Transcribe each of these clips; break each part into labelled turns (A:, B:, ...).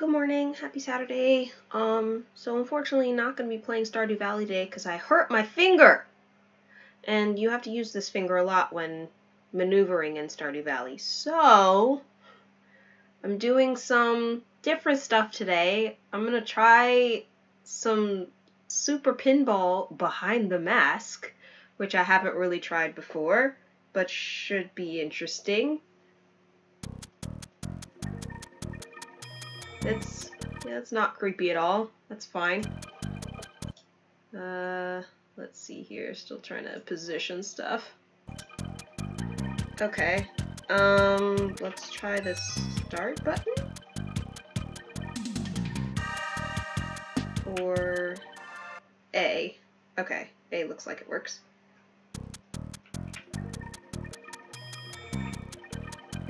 A: Good morning, happy Saturday. So unfortunately not going to be playing Stardew Valley today because I hurt my finger! And you have to use this finger a lot when maneuvering in Stardew Valley. So, I'm doing some different stuff today. I'm going to try some Super Pinball behind the mask, which I haven't really tried before, but should be interesting. It's not creepy at all. That's fine. Let's see here. Still trying to position stuff. Okay. Let's try the start button. Or A. Okay, A looks like it works.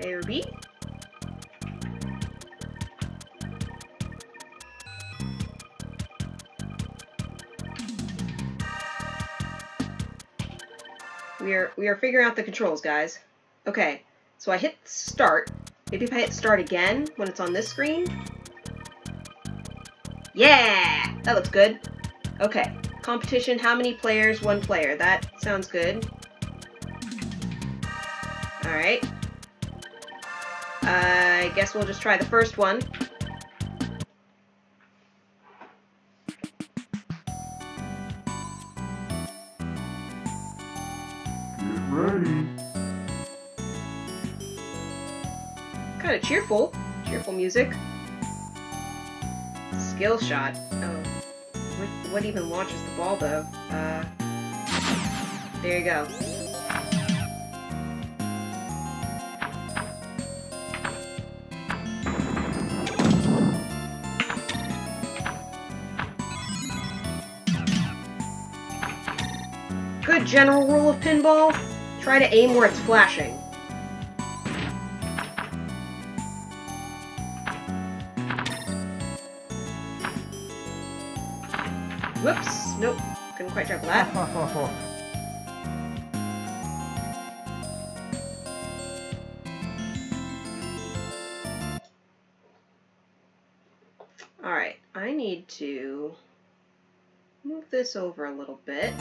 A: A or B? We are figuring out the controls, guys. Okay, so I hit start. Maybe if I hit start again when it's on this screen. Yeah! That looks good. Okay, competition, how many players? 1 player. That sounds good. Alright. I guess we'll just try the first one.
B: Ready.
A: Kind of cheerful music. Skill shot. Oh, what even launches the ball though? There you go. Good general rule of pinball. Try to aim where it's flashing. Whoops. Nope. Couldn't quite juggle that. Alright, I need to move this over a little bit.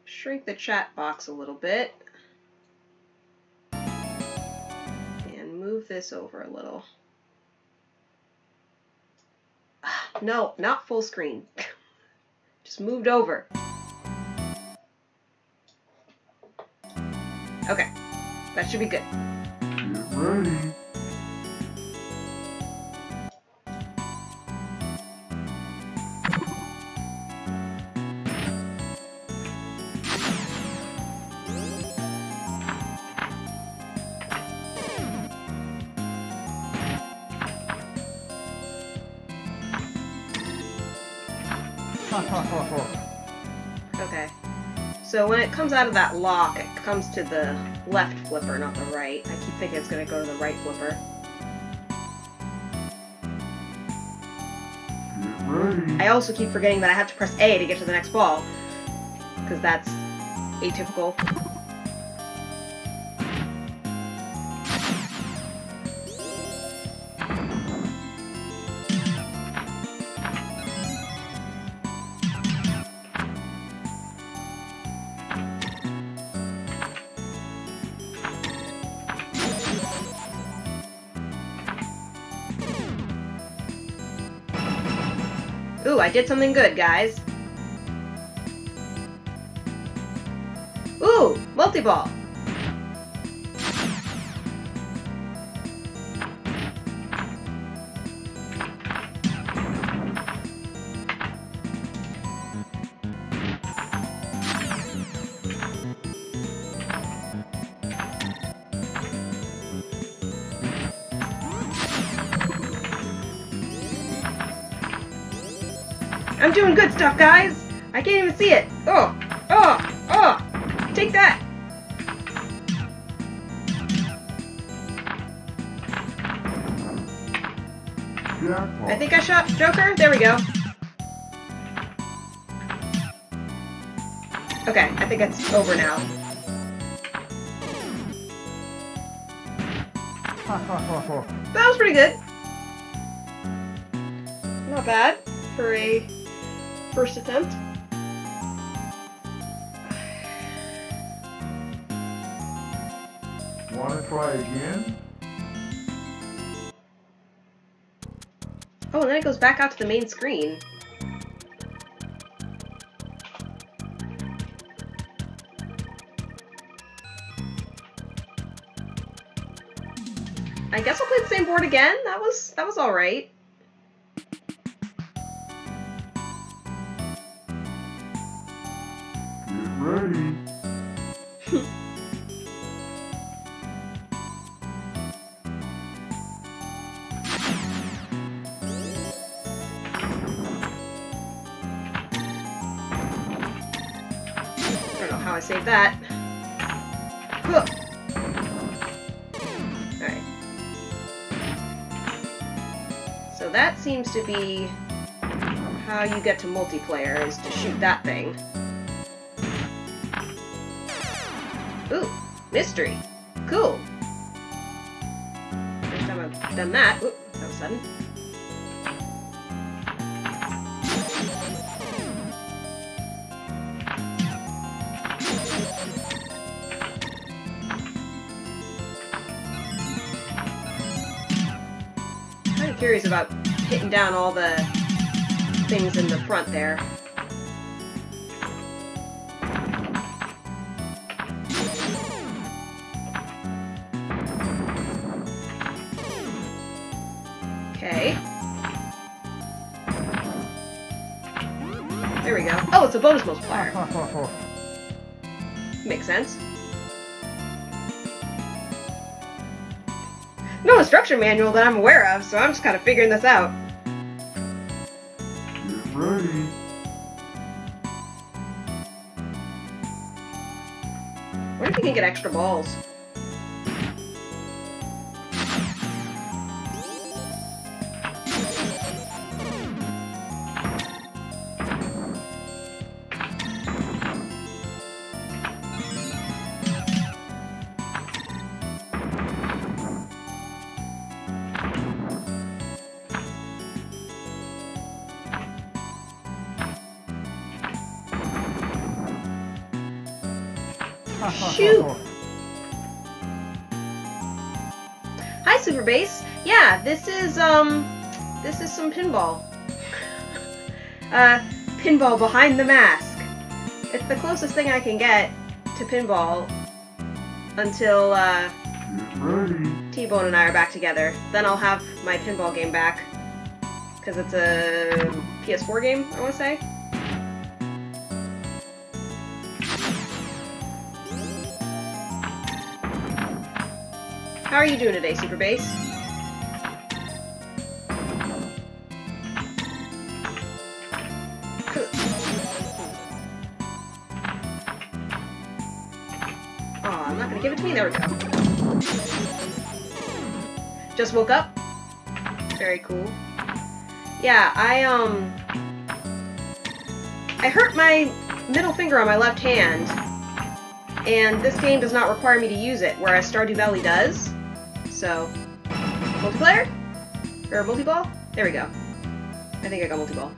A: Shrink the chat box a little bit. And move this over a little. No, not full screen. Just moved over. Okay, that should be good.
B: Get ready.
A: Okay. So when it comes out of that lock, it comes to the left flipper, not the right. I keep thinking it's going to go to the right flipper.
B: Get ready.
A: I also keep forgetting that I have to press A to get to the next ball, because that's atypical. Ooh, I did something good, guys. Ooh, multi-ball. I'm doing good stuff, guys! I can't even see it! Oh! Oh! Oh! Take that!
B: Jackpot.
A: I think I shot Joker. There we go. Okay, I think it's over now. That was pretty good. Not bad for a first attempt.
B: Wanna try again?
A: Oh, and then it goes back out to the main screen. I guess I'll play the same board again. That was all right.
B: Get ready.
A: I don't know how I saved that. Huh. Alright. So that seems to be how you get to multiplayer, is to shoot that thing. Ooh, mystery. Cool. First time I've done that. Ooh, that was sudden. Kind of curious about hitting down all the things in the front there. Okay. There we go. Oh, it's a bonus multiplier. Makes sense. No instruction manual that I'm aware of, so I'm just kind of figuring this out.
B: Get ready.
A: Wonder if you can get extra balls. Shoot! Hi, Super Bass. Yeah, this is some pinball. Pinball behind the mask. It's the closest thing I can get to pinball until
B: Get ready.
A: T-Bone and I are back together. Then I'll have my pinball game back, because it's a PS4 game, I want to say. How are you doing today, Super Bass? Oh, I'm not gonna give it to me. There we go. Just woke up. Very cool. Yeah, I hurt my middle finger on my left hand, and this game does not require me to use it, whereas Stardew Valley does. So, multiplayer? Or multi-ball? There we go. I think I got multi-ball.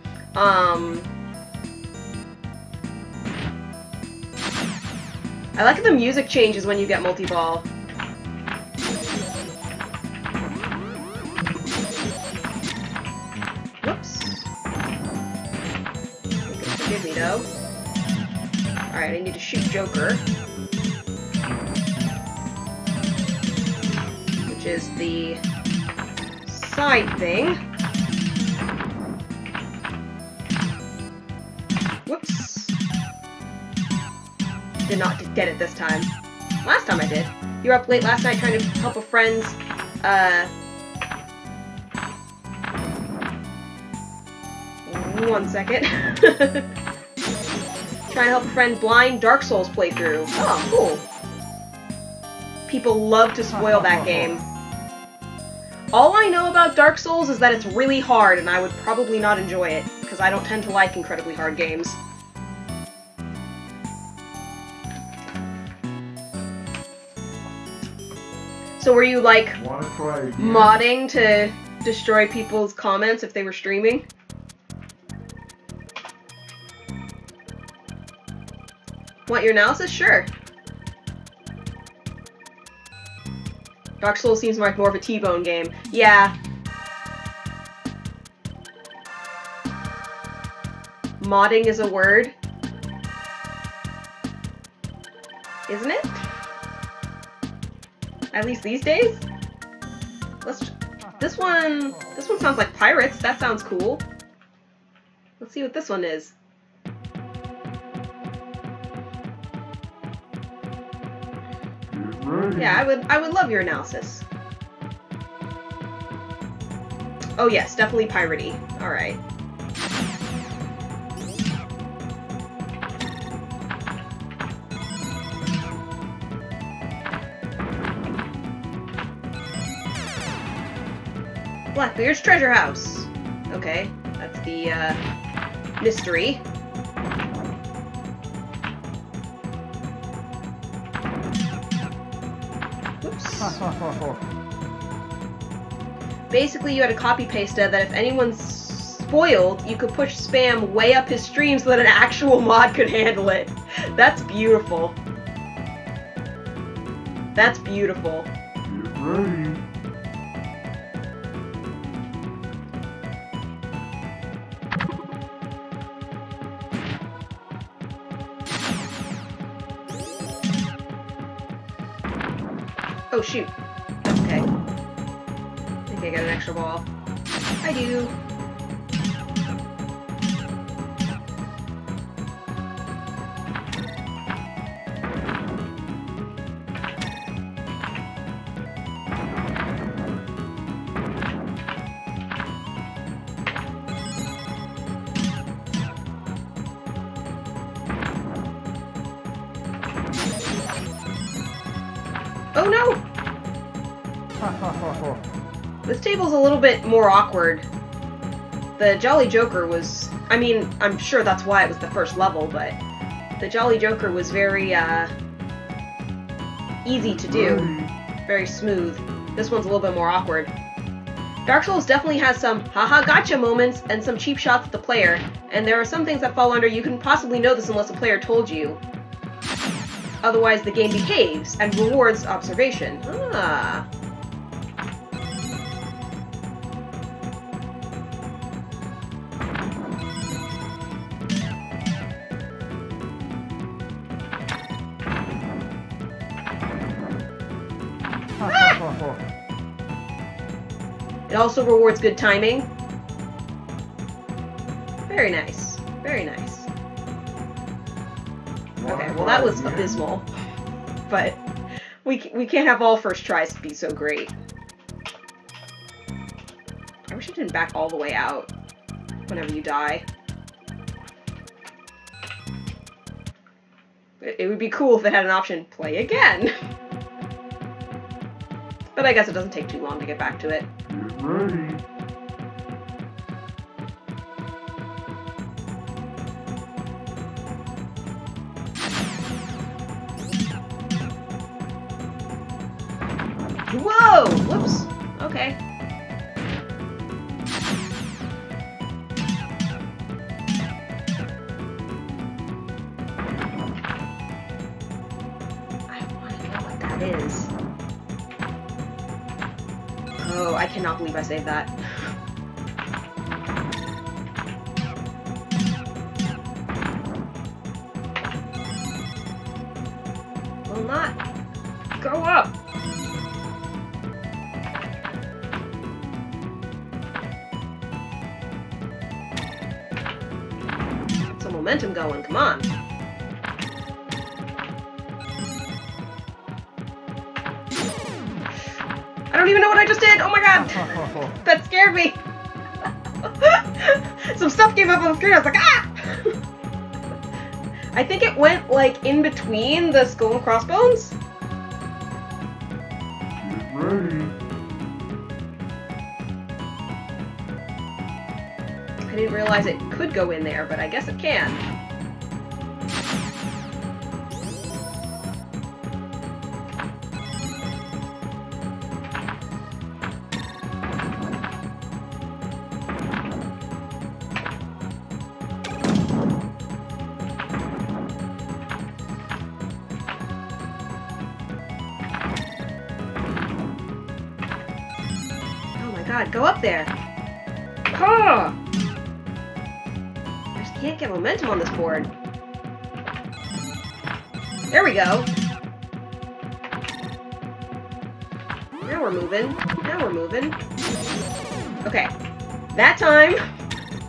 A: I like how the music changes when you get multi-ball. Whoops. You can forgive me, though. Alright, I need to shoot Joker. Which is the side thing. Whoops. Did not get it this time. Last time I did. You were up late last night trying to help a friend's, one second. Trying to help a friend blind Dark Souls playthrough. Oh, cool. People love to spoil that game. All I know about Dark Souls is that it's really hard, and I would probably not enjoy it, because I don't tend to like incredibly hard games. So were you, like,
B: Wanna try again?
A: modding to destroy people's comments if they were streaming? Want your analysis? Sure. Dark Souls seems like more of a T-bone game. Yeah. Modding is a word. Isn't it? At least these days? This one sounds like pirates. That sounds cool. Let's see what this one is.
B: Get ready.
A: Yeah, I would love your analysis. Oh yes, definitely piratey. All right. Blackbeard's treasure house. Okay, that's the mystery. Oops. Basically, you had a copy-pasta that if anyone's spoiled, you could push spam way up his stream so that an actual mod could handle it. That's beautiful. That's beautiful.
B: Get ready.
A: Oh shoot. Okay. I think I got an extra ball. I do. Oh no! This table's a little bit more awkward. The Jolly Joker was... I mean, I'm sure that's why it was the first level, but... The Jolly Joker was very, easy to do. Very smooth. This one's a little bit more awkward. Dark Souls definitely has some haha gotcha moments and some cheap shots at the player, and there are some things that fall under you couldn't possibly know this unless the player told you. Otherwise, the game behaves and rewards observation. Ah. It also rewards good timing. Very nice. Very nice. Okay, well that was abysmal. But we can't have all first tries be so great. I wish it didn't back all the way out whenever you die. It would be cool if it had an option, play again. But I guess it doesn't take too long to get back to it.
B: Get ready.
A: Whoa! Whoops. Okay. I want to know what that is. Oh, I cannot believe I saved that. Will not go up. Get some momentum going, come on. I don't even know what I just did! Oh my god! That scared me! Some stuff came up on the screen, I was like, ah! I think it went, like, in between the skull and crossbones?
B: Get ready.
A: I didn't realize it could go in there, but I guess it can. god, go up there! Ah! I just can't get momentum on this board. There we go! Now we're moving. Now we're moving. Okay. That time,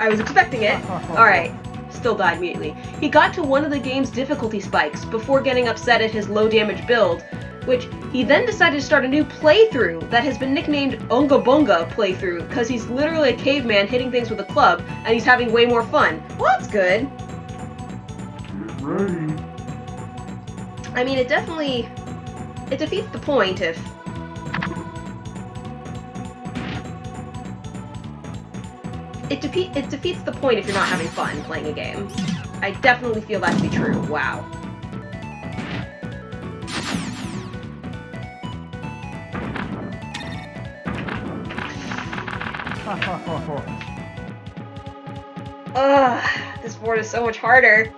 A: I was expecting it. Alright. Still died immediately. He got to one of the game's difficulty spikes before getting upset at his low damage build, which he then decided to start a new playthrough that has been nicknamed Unga Bunga playthrough, because he's literally a caveman hitting things with a club, and he's having way more fun. Well, that's good.
B: Get ready.
A: I mean, it defeats the point if... It defeats the point if you're not having fun playing a game. I definitely feel that to be true. Wow. Ugh, this board is so much harder.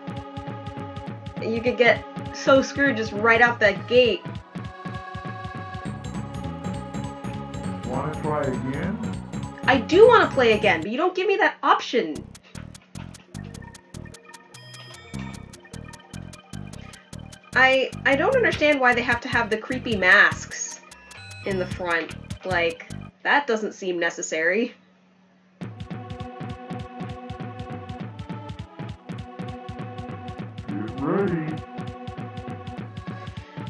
A: You could get so screwed just right out that gate.
B: Wanna try again?
A: I do want to play again, but you don't give me that option. I don't understand why they have to have the creepy masks in the front. Like, that doesn't seem necessary.
B: Get ready.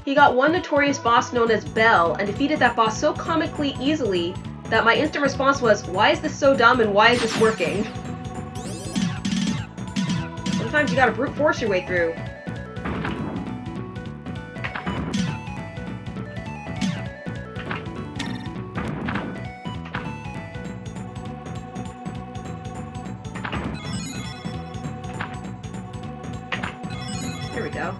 A: He got one notorious boss known as Bell and defeated that boss so comically easily that my instant response was, why is this so dumb and why is this working? Sometimes you gotta brute force your way through. There we go.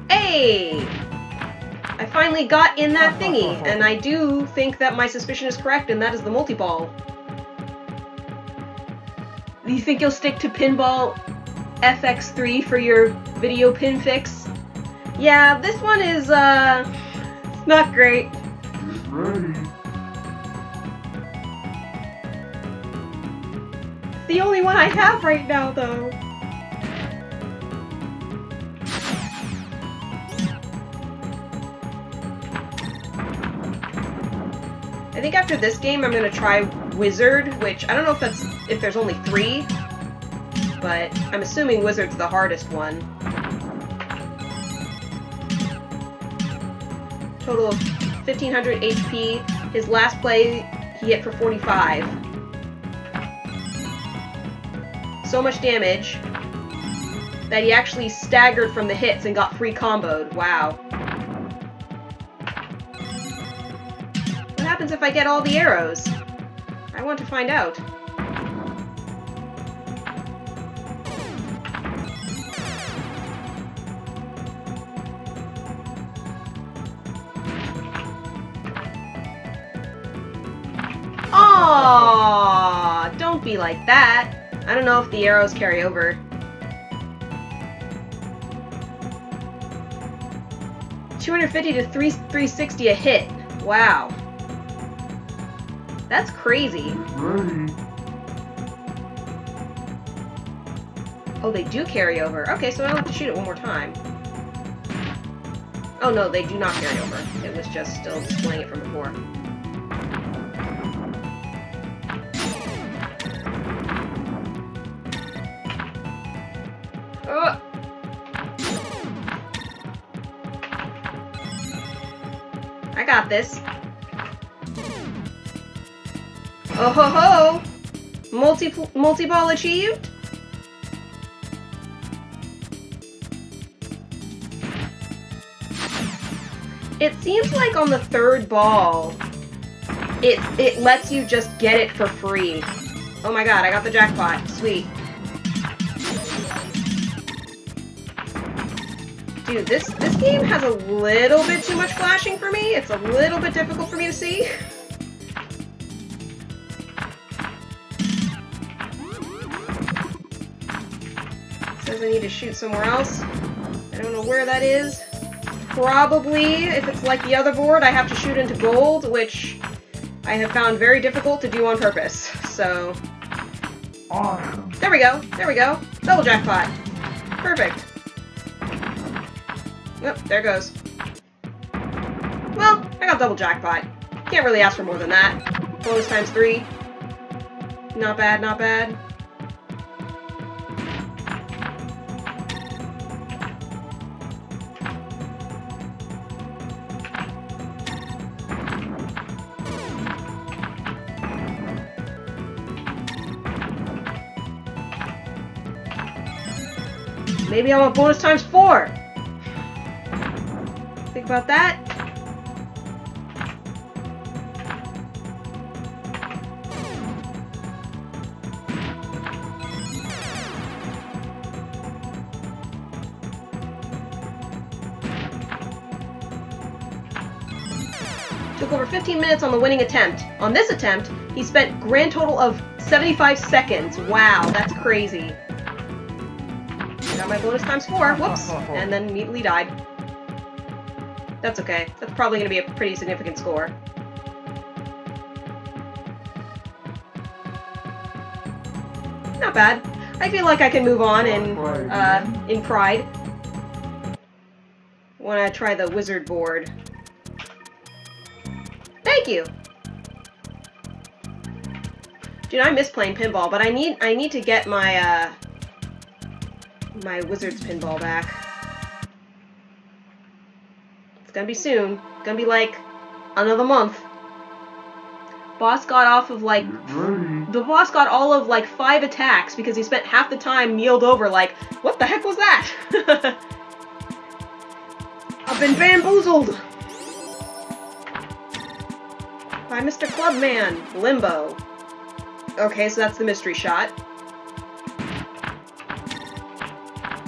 A: Hey! I finally got in that thingy, and I do think that my suspicion is correct, and that is the multi-ball. Do you think you'll stick to Pinball FX3 for your video pin fix? Yeah, this one is, it's not great.
B: Get ready.
A: It's the only one I have right now, though. I think after this game I'm gonna try Wizard, which I don't know if there's only 3, but I'm assuming Wizard's the hardest one. Total of 1500 HP. His last play he hit for 45. So much damage that he actually staggered from the hits and got free comboed. Wow. What happens if I get all the arrows? I want to find out. Aww! Don't be like that. I don't know if the arrows carry over. $250 to $360 a hit. Wow. That's crazy.
B: Get ready.
A: Oh, they do carry over. Okay, so I don't have to shoot it one more time. Oh no, they do not carry over. It was just still displaying it from before. Oh. I got this. Oh ho ho! Multi-ball achieved? It seems like on the 3rd ball, it lets you just get it for free. Oh my god, I got the jackpot. Sweet. Dude, this game has a little bit too much flashing for me. It's a little bit difficult for me to see. Says I need to shoot somewhere else. I don't know where that is. Probably, if it's like the other board, I have to shoot into gold, which I have found very difficult to do on purpose. So,
B: Awesome.
A: there we go. There we go. Double jackpot. Perfect. Yep, there goes. Well, I got double jackpot. Can't really ask for more than that. Bonus times 3. Not bad, not bad. Maybe I want bonus times 4. Think about that. Took over 15 minutes on the winning attempt. On this attempt, he spent grand total of 75 seconds. Wow, that's crazy. Got my bonus times 4, whoops, and then immediately died. That's okay. That's probably going to be a pretty significant score. Not bad. I feel like I can move on in pride. When I try the wizard board. Thank you! Dude, I miss playing pinball, but I need to get my, my wizard's pinball back. It's gonna be soon. It's gonna be like another month. Boss got off of like the boss got all of like 5 attacks because he spent half the time kneeled over like, what the heck was that? I've been bamboozled by Mr. Clubman. Limbo. Okay, so that's the mystery shot.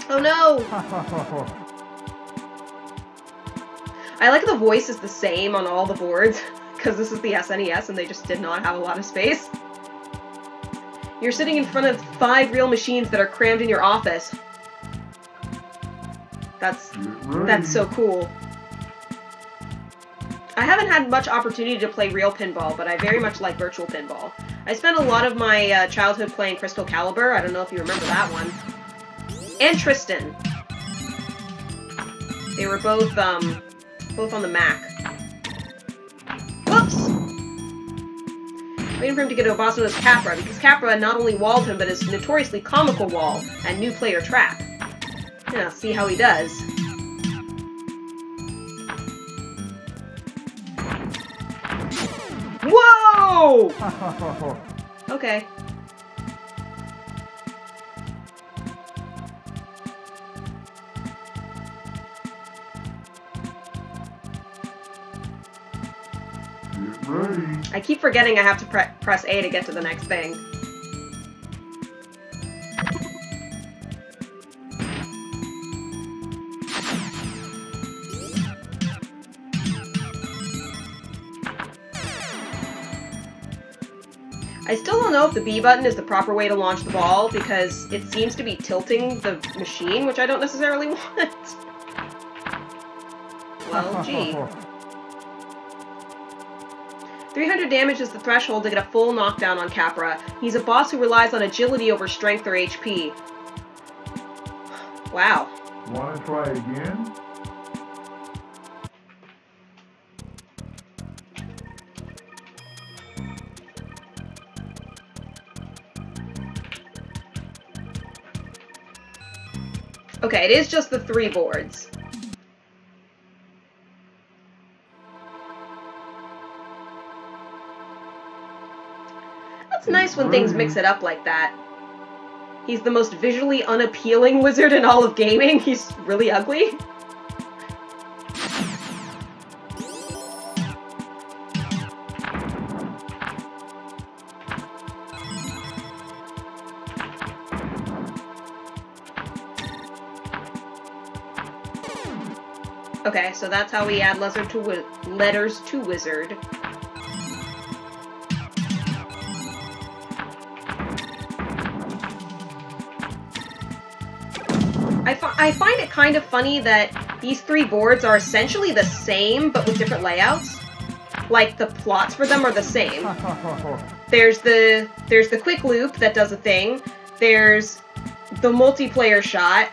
A: Oh no! I like the voice is the same on all the boards, because this is the SNES and they just did not have a lot of space. You're sitting in front of 5 real machines that are crammed in your office. That's so cool. I haven't had much opportunity to play real pinball, but I very much like virtual pinball. I spent a lot of my childhood playing Crystal Caliber. I don't know if you remember that one. And Tristan. They were both on the Mac. Whoops! Waiting for him to get to a boss known as Capra, because Capra not only walled him, but his notoriously comical wall and new player trap. Yeah, see how he does. Whoa! Okay.
B: Get ready.
A: I keep forgetting I have to press A to get to the next thing. I still don't know if the B button is the proper way to launch the ball, because it seems to be tilting the machine, which I don't necessarily want. Well, gee. 300 damage is the threshold to get a full knockdown on Capra. He's a boss who relies on agility over strength or HP. Wow.
B: Wanna try again?
A: Okay, it is just the 3 boards. That's nice when things mix it up like that. He's the most visually unappealing wizard in all of gaming. He's really ugly. Okay, so that's how we add letters to wizard. I find it kind of funny that these 3 boards are essentially the same, but with different layouts. Like, the plots for them are the same. There's the quick loop that does a thing. There's the multiplayer shot,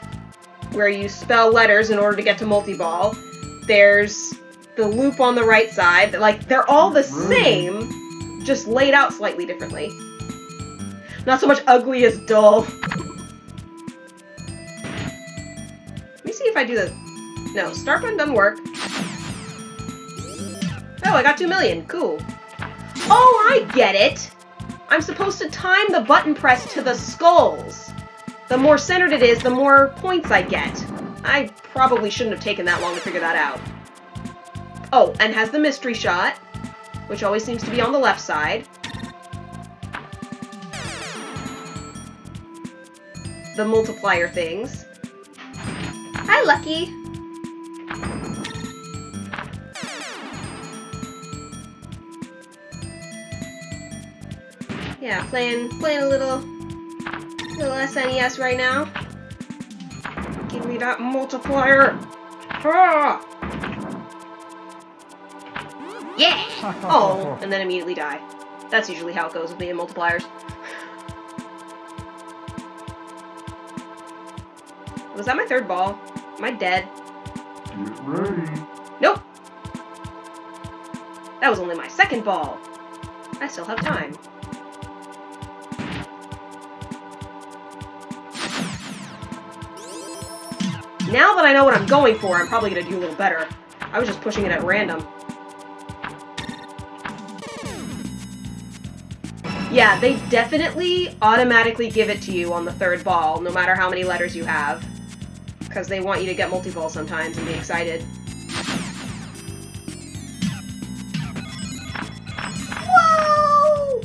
A: where you spell letters in order to get to multi-ball. There's the loop on the right side. Like, they're all the same, just laid out slightly differently. Not so much ugly as dull. Let me see if I do the... No, start button doesn't work. Oh, I got 2 million. Cool. Oh, I get it! I'm supposed to time the button press to the skulls. The more centered it is, the more points I get. I probably shouldn't have taken that long to figure that out. Oh, and has the mystery shot, which always seems to be on the left side. The multiplier things. Hi, Lucky! Yeah, playing a little SNES right now. Give me that multiplier! Ah! Yeah! Oh, and then immediately die. That's usually how it goes with me in multipliers. Was that my 3rd ball? Am I dead?
B: Get ready.
A: Nope! That was only my 2nd ball. I still have time. Now that I know what I'm going for, I'm probably gonna do a little better. I was just pushing it at random. Yeah, they definitely automatically give it to you on the 3rd ball, no matter how many letters you have. Because they want you to get multi-ball sometimes and be excited. Whoa!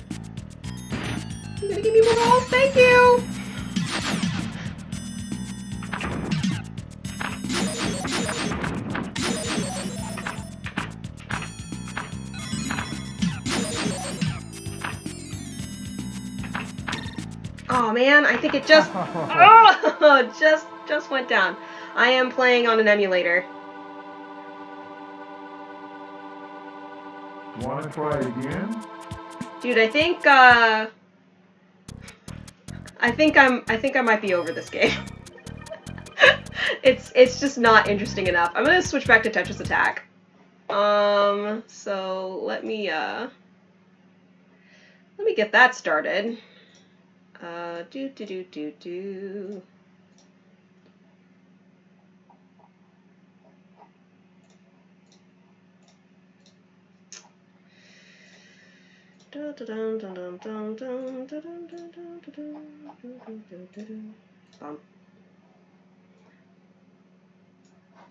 A: You're gonna give me more balls? Thank you! Oh man, I think it just just went down. I am playing on an emulator.
B: Wanna try again?
A: Dude, I think I might be over this game. It's just not interesting enough. I'm gonna switch back to Tetris Attack. So let me get that started. Do.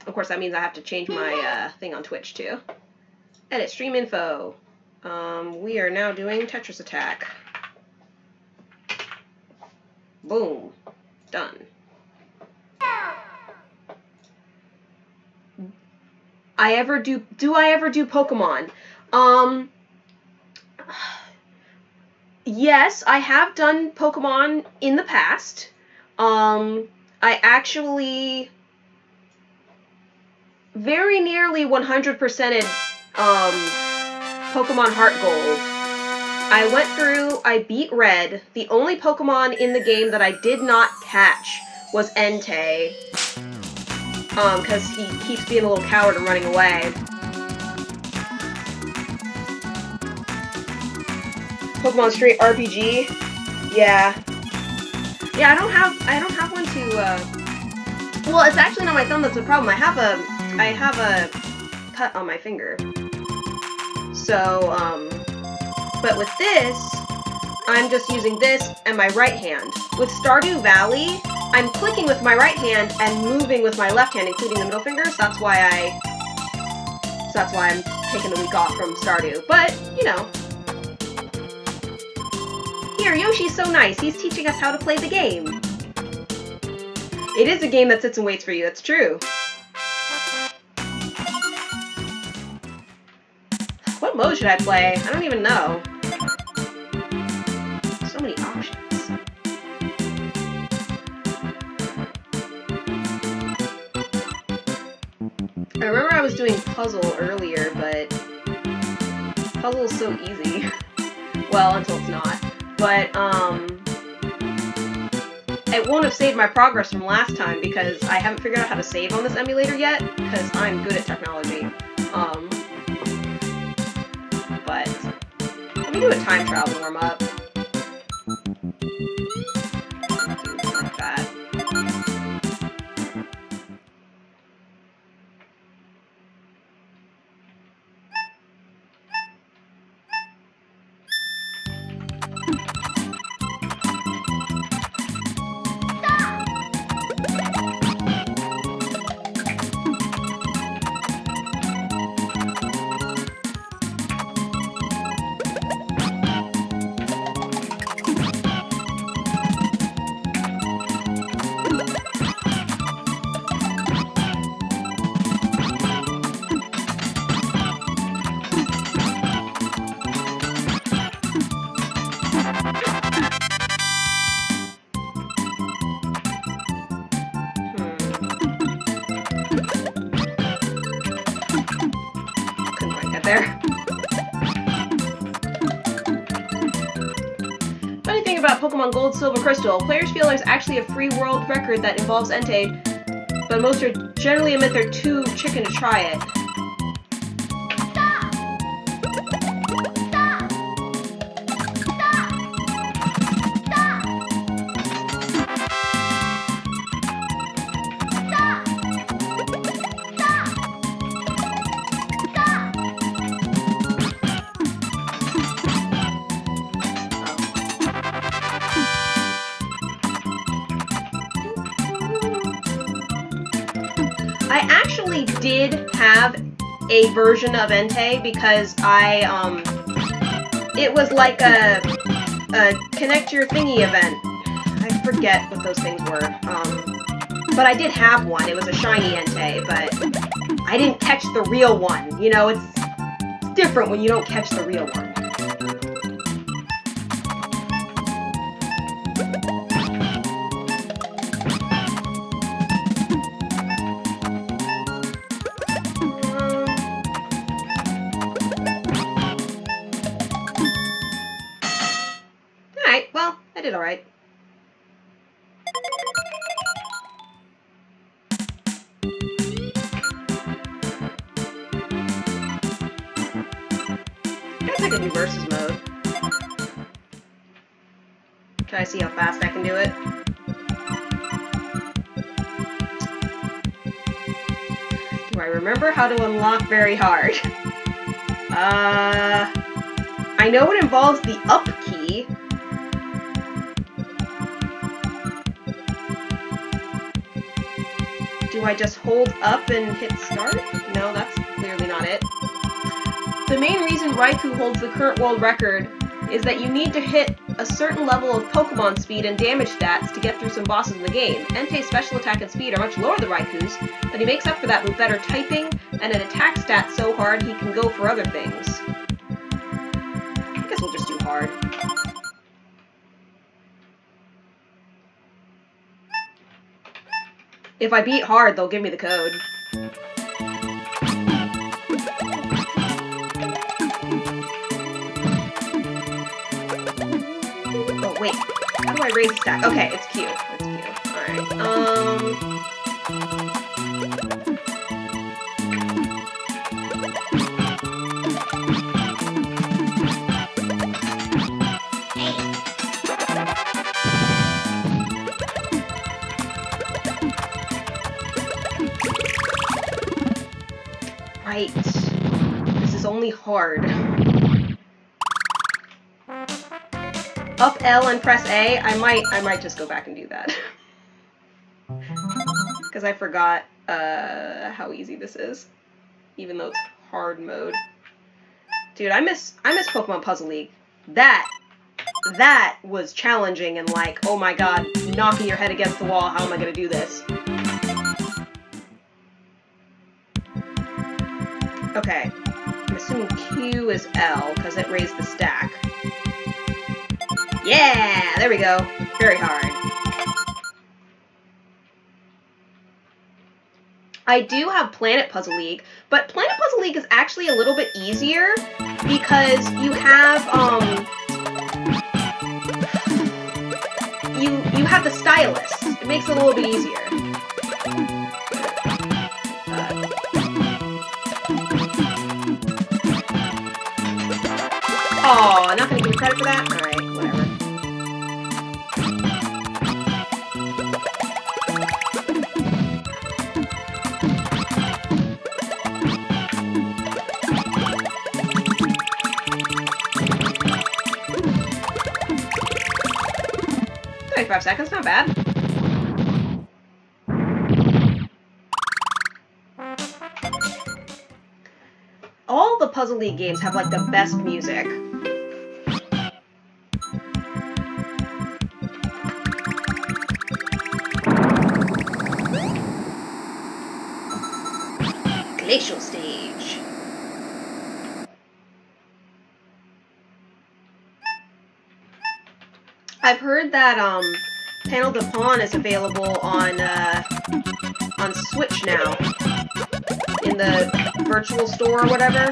A: Of course, that means I have to change my thing on Twitch too. Edit stream info. We are now doing Tetris Attack. Boom. Done. Do I ever do Pokemon? Yes, I have done Pokemon in the past. I actually very nearly 100%ed Pokemon Heart Gold. I went through, I beat Red. The only Pokemon in the game that I did not catch was Entei. Because he keeps being a little coward and running away. Pokemon Street RPG? Yeah. Yeah, I don't have one to, well, it's actually not my thumb that's the problem. I have a cut on my finger. So, but with this, I'm just using this and my right hand. With Stardew Valley, I'm clicking with my right hand and moving with my left hand, including the middle finger, so that's why I'm taking the week off from Stardew. But, you know. Here, Yoshi's so nice. He's teaching us how to play the game. It is a game that sits and waits for you, that's true. mode should I play? I don't even know. So many options. I remember I was doing puzzle earlier, but puzzle's so easy. Well, until it's not. But, it won't have saved my progress from last time because I haven't figured out how to save on this emulator yet, because I'm good at technology. But let me do a time travel warm up. Like that. There. Funny thing about Pokemon Gold, Silver, Crystal, players feel there's actually a free world record that involves Entei, but most are generally admit they're too chicken to try it. I actually did have a version of Entei because it was like a connect your thingy event. I forget what those things were. But I did have one. It was a shiny Entei, but I didn't catch the real one. You know, it's different when you don't catch the real one. Well, I did alright. I guess I could do versus mode. Try to see how fast I can do it. Do I remember how to unlock very hard? I know it involves the up key. Do I just hold up and hit start? No, that's clearly not it. The main reason Raikou holds the current world record is that you need to hit a certain level of Pokemon speed and damage stats to get through some bosses in the game. Entei's special attack and speed are much lower than Raikou's, but he makes up for that with better typing and an attack stat so hard he can go for other things. I guess we'll just do hard. If I beat hard, they'll give me the code. Oh, wait. How do I raise the stack? Okay, it's Q. It's Q. Alright, Right. This is only hard. Up L and press A. I might just go back and do that. Because I forgot how easy this is. Even though it's hard mode. Dude, I miss Pokemon Puzzle League. That was challenging and like, oh my god, knocking your head against the wall, how am I gonna do this? Okay, I'm assume Q is L, because it raised the stack. Yeah! There we go. Very hard. I do have Planet Puzzle League, but Planet Puzzle League is actually a little bit easier because you have, you have the stylus. It makes it a little bit easier. Oh, not gonna give you credit for that? Alright, whatever. $35, not bad. All the Puzzle League games have like the best music. Glacial stage. I've heard that Panel de Pawn is available on Switch now. In the virtual store or whatever.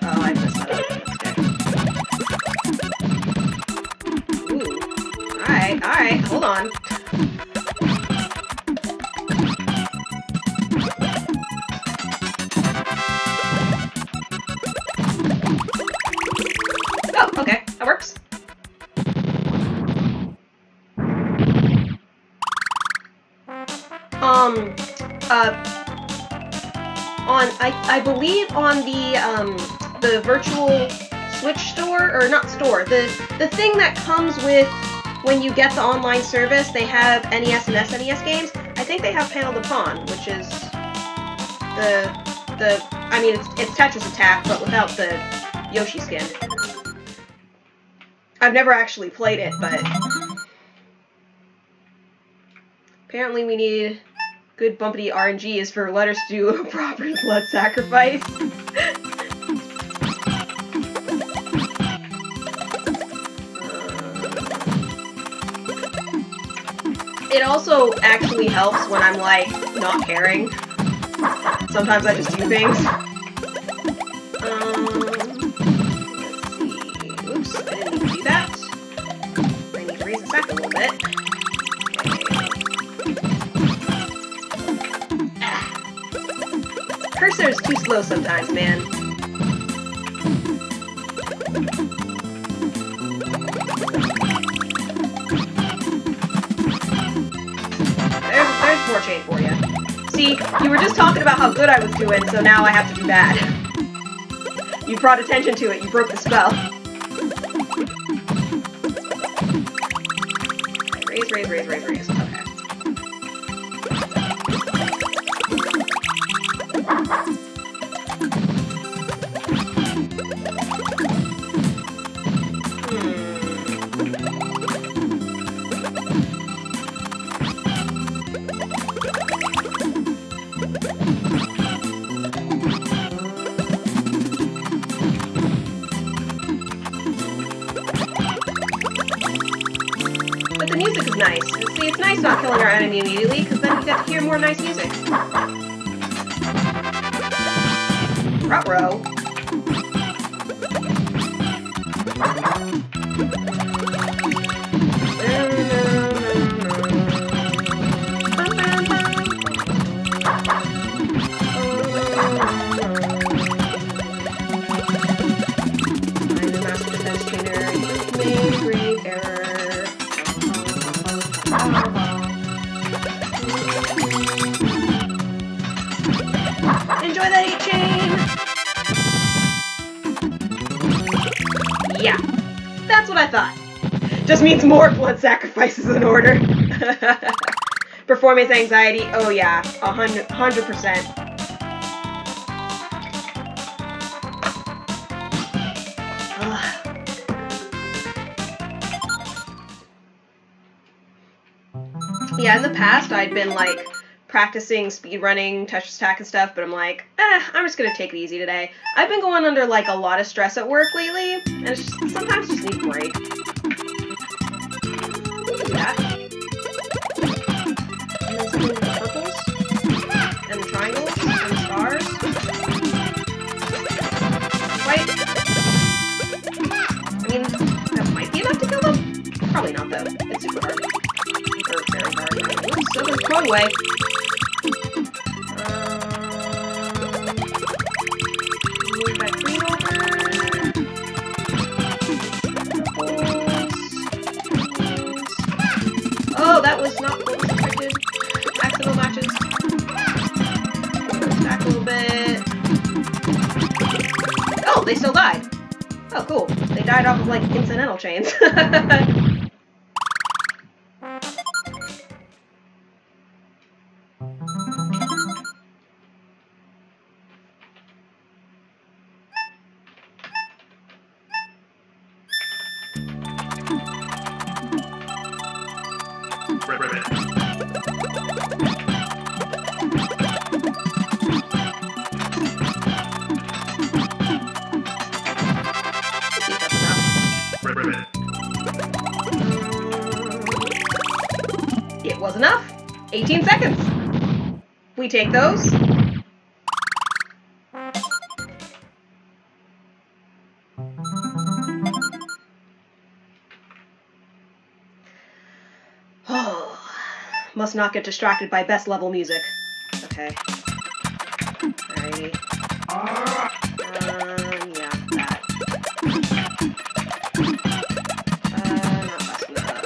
A: Oh, I messed that up. Ooh. Alright, hold on. Oh, okay, that works. I believe on the virtual Switch store, or not store, the thing that comes with when you get the online service, they have NES and SNES games. I think they have Panel de Pawn, which is I mean, it's Tetris Attack, but without the Yoshi skin. I've never actually played it, but apparently we need good bumpity RNGs for letters to do a proper blood sacrifice. It also actually helps when I'm, like, not caring. Sometimes I just do things. Let's see. Oops, I didn't need to do that. I need to raise this back a little bit. Cursor is too slow sometimes, man. There's more chain for you. See, you were just talking about how good I was doing, so now I have to do bad. You brought attention to it, you broke the spell. Raise. Okay. But the music is nice. See, it's nice not killing our enemy immediately, because then we get to hear more nice music. Ruh-roh. I'm the master defense trainer. You made a grave error. Enjoy that 8 chain! Yeah, that's what I thought. Just means more blood sacrifices in order. Performance anxiety, oh yeah, 100%. Yeah, in the past I'd been like practicing speedrunning, Tetris Attack and stuff, but I'm like, I'm just gonna take it easy today. I've been going under like a lot of stress at work lately, and it's just, sometimes just need a break. That. And then something with the purples, and the triangles, and the stars. Right? I mean, that might be enough to kill them? Probably not though. It's super hard. Or very hard. Oops, so there's one way. Move that green over. Oh, that was not what was expected. Accidental matches. Back a little bit. Oh, they still died. Oh, cool. They died off of, like, incidental chains. It was enough. 18 seconds. We take those. Oh, must not get distracted by best level music. Okay. Alrighty. Yeah, that. Not fast enough.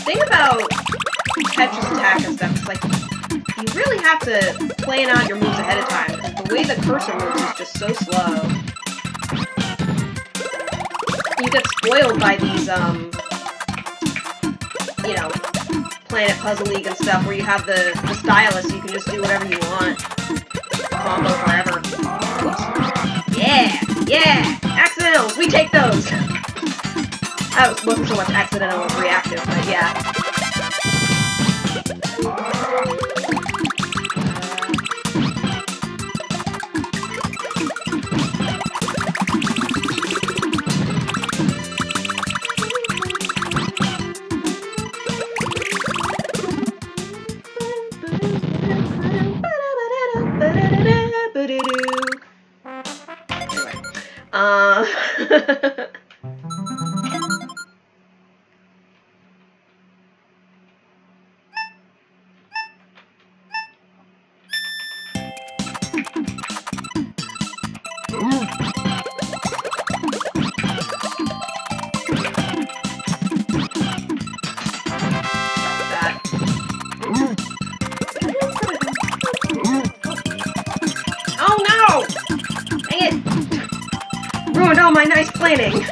A: Thing about Tetris Attack and stuff is like you really have to plan out your moves ahead of time because the way the cursor moves is just so slow. You get spoiled by these you know, Planet Puzzle League and stuff where you have the stylus, you can just do whatever you want. Combo forever. Oops. Yeah! Yeah! Accidentals! We take those! That wasn't so much accidental as reactive, but yeah. Anyway. Ruined all my nice planning!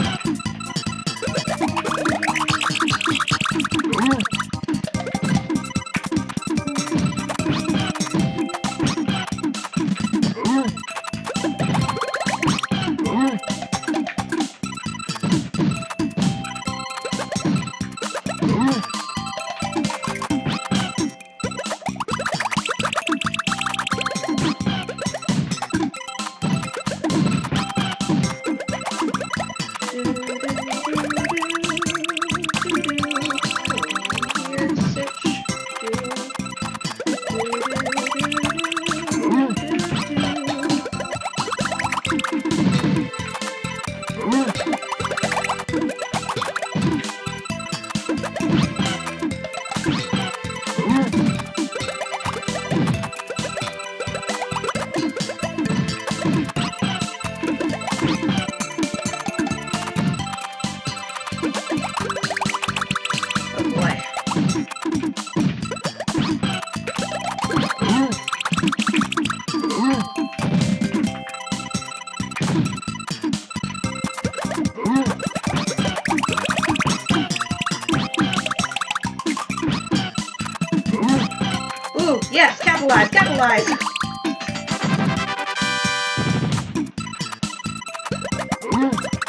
A: alive.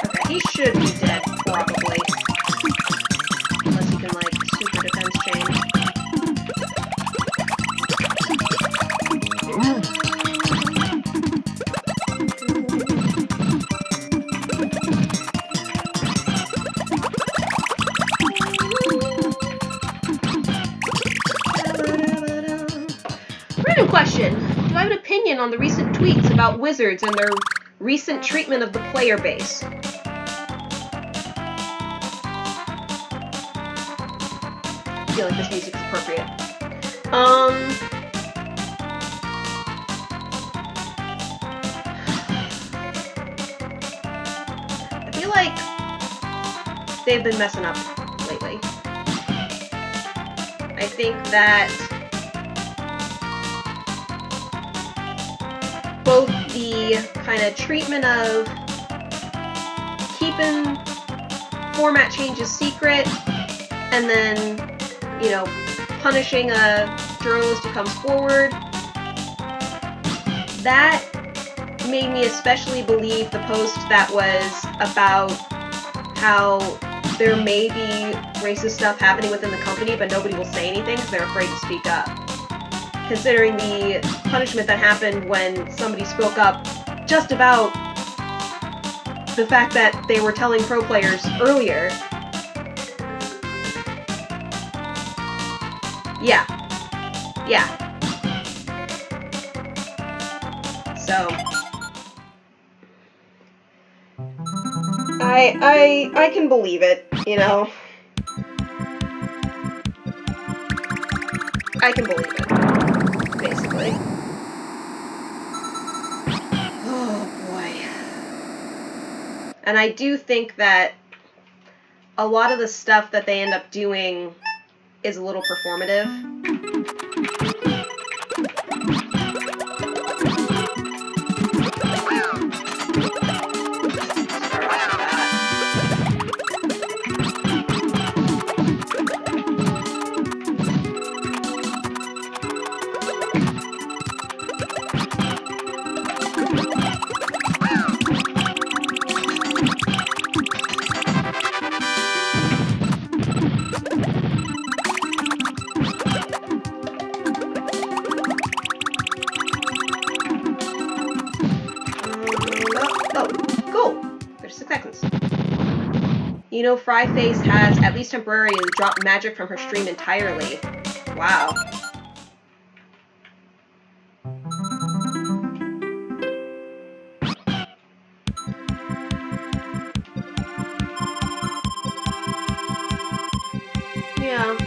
A: Okay, he should be dead, probably. Unless he can, like, super defense chain. Random question. Do I have an opinion on the recent tweets about Wizards and their recent treatment of the player base? I feel like this music is appropriate. I feel like they've been messing up lately. I think that both the kind of treatment of keeping format changes secret and then, you know, punishing a journalist who comes forward, that made me especially believe the post that was about how there may be racist stuff happening within the company, but nobody will say anything because they're afraid to speak up. Considering the punishment that happened when somebody spoke up just about the fact that they were telling pro players earlier. Yeah. So I can believe it, you know. I can believe it, basically. Oh boy. And I do think that a lot of the stuff that they end up doing is a little performative. You know, Fryface has, at least temporarily, dropped magic from her stream entirely. Wow. Yeah.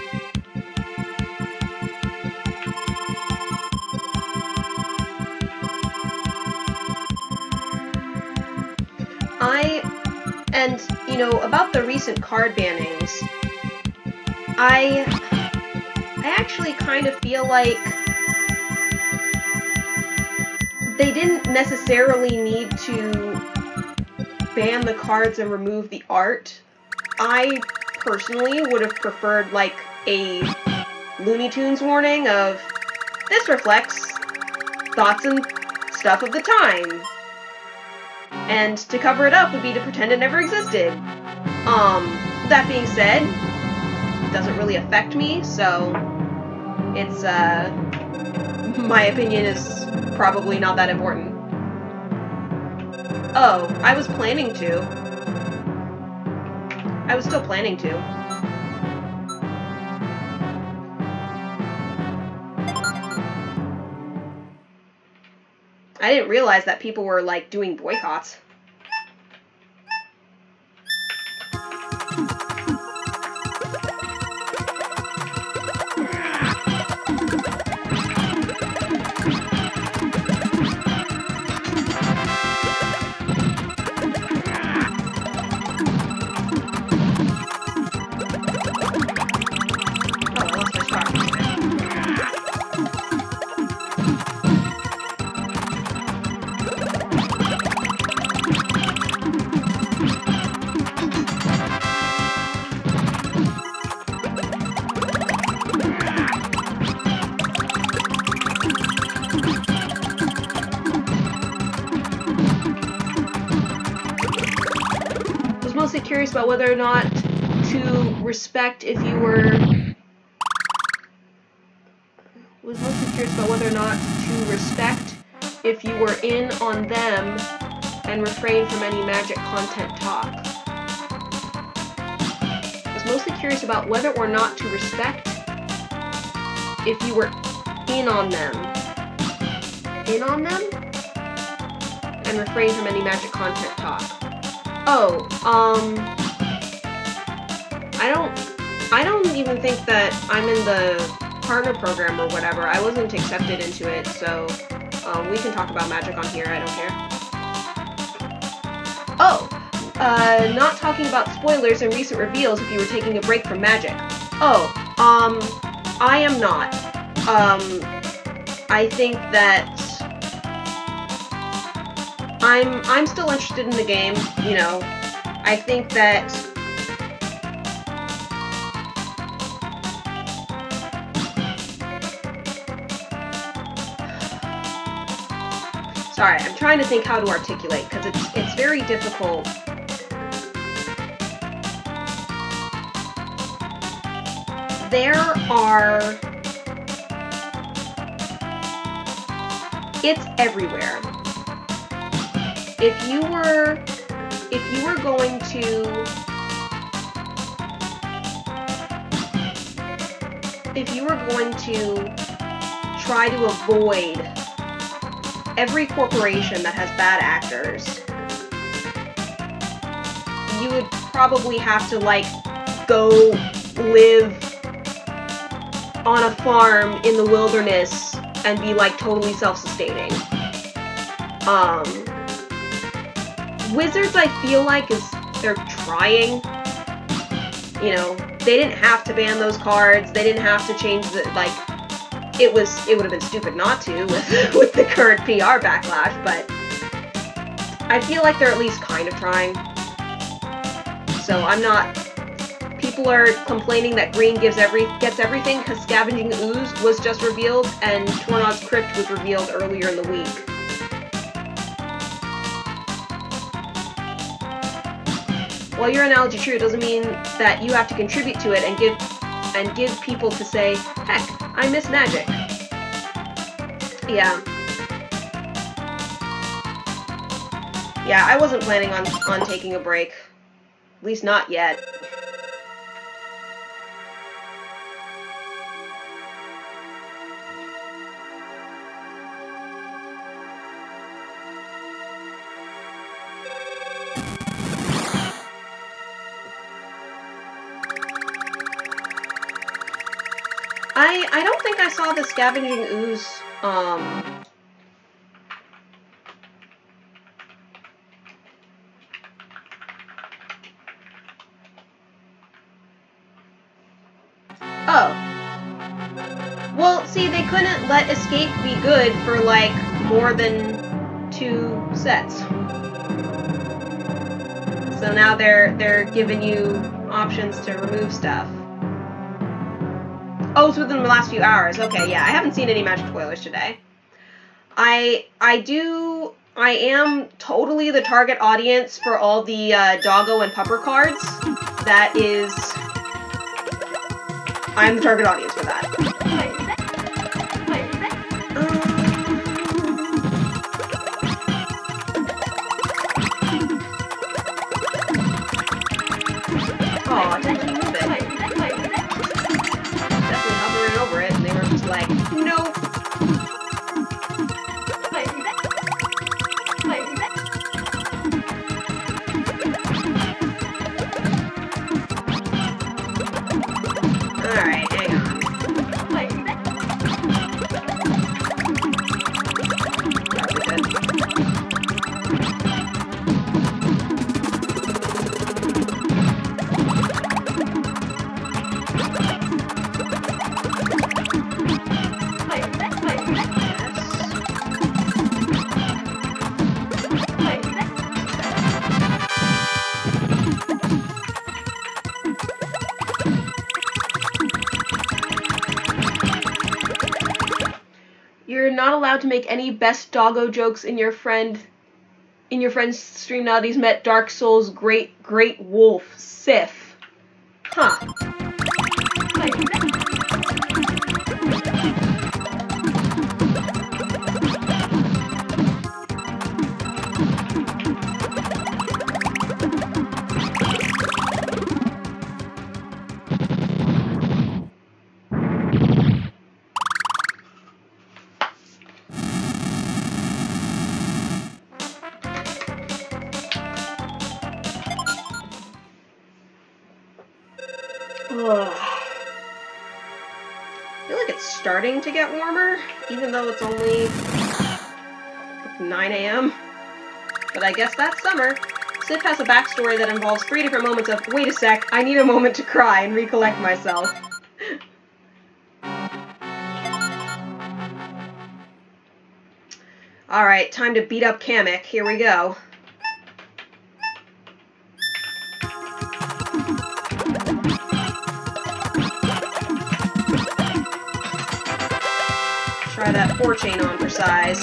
A: And, you know, about the recent card bannings, I actually kind of feel like they didn't necessarily need to ban the cards and remove the art. I personally would have preferred, like, a Looney Tunes warning of, this reflects thoughts and stuff of the time. And to cover it up would be to pretend it never existed. That being said, it doesn't really affect me, so it's, my opinion is probably not that important. Oh, I was planning to. I was still planning to. I didn't realize that people were, like, doing boycotts. mostly curious about whether or not to respect if you were... Was mostly curious about whether or not to respect if you were in on them and refrain from any magic content talk. Was mostly curious about whether or not to respect if you were in on them. In on them? And refrain from any magic content talk. Oh, I don't even think that I'm in the partner program or whatever. I wasn't accepted into it, so we can talk about magic on here, I don't care. Oh, not talking about spoilers and recent reveals if you were taking a break from magic. Oh, I am not. I think that I'm still interested in the game, you know. I think that sorry, I'm trying to think how to articulate, because it's very difficult. It's everywhere. If you were going to try to avoid every corporation that has bad actors, you would probably have to, like, go live on a farm in the wilderness and be, like, totally self-sustaining. Wizards, I feel like, they're trying. You know, they didn't have to ban those cards, they didn't have to change the, like, it would have been stupid not to with the current PR backlash, but I feel like they're at least kind of trying. So I'm not... People are complaining that green gets everything because Scavenging Ooze was just revealed and Tornad's Crypt was revealed earlier in the week. While your analogy is true, it doesn't mean that you have to contribute to it and give people to say, heck, I miss magic. Yeah. Yeah, I wasn't planning on taking a break. At least not yet. I don't think I saw the Scavenging Ooze, Oh. Well, see, they couldn't let Escape be good for, like, more than 2 sets. So now they're giving you options to remove stuff. Oh, it's within the last few hours. Okay, yeah, I haven't seen any magic spoilers today. I am totally the target audience for all the Doggo and Pupper cards. That is... I'm the target audience for that. Oh, didn't you move it? Definitely hovering over it, and they were just like, nope. Alright, hang on. You're not allowed to make any best doggo jokes in your friend in your friend's stream now that he's met Dark Souls Great Wolf Sif. Huh. Ugh. I feel like it's starting to get warmer, even though it's only 9 a.m. But I guess that's summer. Sif has a backstory that involves 3 different moments of, wait a sec, I need a moment to cry and recollect myself. Alright, time to beat up Kamek. Here we go. Try that 4-chain on for size.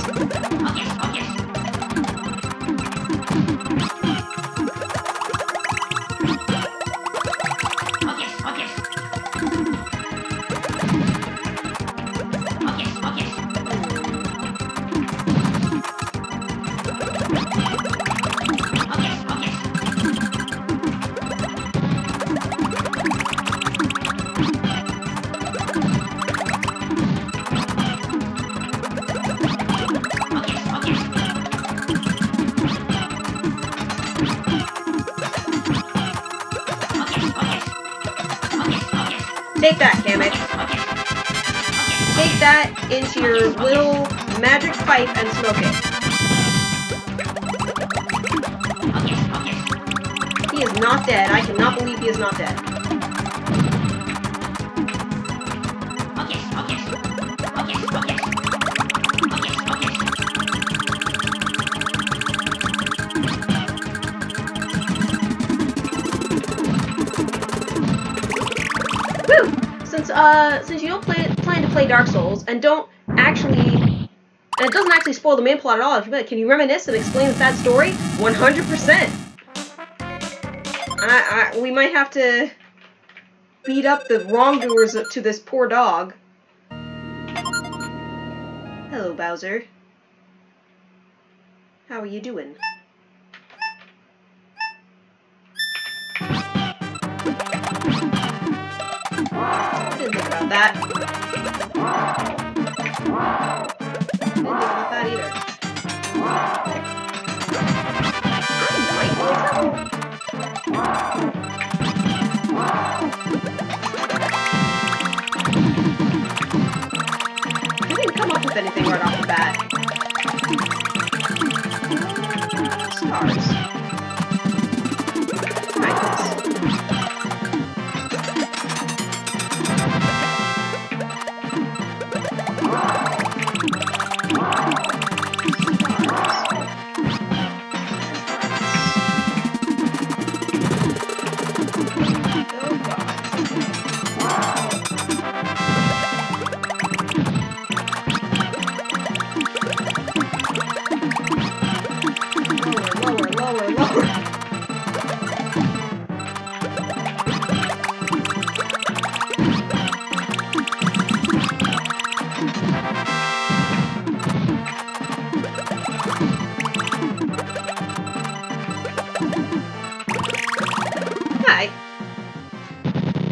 A: Take that, Kamek. Take that into your little magic pipe and smoke it. He is not dead. I cannot believe he is not dead. Since you don't plan to play Dark Souls and don't actually, and it doesn't actually spoil the main plot at all. If you can you reminisce and explain the sad story? 100%. We might have to beat up the wrongdoers to this poor dog. Hello, Bowser. How are you doing? I didn't think about that. Didn't think about that either. I didn't come up with anything right off the bat. Stars.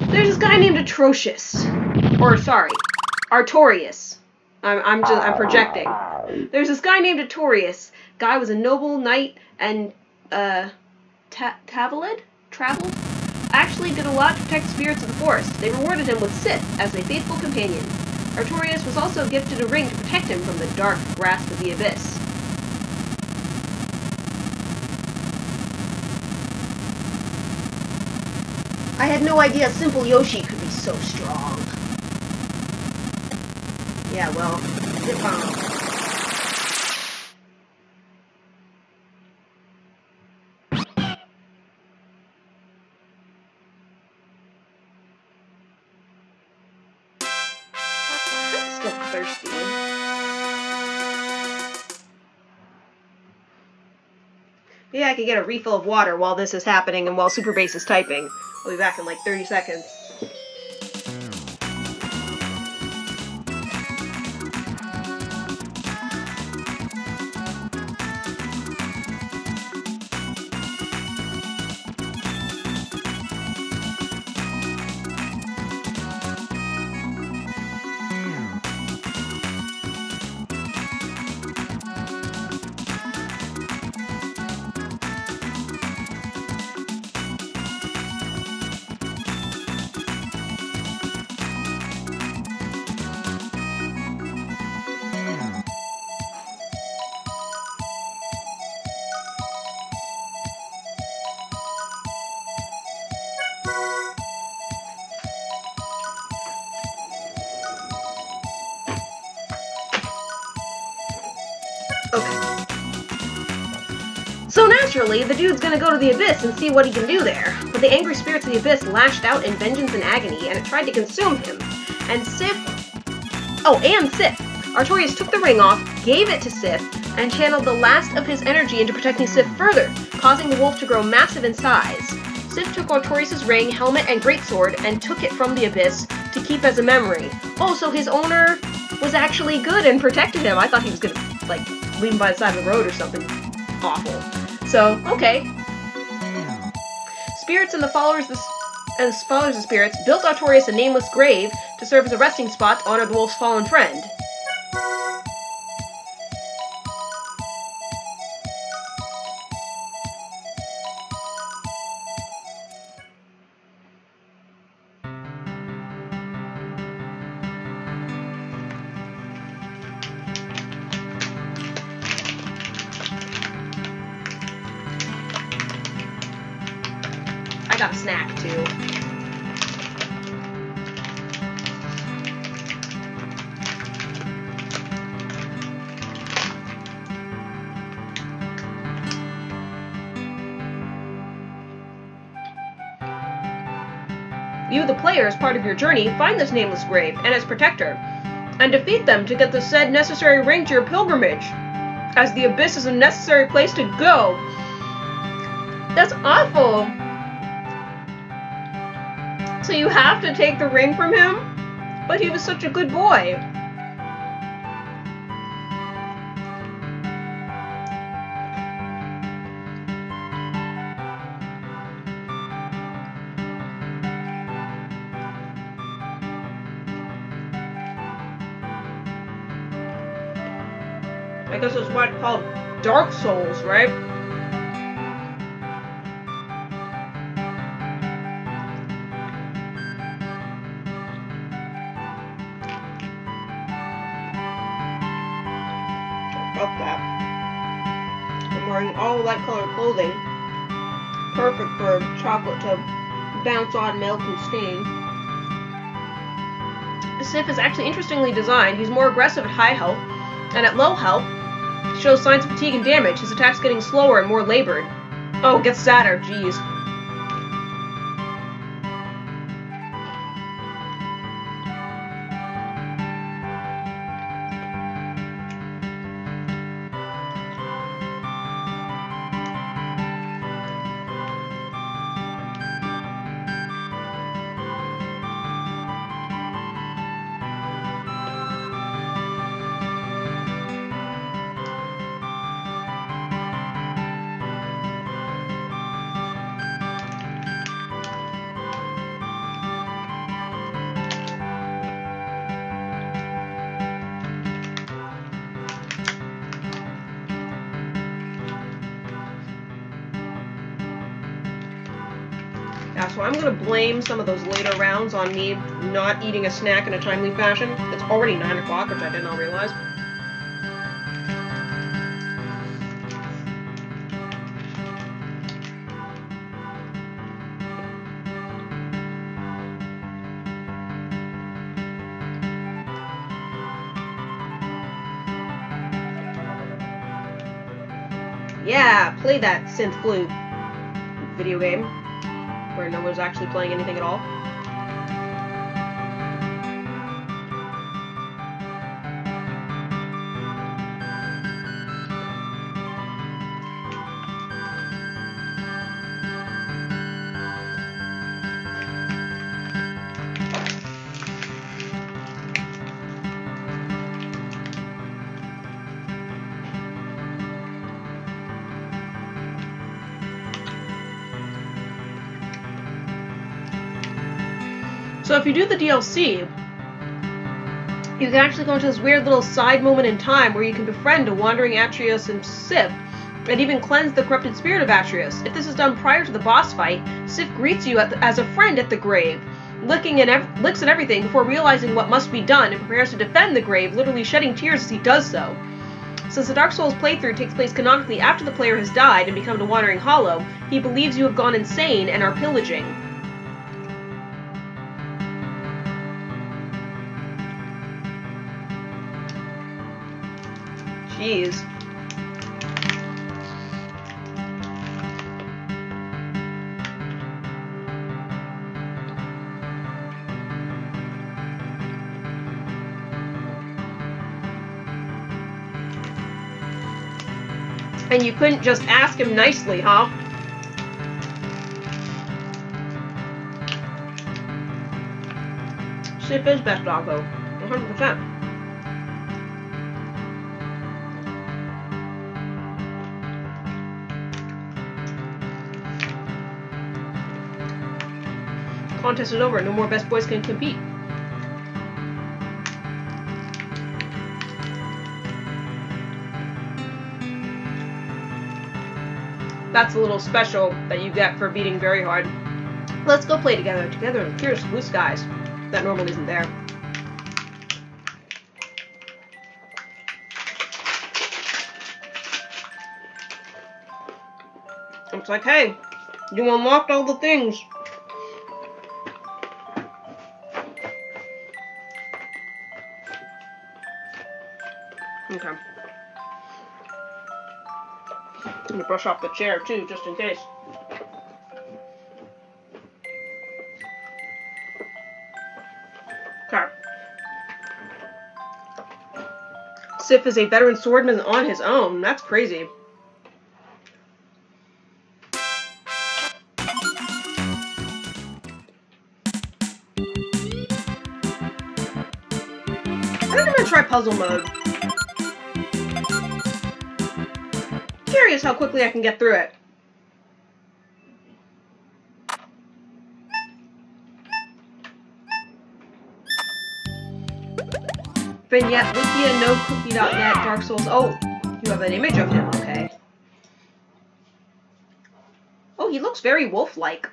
A: There's this guy named Atrocious. Or, sorry, Artorias. I'm projecting. There's this guy named Artorias. Guy was a noble knight and, Travel? Actually did a lot to protect the spirits of the forest. They rewarded him with Sith as a faithful companion. Artorias was also gifted a ring to protect him from the dark grasp of the abyss. I had no idea simple Yoshi could be so strong. Yeah, well, it found. I'm still thirsty. Maybe I could get a refill of water while this is happening and while Super Bass is typing. I'll be back in like 30 seconds. Okay. So naturally, the dude's gonna go to the Abyss and see what he can do there. But the angry spirits of the Abyss lashed out in vengeance and agony, and it tried to consume him. And Sif... Oh, and Sif! Artorias took the ring off, gave it to Sif, and channeled the last of his energy into protecting Sif further, causing the wolf to grow massive in size. Sif took Artorias' ring, helmet, and greatsword, and took it from the Abyss to keep as a memory. Oh, so his owner was actually good and protected him. I thought he was gonna, like, leave him by the side of the road or something awful. So, okay. Spirits and the followers of spirits built Artorias a nameless grave to serve as a resting spot to honor the wolf's fallen friend. I got a snack, too. You, the player, as part of your journey, find this nameless grave and its protector, and defeat them to get the said necessary ring to your pilgrimage, as the Abyss is a necessary place to go. That's awful! So you have to take the ring from him? But he was such a good boy. I guess that's why it's called Dark Souls, right? Fuck that. I'm wearing all light colored clothing. Perfect for chocolate to bounce on milk and stain. Sif is actually interestingly designed. He's more aggressive at high health, and at low health, shows signs of fatigue and damage. His attacks getting slower and more labored. Oh, it gets sadder, jeez. Yeah, so I'm gonna blame some of those later rounds on me not eating a snack in a timely fashion. It's already 9 o'clock, which I did not realize. Yeah, play that synth flute video game where no one's actually playing anything at all. So if you do the DLC, you can actually go into this weird little side moment in time where you can befriend a wandering Atreus and Sif, and even cleanse the corrupted spirit of Atreus. If this is done prior to the boss fight, Sif greets you as a friend at the grave, licks at everything before realizing what must be done and prepares to defend the grave, literally shedding tears as he does so. Since the Dark Souls playthrough takes place canonically after the player has died and become a wandering hollow, he believes you have gone insane and are pillaging. Jeez. And you couldn't just ask him nicely, huh? Sif is best doggo. 100%. Contest is over. No more best boys can compete. That's a little special that you get for beating very hard. Let's go play together in fierce blue skies. That normally isn't there. It's like, hey, you unlocked all the things. Okay. I'm gonna brush off the chair too, just in case. Okay. Sif is a veteran swordsman on his own. That's crazy. I think I'm gonna try puzzle mode. Curious how quickly I can get through it. Vignette, Wikia, NoCookie.net, Dark Souls. Oh, you have an image of him, okay. Oh, he looks very wolf-like.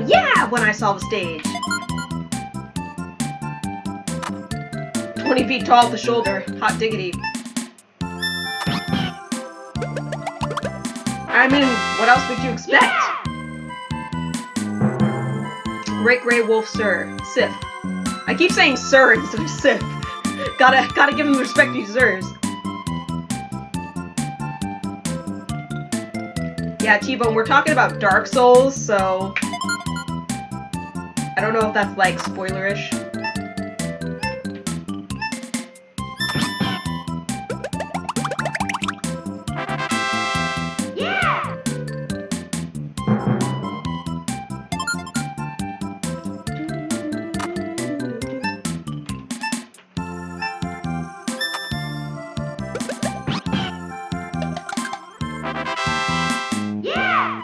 A: Yeah, when I solve a stage. 20 feet tall at the shoulder. Hot diggity. I mean, what else would you expect? Yeah! Great Grey Wolf Sir. Sif. I keep saying Sir instead of Sif. Gotta give him the respect he deserves. Yeah, T-Bone, we're talking about Dark Souls, so I don't know if that's, like, spoilerish. Yeah! Yeah!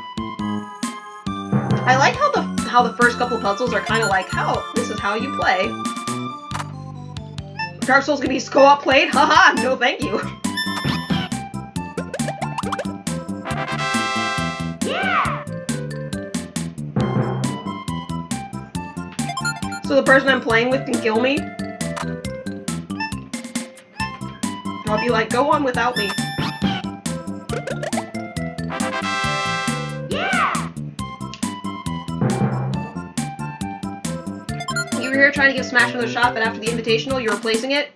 A: I like how the first couple puzzles are kind of like, this is how you play. Dark Souls can be co-op played? Haha, no thank you. Yeah! So the person I'm playing with can kill me? I'll be like, go on without me. You were here trying to give Smash another shot, but after the Invitational, you're replacing it?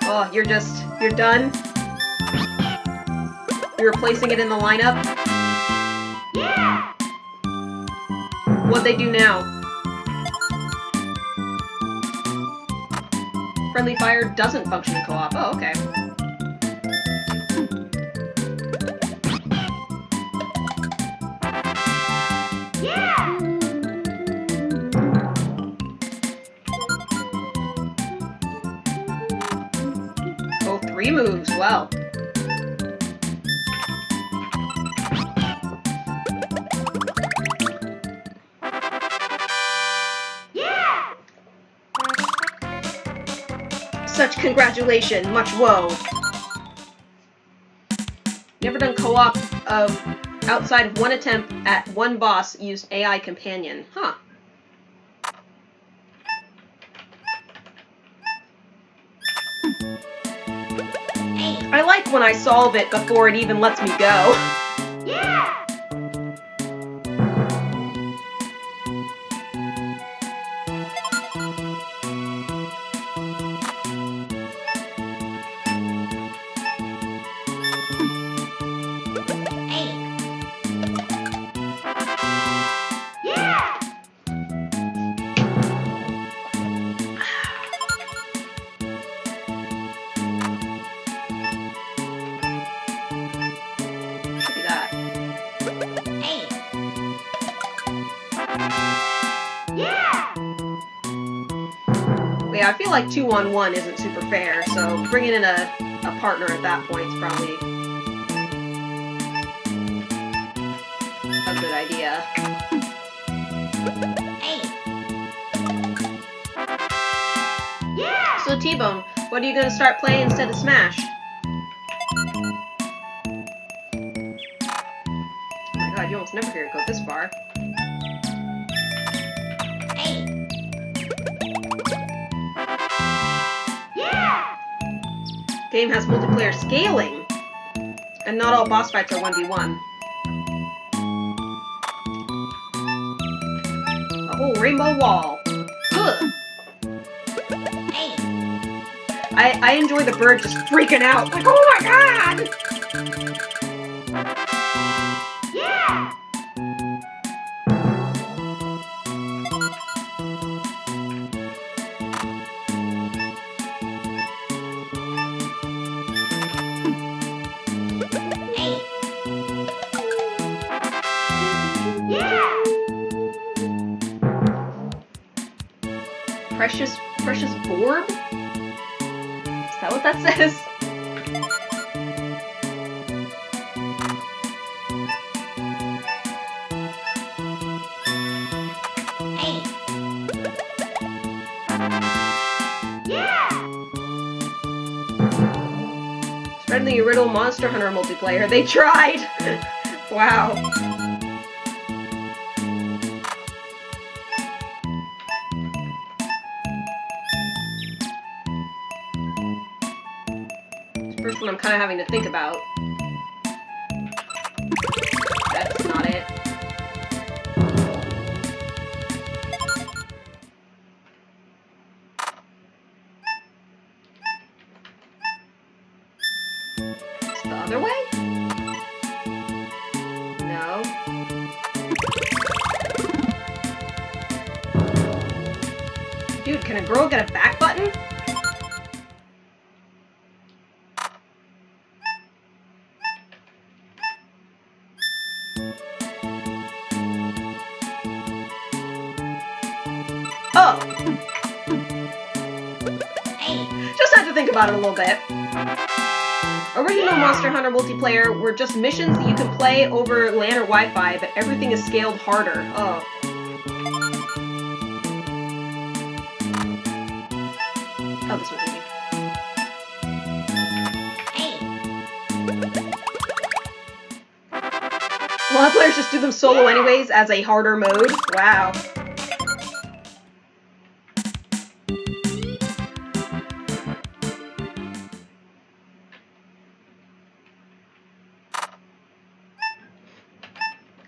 A: Oh, you're done? You're replacing it in the lineup? Yeah! What'd they do now? Friendly Fire doesn't function in co-op. Oh, okay. Yeah! moves, well.
C: Yeah!
A: Such congratulation, much woe. Never done co-op outside of one attempt at one boss used AI companion. Huh. I like when I solve it before it even lets me go.
C: Yeah! Yeah!
A: Should be that.
C: Yeah!
A: Wait, I feel like 2-on-1 isn't super fair, so bringing in a partner at that point is probably a good idea.
C: Yeah!
A: So T-Bone, what are you gonna start playing instead of Smash? Oh my god, you almost never hear it go this far.
C: Yeah!
A: Game has multiplayer scaling, and not all boss fights are 1v1. A whole rainbow wall. Ugh. I enjoy the bird just freaking out, like, oh my god!
C: Yeah! Yeah!
A: Precious Borb? Is that what that says?
C: Yeah!
A: It's better than the Riddle Monster Hunter multiplayer. They tried! Wow. First one I'm kind of having to think about. That's not it. It's the other way? No. Dude, can a girl get a back button? Oh! Just had to think about it a little bit. Original Monster Hunter multiplayer were just missions that you can play over LAN or Wi-Fi, but everything is scaled harder. Oh. Oh, this one's easy. A lot of players just do them solo anyways as a harder mode. Wow.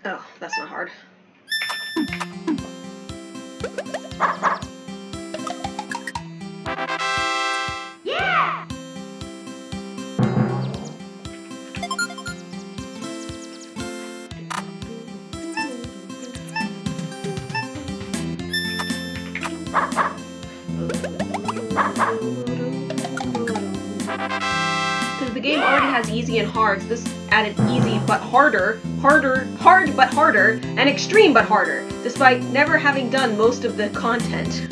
A: Oh, that's not hard.
C: Yeah!
A: Because the game already has easy and hard, so this added easy but harder, hard but harder, and extreme but harder, despite never having done most of the content.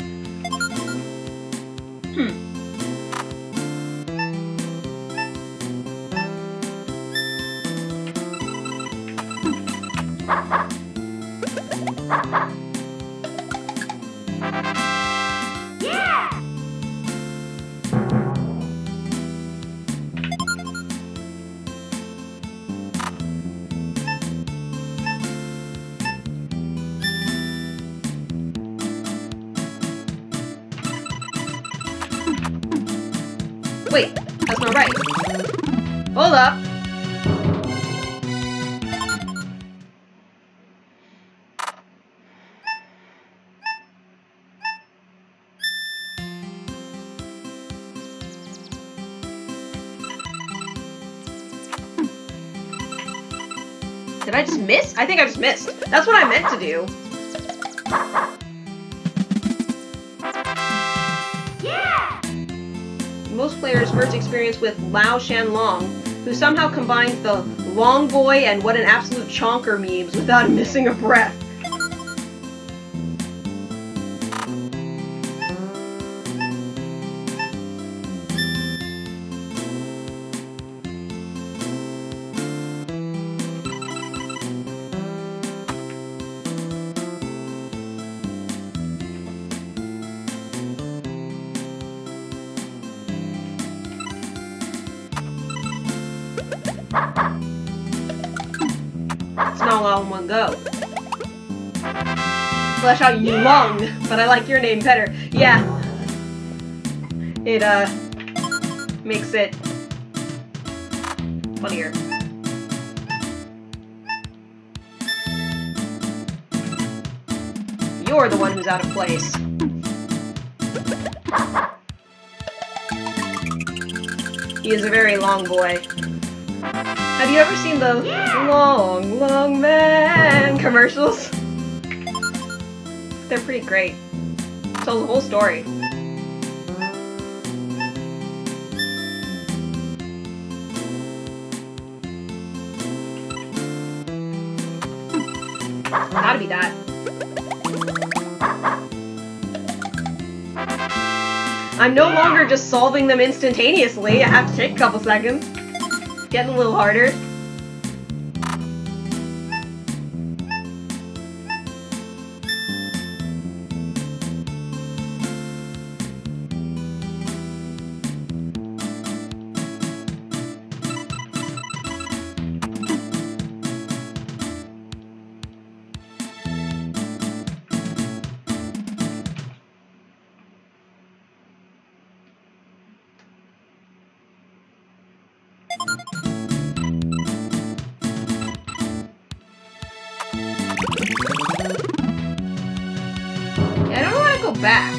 A: Wait, that's not right. Hold up. Did I just miss? I think I just missed. That's what I meant to do.
C: Yeah!
A: Most players' first experience with Lao Shanlong, who somehow combines the long boy and what an absolute chonker memes without missing a breath. It's not all in one go. Flesh out you lung, but I like your name better. Yeah. It, makes it funnier. You're the one who's out of place. He is a very long boy. Have you ever seen the Long, Long Man commercials? They're pretty great. Tells the whole story. Gotta be that. I'm no longer just solving them instantaneously. I have to take a couple seconds. Getting a little harder. Back.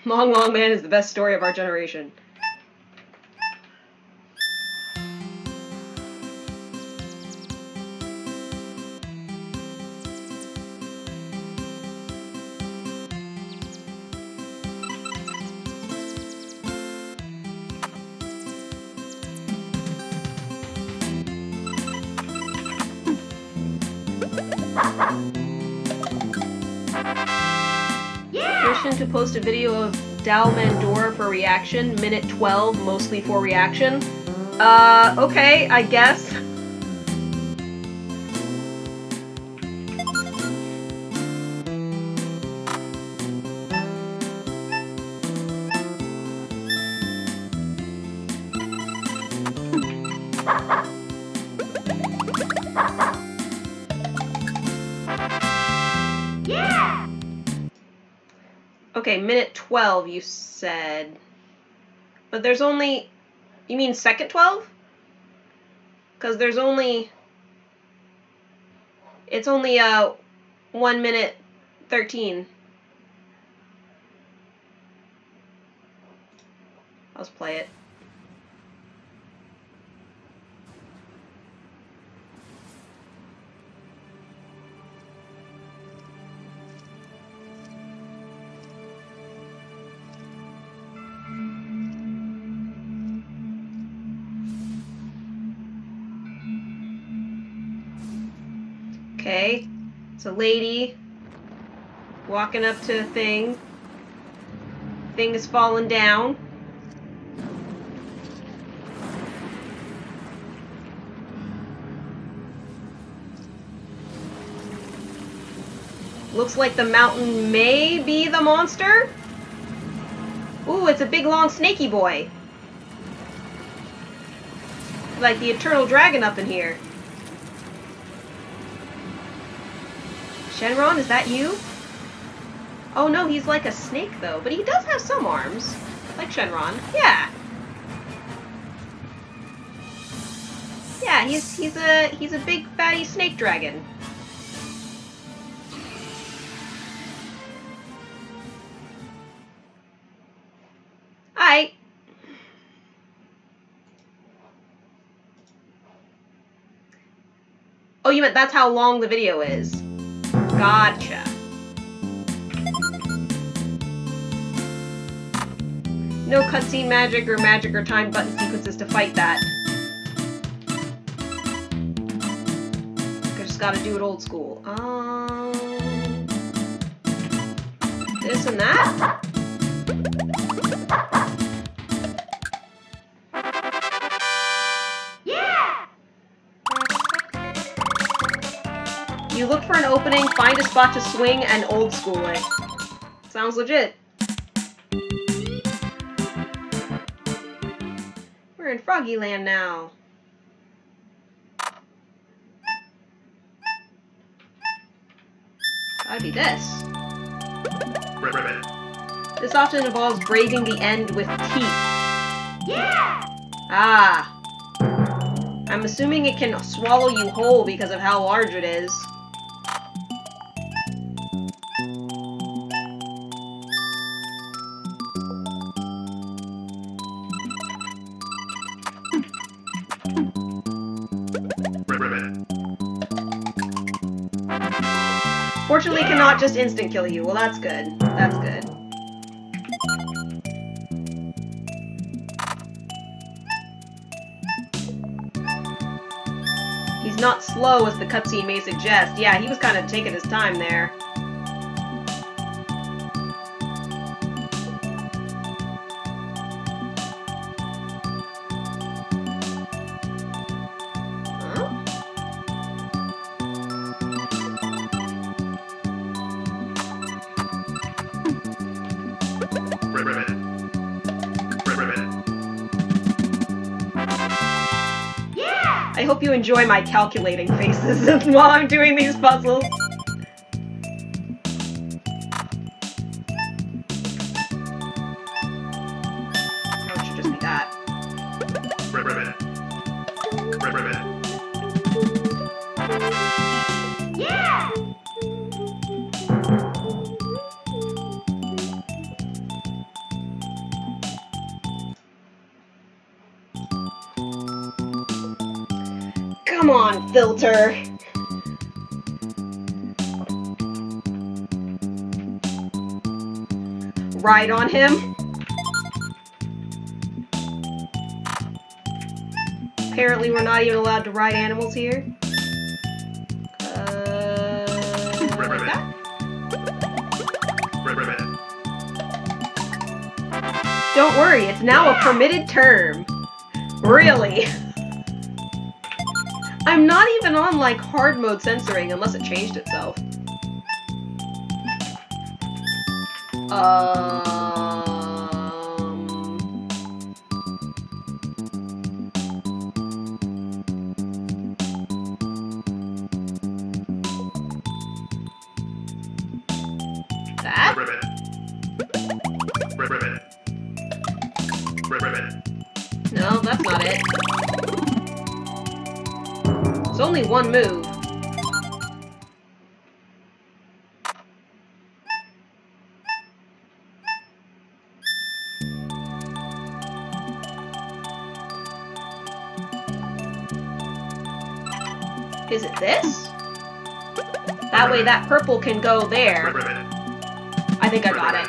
A: Long, Long Man is the best story of our generation. To post a video of Dal Mandora for reaction, minute 12, mostly for reaction. Okay, I guess. Okay, minute 12 you said. But there's only... You mean second 12? Because there's only... It's only 1 minute 13. Let's play it. Okay, it's a lady walking up to a thing. Thing is falling down. Looks like the mountain may be the monster. Ooh, it's a big long snaky boy. Like the eternal dragon up in here. Shenron, is that you? Oh no, he's like a snake though, but he does have some arms. Like Shenron. Yeah. Yeah, he's a big fatty snake dragon. Alright. Oh, you meant that's how long the video is. Gotcha. No cutscene magic or time button sequences to fight that. Just gotta do it old school. This and that?
C: Yeah!
A: You look for an opening, find a spot to swing, and old school it. Sounds legit. We're in Froggy Land now. Gotta be this. This often involves braving the end with teeth.
C: Yeah!
A: Ah. I'm assuming it can swallow you whole because of how large it is. Fortunately, it cannot just instant kill you. Well, that's good. That's good. He's not slow as the cutscene may suggest. Yeah, he was kind of taking his time there. I hope you enjoy my calculating faces while I'm doing these puzzles. Oh, it should just be that.
C: Yeah!
A: Come on, filter. Ride on him. Apparently we're not even allowed to ride animals here. Like that? Don't worry, it's now a permitted term. Really? I'm not even on, like, hard mode censoring unless it changed itself. That? No, that's not it. It's only one move. Is it this? That way that purple can go there. I think I got it.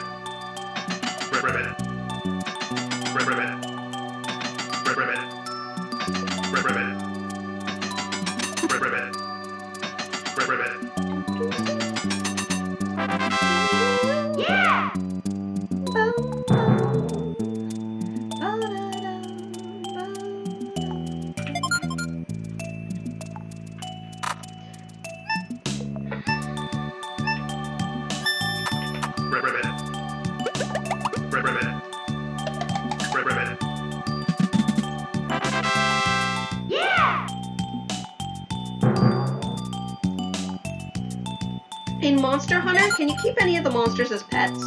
C: Yeah! Yeah!
A: In Monster Hunter, can you keep any of the monsters as pets?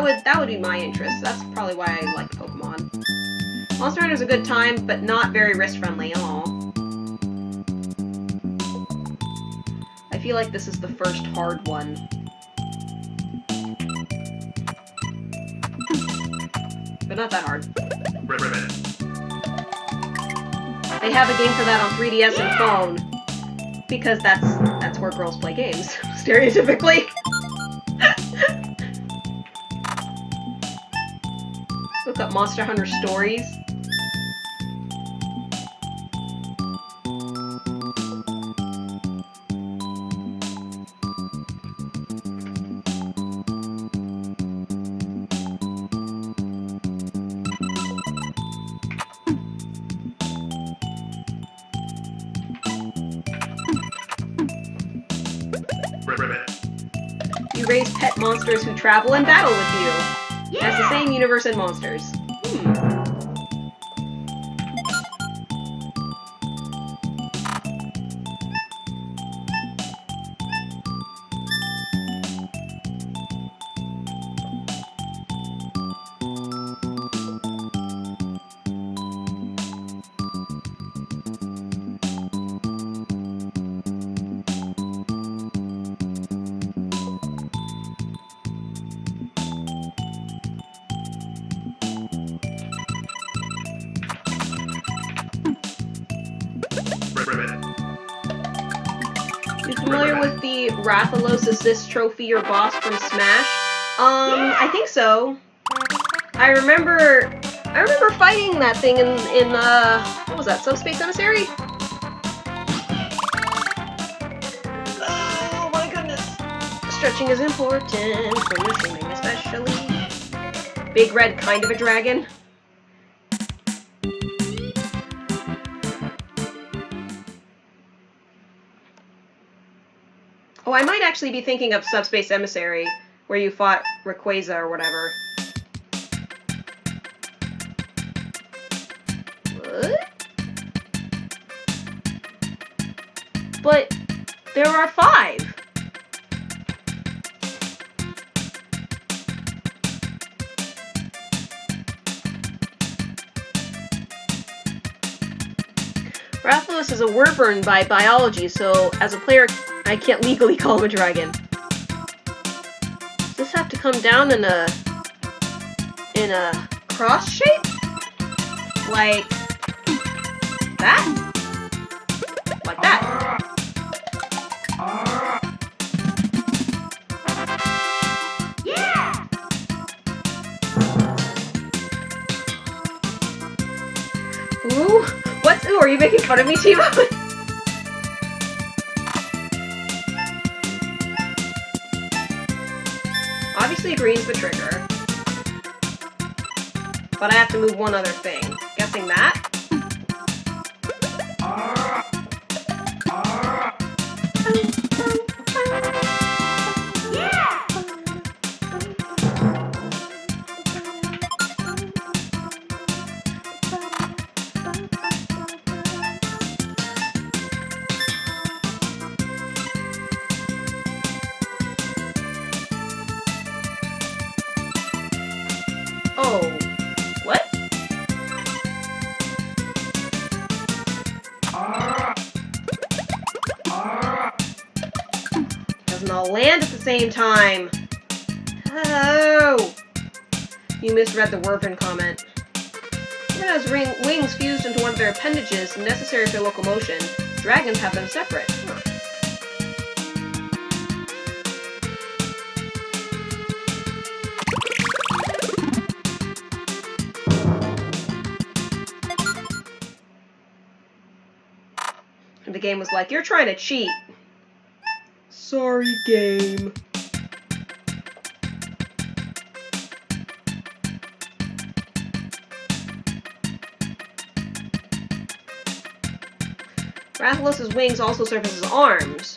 A: that would be my interest. That's probably why I like Pokemon. Monster Hunter's a good time, but not very wrist-friendly at all. I feel like this is the first hard one. But not that hard. They have a game for that on 3DS and phone. Because that's where girls play games, stereotypically. Look up Monster Hunter Stories. You raise pet monsters who travel and battle with you.
C: Yeah!
A: That's the same universe and monsters. You familiar with the Rathalos Assist Trophy or boss from Smash? I think so. I remember fighting that thing in what was that, Subspace Emissary? Oh my goodness. Stretching is important for your swimming especially. Big red kind of a dragon. Oh, I might actually be thinking of Subspace Emissary, where you fought Rayquaza or whatever. What? But there are 5. Rathalos is a wyvern by biology, so as a player, I can't legally call him a dragon. Does this have to come down in a cross shape? Like that? Like that.
C: Yeah!
A: Ooh, what's ooh? Are you making fun of me, Timo? Obviously green's the trigger. But I have to move one other thing. Guessing that?
C: Yeah!
A: Oh, what? Doesn't all land at the same time. Oh! You misread the wyvern comment. Even as wings fused into one of their appendages necessary for locomotion, dragons have them separate. Huh. And the game was like, you're trying to cheat. Sorry, game. Rathalos' wings also serve as his arms.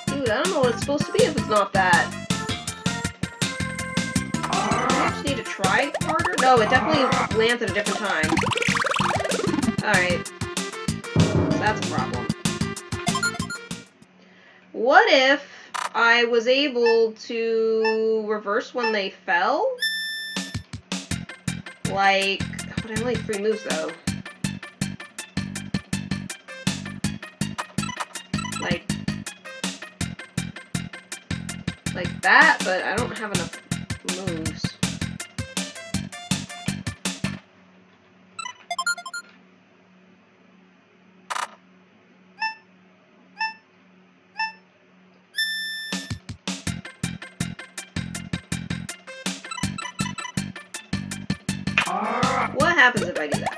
A: Dude, I don't know what it's supposed to be if it's not that. try harder? No, it definitely lands at a different time. Alright. So that's a problem. What if I was able to reverse when they fell? Like, but I only have 3 moves though. Like that, but I don't have enough moves. What happens if I do that?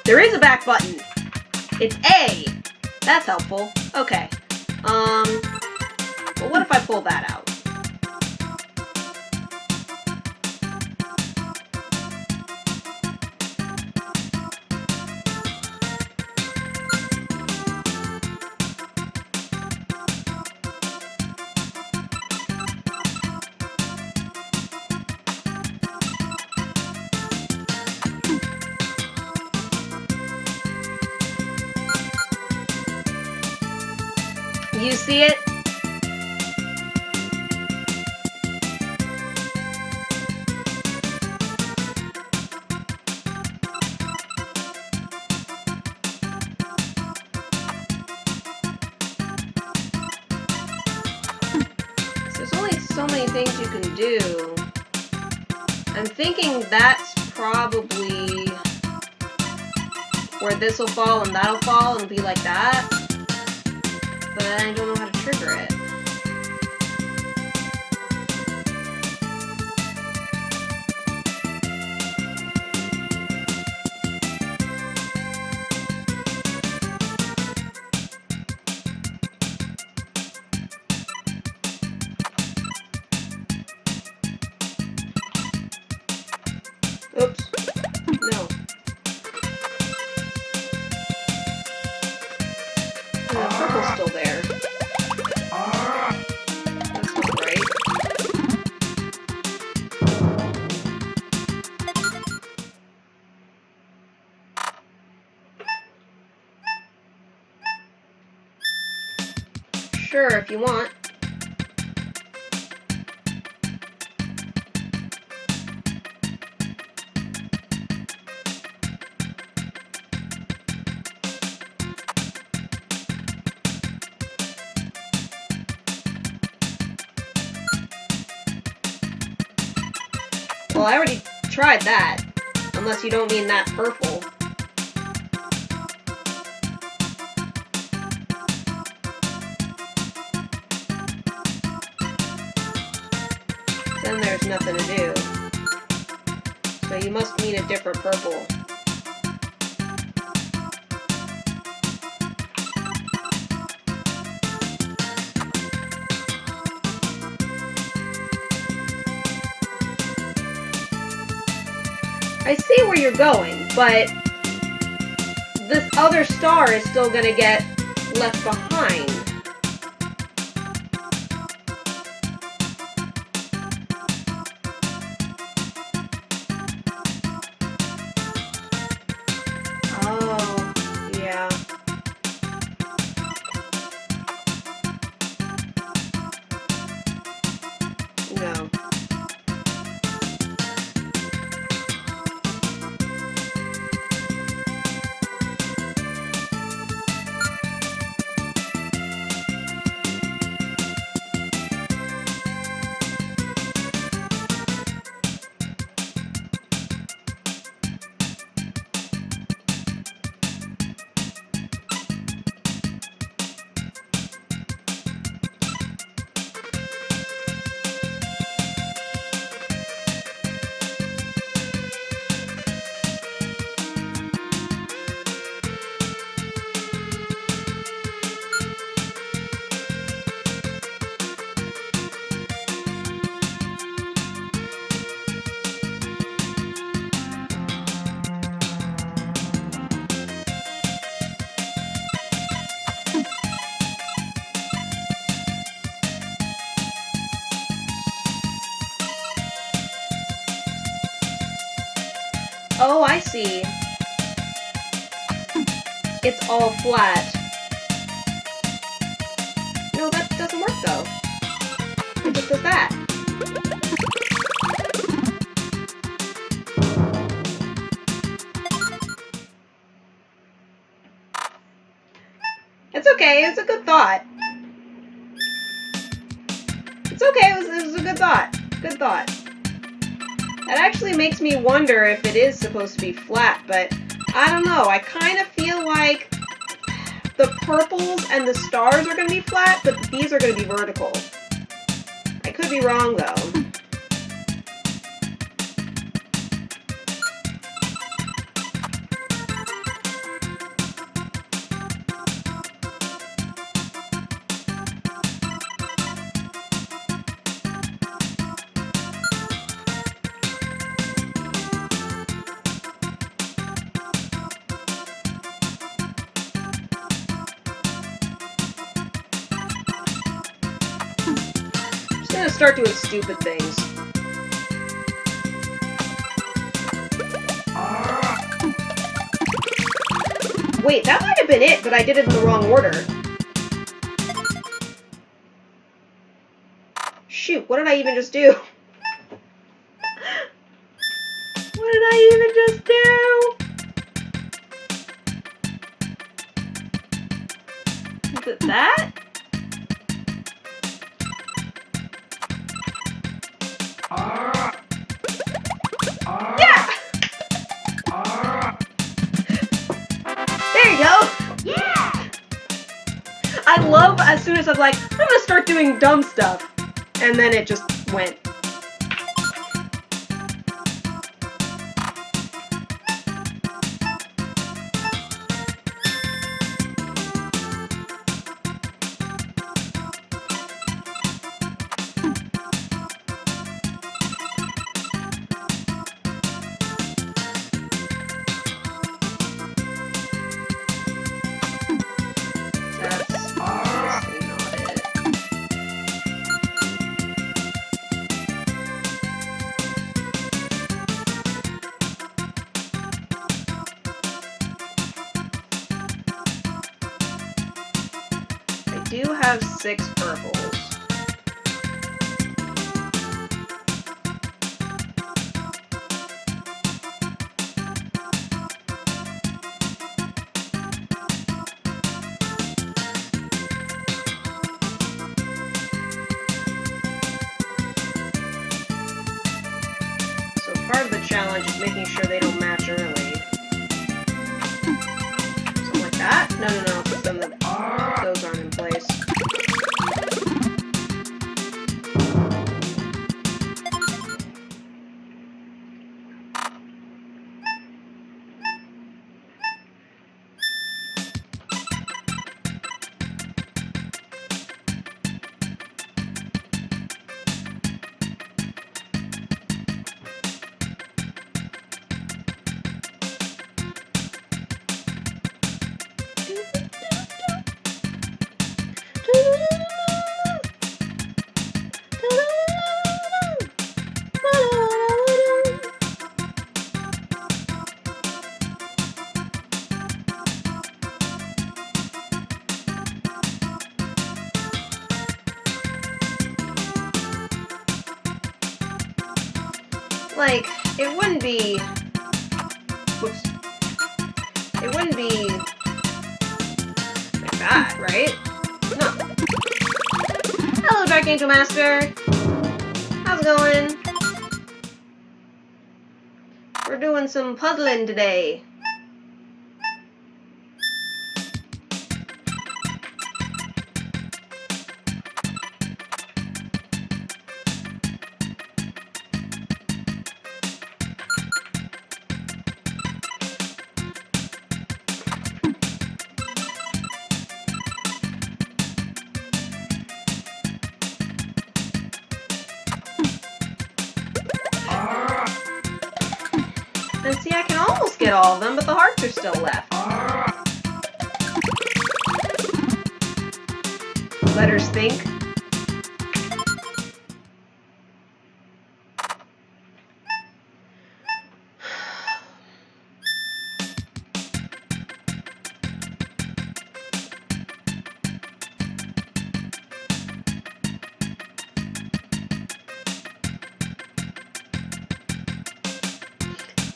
A: There is a back button. It's A. That's helpful. Okay. But what if I pull that out? You see it? There's only so many things you can do. I'm thinking that's probably where this will fall and that'll fall and be like that. But I don't know how to trigger it. Oops. No. And the purple's still there. That's not right. Sure, if you want. Well, I already tried that. Unless you don't mean that purple. Then there's nothing to do. So you must mean a different purple. I see where you're going, but this other star is still going to get left behind. Oh, yeah. No. Oh, I see. It's all flat. No, that doesn't work though. It just does that. It's okay, it's a good thought. It's okay, it was a good thought. Good thought. That actually makes me wonder if it is supposed to be flat, but I don't know. I kind of feel like the purples and the stars are going to be flat, but these are going to be vertical. I could be wrong, though. I'm gonna start doing stupid things. Wait, that might have been it, but I did it in the wrong order. Shoot, what did I even just do? What did I even just do? Is it that? Yeah! There you go!
C: Yeah!
A: I love as soon as I'm like, I'm gonna start doing dumb stuff. And then it just went. That's obviously not it. I do have 6 purples. So part of the challenge is making sure they don't match early. Something like that? No, because then those aren't in place. Like, it wouldn't be... Whoops. It wouldn't be... like that, right? No. Hello, Dark Angel Master! How's it going? We're doing some puzzling today. And see, I can almost get all of them, but the hearts are still left. Letters think.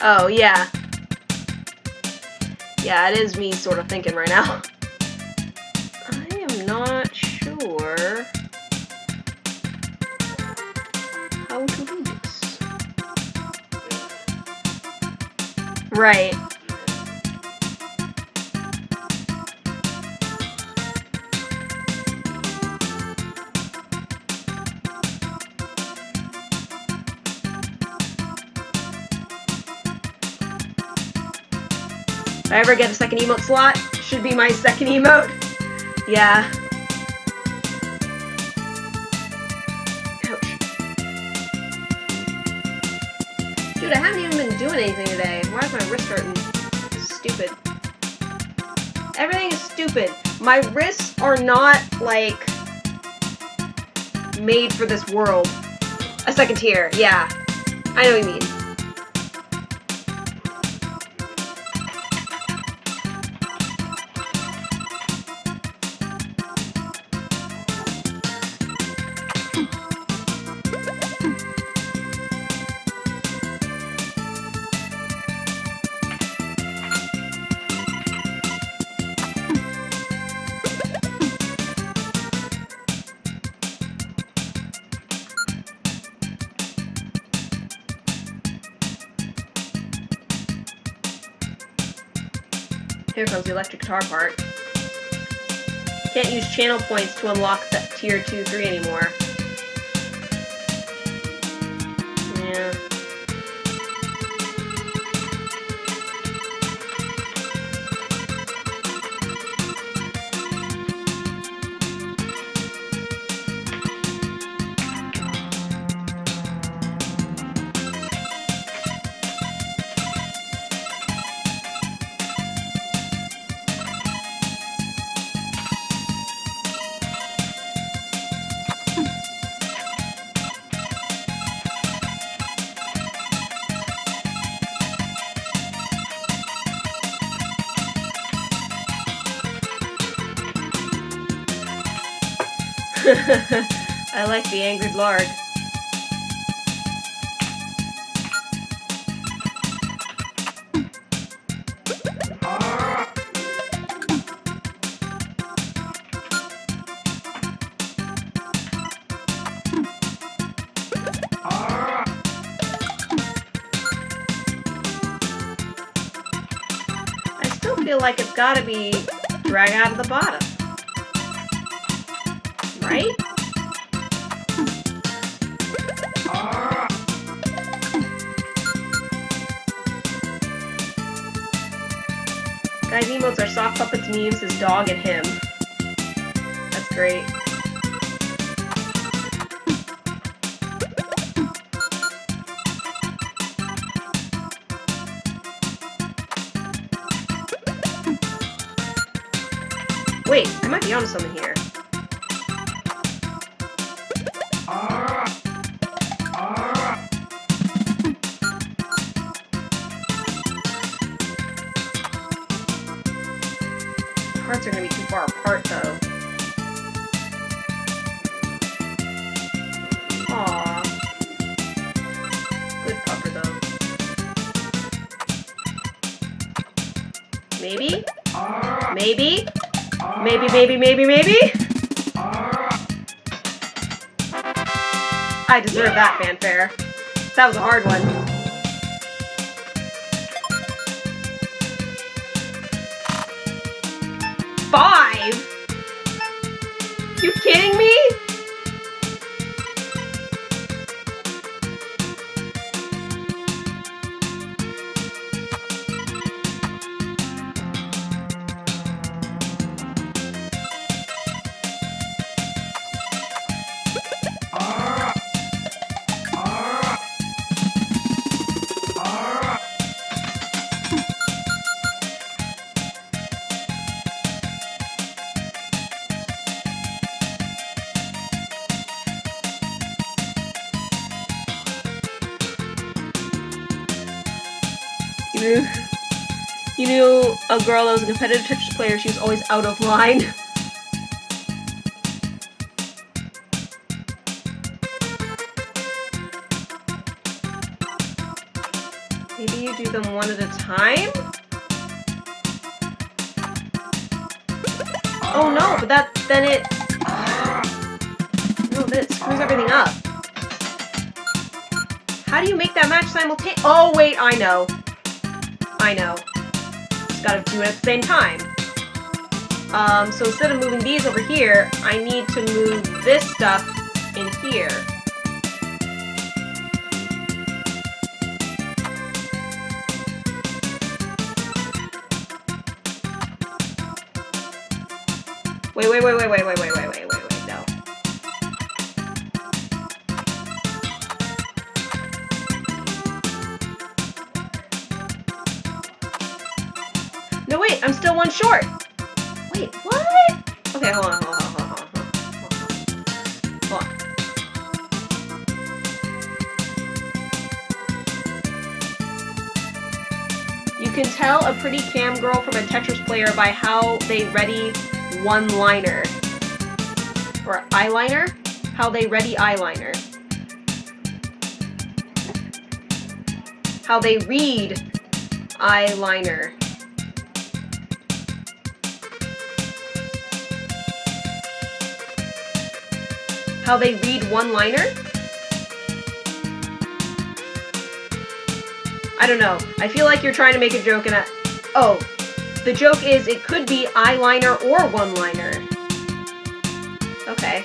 A: Oh, yeah. Yeah, it is me sort of thinking right now. I am not sure how to do this. Right. If I ever get a second emote slot, should be my second emote. Yeah. Ouch. Dude, I haven't even been doing anything today. Why is my wrist hurting? Stupid. Everything is stupid. My wrists are not, like, made for this world. A second tier, yeah. I know what you mean. Here comes the electric guitar part. Can't use channel points to unlock the tier 2, 3 anymore. Yeah. I like the angry lard. I still feel like it's gotta be drag out of the bottom. Right? Guys, emotes are sock puppets, memes, his dog, and him. That's great. Wait, I might be onto something here. Hearts are gonna be too far apart, though. Aww. Good pupper, though. Maybe? Maybe? Maybe? I deserve that fanfare. That was a hard one. Five? You kidding me? You knew a girl that was a competitive Tetris player, she was always out of line. Maybe you do them one at a time? Oh no, but then it screws everything up. How do you make that match simultaneously? Oh wait, I know. Just gotta do it at the same time. So instead of moving these over here, I need to move this stuff in here. Wait, no. No, wait, I'm still one short. Wait, what? Okay, hold on. You can tell a pretty cam girl from a Tetris player by how they ready one-liner. Or eyeliner? How they ready eyeliner. How they read eyeliner. How they read one-liner? I don't know. I feel like you're trying to make a joke and oh. The joke is it could be eyeliner or one-liner. Okay.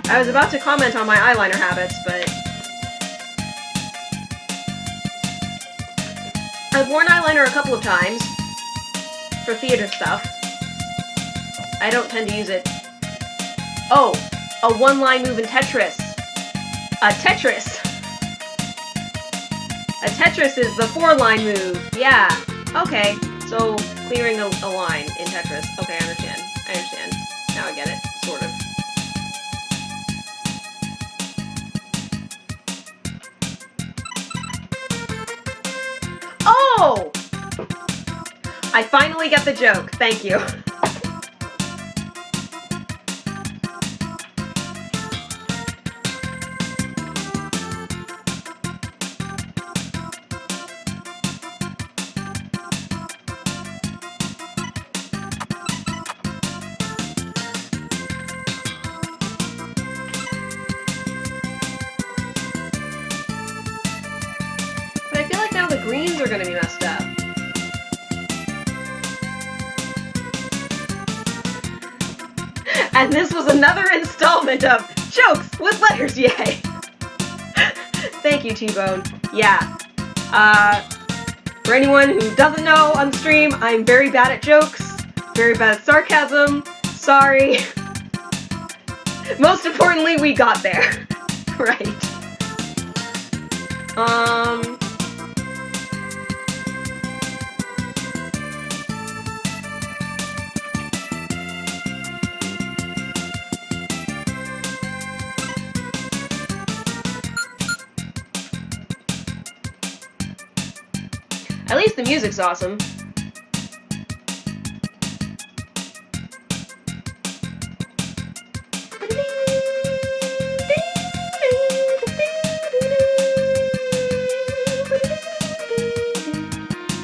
A: I was about to comment on my eyeliner habits, but I've worn eyeliner a couple of times for theater stuff. I don't tend to use it. Oh, a one-line move in Tetris. A Tetris. A Tetris is the four-line move. Yeah. Okay. So clearing a line in Tetris. Okay, I understand. Now I get it. Sort of. Oh! I finally get the joke. Thank you. Greens are gonna be messed up. And this was another installment of Jokes with Letters, yay! Thank you, T-Bone. Yeah. For anyone who doesn't know on the stream, I'm very bad at jokes, very bad at sarcasm. Sorry. Most importantly, we got there. Right. At least the music's awesome.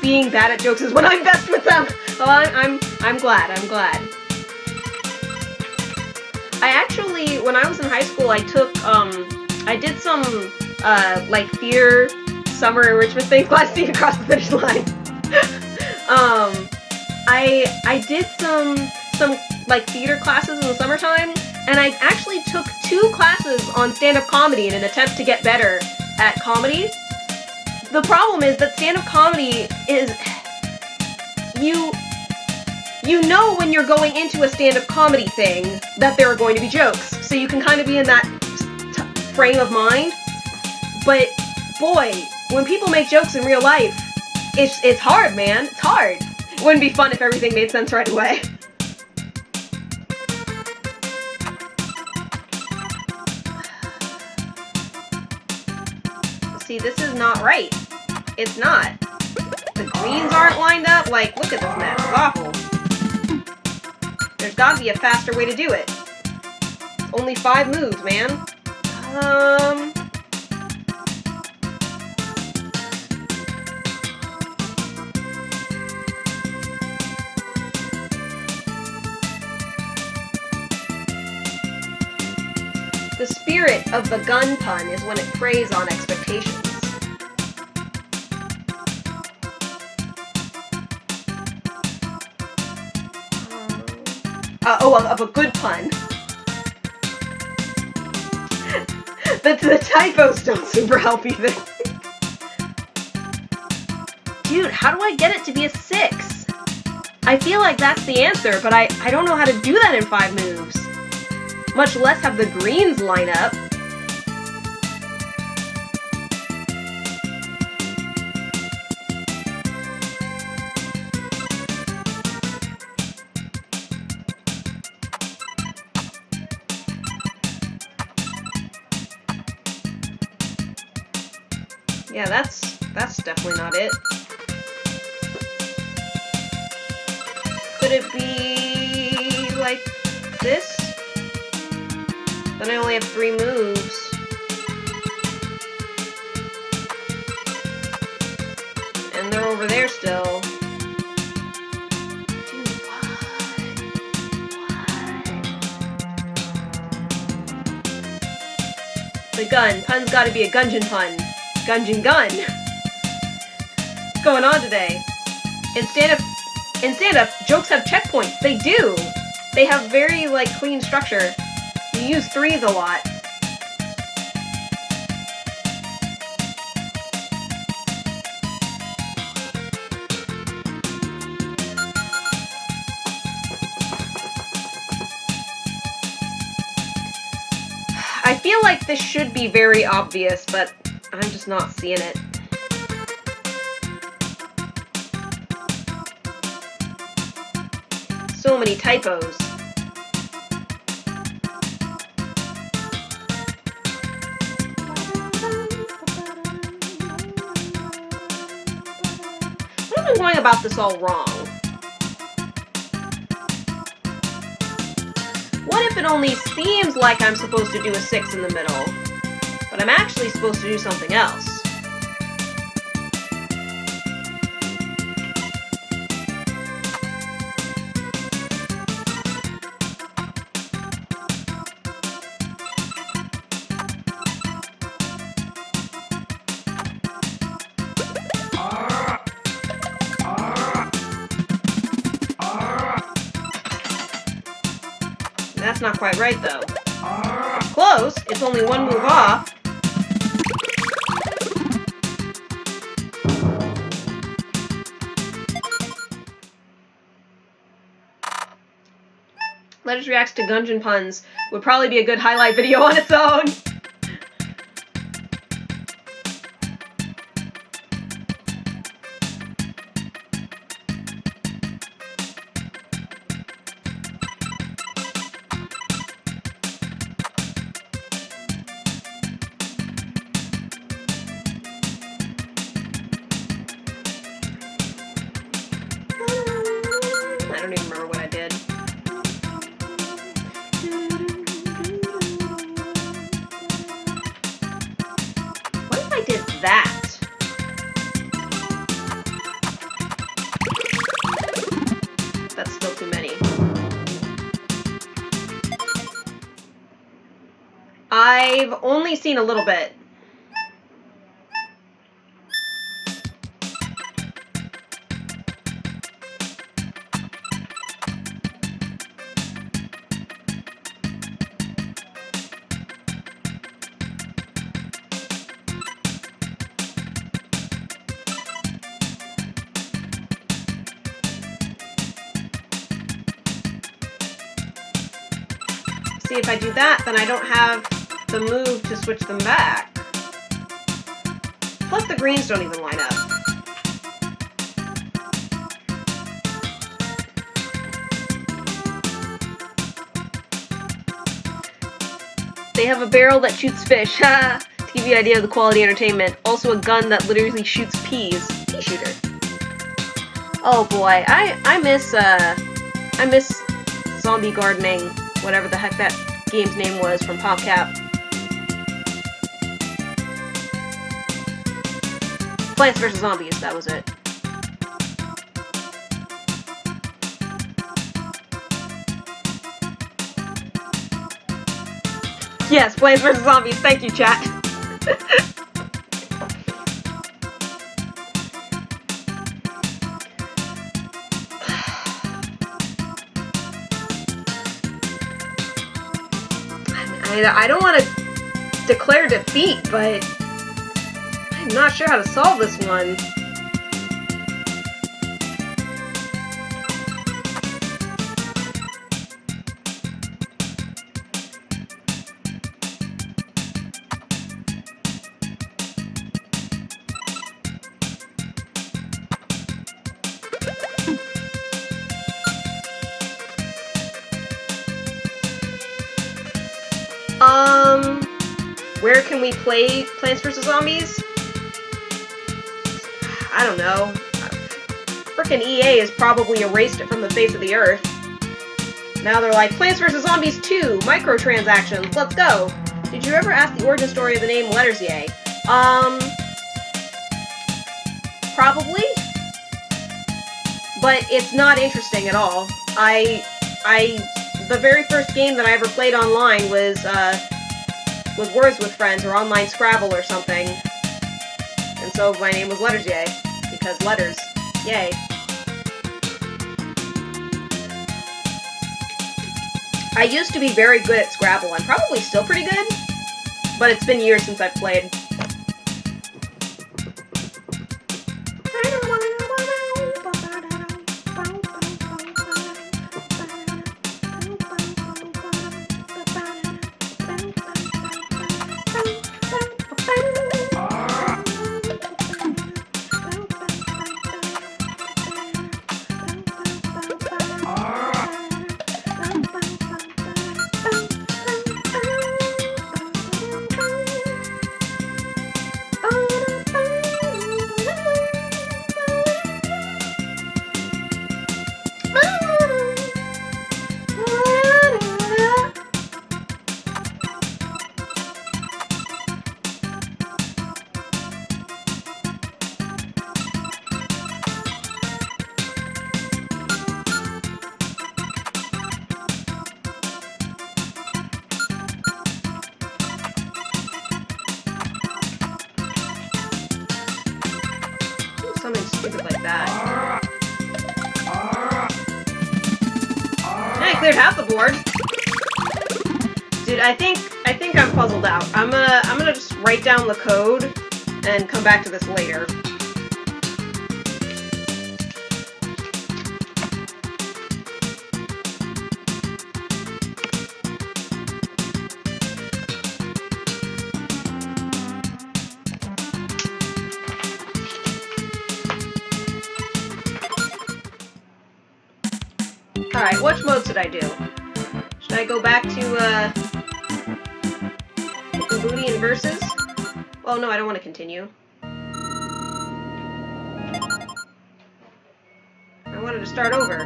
A: Being bad at jokes is when I'm best with them. Oh, I'm glad. I actually, when I was in high school, I took I did some like theater summer enrichment thing. Glad to see you across the finish line. I did some like theater classes in the summertime, and I actually took 2 classes on stand-up comedy in an attempt to get better at comedy. The problem is that stand-up comedy is you know when you're going into a stand-up comedy thing that there are going to be jokes, so you can kind of be in that frame of mind. But boy, when people make jokes in real life, it's hard, man. It's hard. It wouldn't be fun if everything made sense right away. See, this is not right. It's not. The greens aren't lined up. Like, look at this mess. It's awful. There's gotta be a faster way to do it. It's only 5 moves, man. The spirit of the gun pun is when it preys on expectations. Of a good pun. The typos don't super help either. Dude, how do I get it to be a 6? I feel like that's the answer, but I don't know how to do that in 5 moves. Much less have the greens line up. Yeah, that's definitely not it. Could it be like this? Then I only have 3 moves. And they're over there still. Dude, what? The gun. Pun's gotta be a Gungeon pun. Gungeon gun. What's going on today? In stand-up, jokes have checkpoints. They do. They have very, like, clean structure. You use 3s a lot. I feel like this should be very obvious, but I'm just not seeing it. So many typos. What am I going about this all wrong? What if it only seems like I'm supposed to do a 6 in the middle, but I'm actually supposed to do something else? That's not quite right, though. Close. It's only 1 move off. Letters reacts to Gungeon puns would probably be a good highlight video on its own. I don't even remember what I did. What if I did that? That's still too many. I've only seen a little bit. See, if I do that, then I don't have the move to switch them back. Plus, the greens don't even line up. They have a barrel that shoots fish, to give you an idea of the quality entertainment. Also a gun that literally shoots peas. Pea shooter. Oh boy, I miss zombie gardening, whatever the heck that game's name was from PopCap. Plants vs. Zombies, that was it. Yes, Plants vs. Zombies. Thank you, chat. I don't want to declare defeat, but I'm not sure how to solve this one. Where can we play Plants vs. Zombies? I don't know. Frickin' EA has probably erased it from the face of the earth. Now they're like, Plants vs. Zombies 2, microtransactions, let's go! Did you ever ask the origin story of the name Letters Yay? Probably? But it's not interesting at all. The very first game that I ever played online was Words with Friends, or Online Scrabble or something. And so my name was Letters Yay, because letters, yay. I used to be very good at Scrabble. I'm probably still pretty good, but it's been years since I've played. Something stupid like that. Hey, I cleared half the board. Dude, I think I'm puzzled out. I'm gonna just write down the code and come back to this later. Alright, which mode should I do? Should I go back to, Booty and Versus? Oh no, I don't want to continue. I wanted to start over.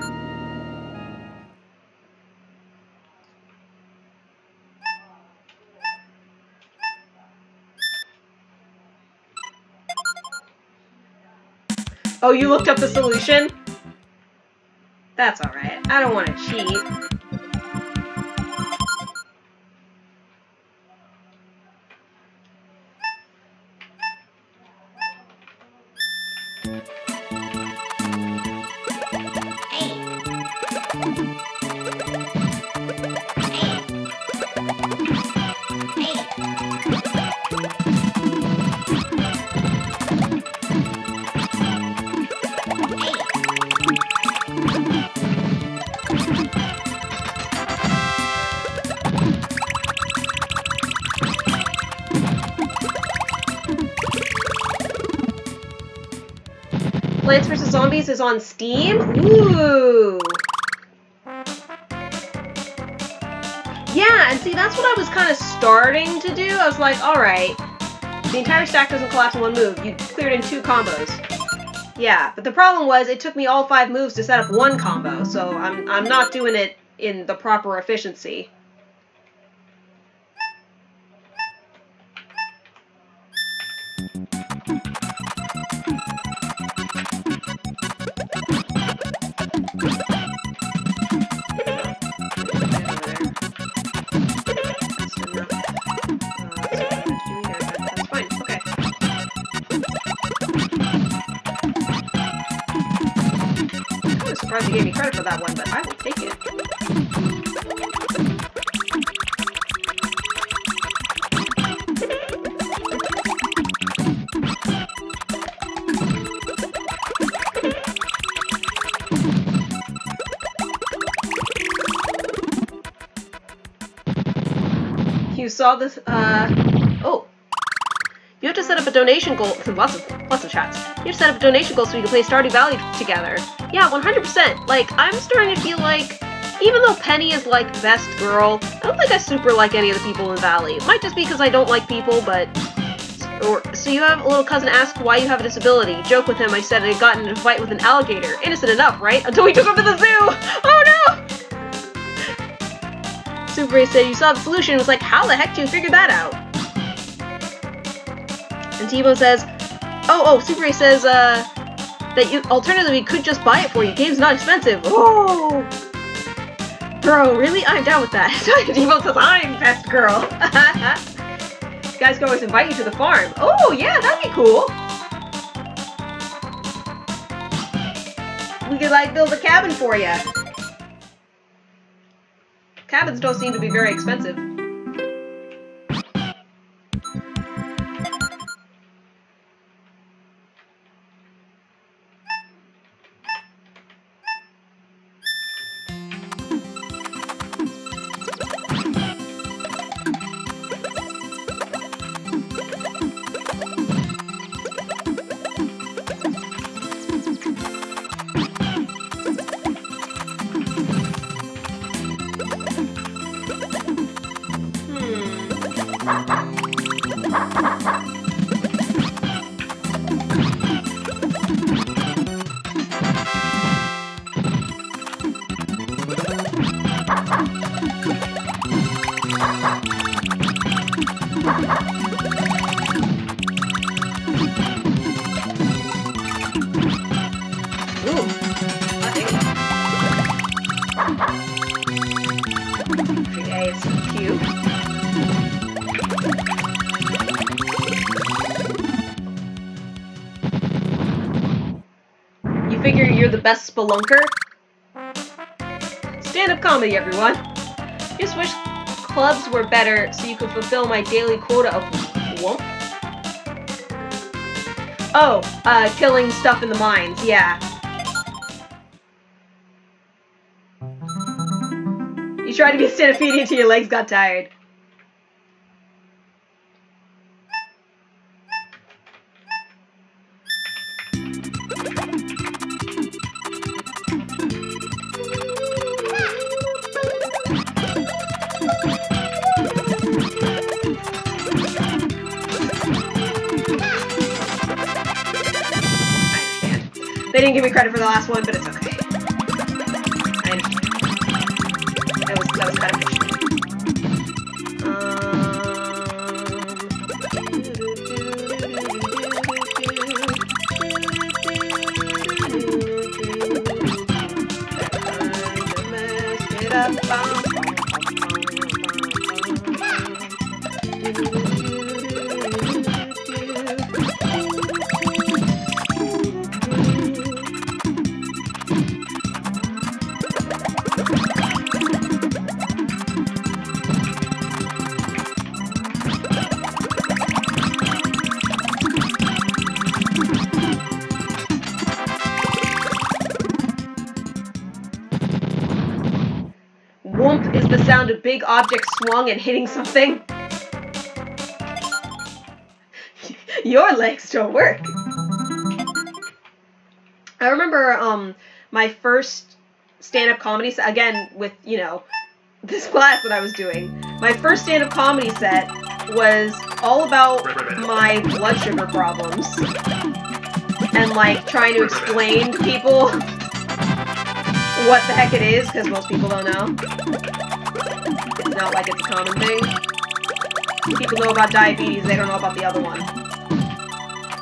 A: Oh, you looked up the solution? That's alright. I don't want to cheat. Plants vs. Zombies is on Steam? Ooh! Yeah, and see, that's what I was kind of starting to do. I was like, alright, the entire stack doesn't collapse in one move. You cleared in 2 combos. Yeah, but the problem was it took me all 5 moves to set up 1 combo, so I'm not doing it in the proper efficiency. surprised you gave me credit for that one, but I will take it. You saw this, oh. You have to set up a donation goal. Lots of chats. You have to set up a donation goal so we can play Stardew Valley together. Yeah, 100%. Like, I'm starting to feel like, even though Penny is, like, best girl, I don't think I super like any of the people in the Valley. It might just be because I don't like people, but... So you have a little cousin ask why you have a disability. Joke with him, I said I had gotten in a fight with an alligator. Innocent enough, right? Until we took him to the zoo! Oh no! Super Ray said you saw the solution. It was like, how the heck do you figure that out? And T-Bone says, Super Ray says, that you alternatively could just buy it for you. Game's not expensive. Oh! Bro, really? I'm down with that. T-Bone says, I'm best girl. You guys can always invite you to the farm. Oh, yeah, that'd be cool. We could, like, build a cabin for you. Cabins don't seem to be very expensive. Figure you're the best spelunker? Stand-up comedy, everyone. Just wish clubs were better so you could fulfill my daily quota of whoop. Oh, killing stuff in the mines, yeah. You tried to be a stand-up-feeding until your legs got tired. They didn't give me credit for the last one, but it's okay. That was kind of fishy. Whoomp is the sound of big objects swung and hitting something. Your legs don't work. I remember my first stand-up comedy set, again with, you know, this class that I was doing. My first stand-up comedy set was all about my blood sugar problems. And, like, trying to explain to people what the heck it is, because most people don't know. It's not like it's a common thing. People know about diabetes, they don't know about the other one.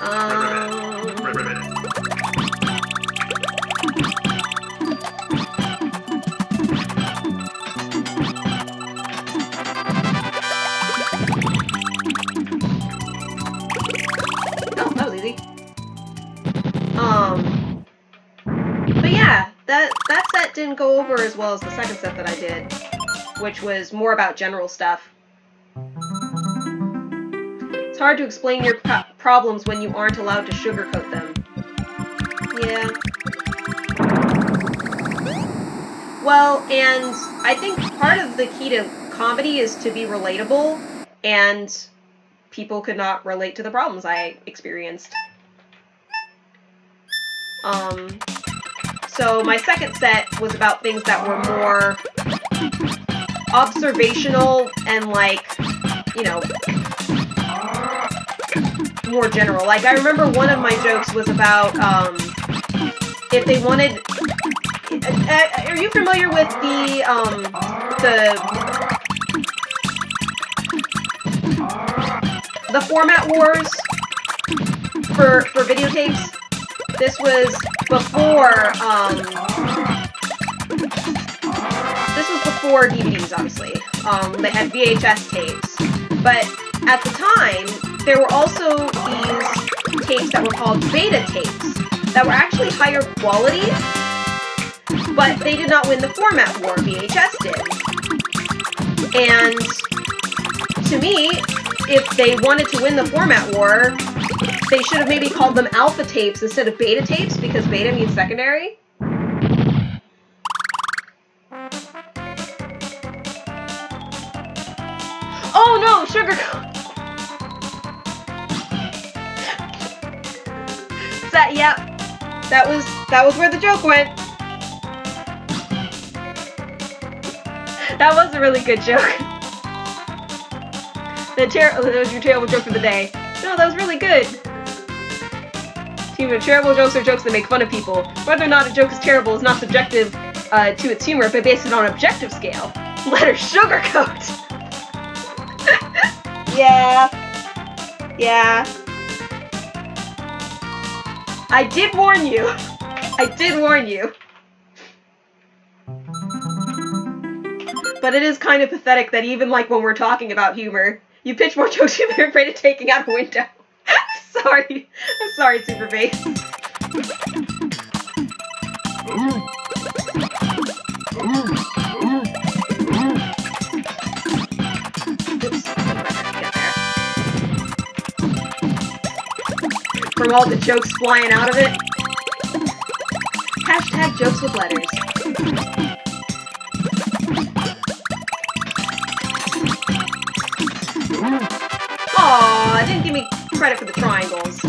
A: Oh, that was easy. But yeah, that set didn't go over as well as the second set that I did, which was more about general stuff. It's hard to explain your problems when you aren't allowed to sugarcoat them. Yeah. Well, and I think part of the key to comedy is to be relatable, and people could not relate to the problems I experienced. So my second set was about things that were more observational and, like, you know, more general. Like, I remember one of my jokes was about, if they wanted... are you familiar with the format wars for videotapes? This was before, this was before DVDs, obviously. They had VHS tapes. But at the time, there were also these tapes that were called beta tapes that were actually higher quality, but they did not win the format war. VHS did. And to me, if they wanted to win the format war, they should have maybe called them alpha tapes instead of beta tapes, because beta means secondary. Oh no, sugarcoat! Yeah, that was where the joke went. That was a really good joke. That was your terrible joke for the day. No, that was really good. Terrible jokes are jokes that make fun of people. Whether or not a joke is terrible is not subjective to its humor, but based on an objective scale. Letter sugarcoat. Yeah. Yeah. I did warn you. I did warn you. But it is kind of pathetic that even, like, when we're talking about humor, you pitch more jokes you're afraid of taking out a window. Sorry. I'm sorry, Super Bass. From all the jokes flying out of it. Hashtag jokes with letters. Aw, it didn't give me credit for the triangles.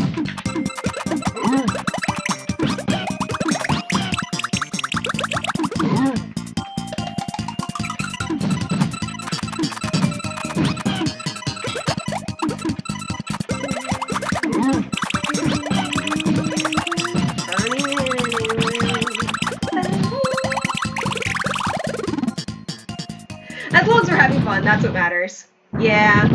A: As long as we're having fun, that's what matters. Yeah.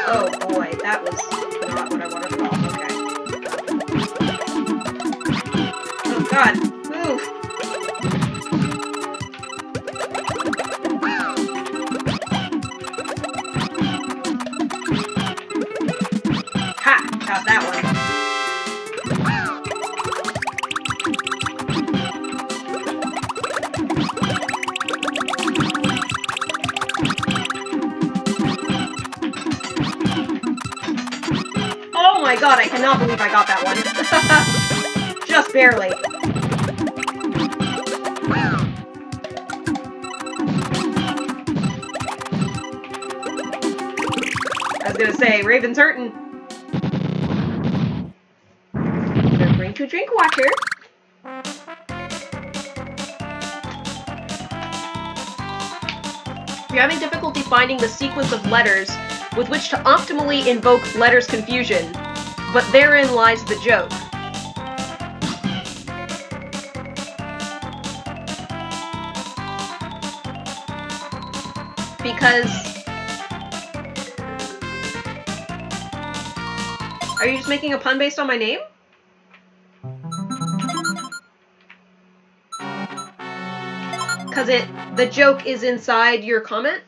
A: Oh boy, that was not what I wanted to call. Okay. Oh god, move! Ha! Got that one. Oh my god, I cannot believe I got that one. Just barely. I was gonna say, Raven's hurting. Gonna bring to a drink water. If you're having difficulty finding the sequence of letters with which to optimally invoke letters confusion, but therein lies the joke. Because... Are you just making a pun based on my name? Because the joke is inside your comment.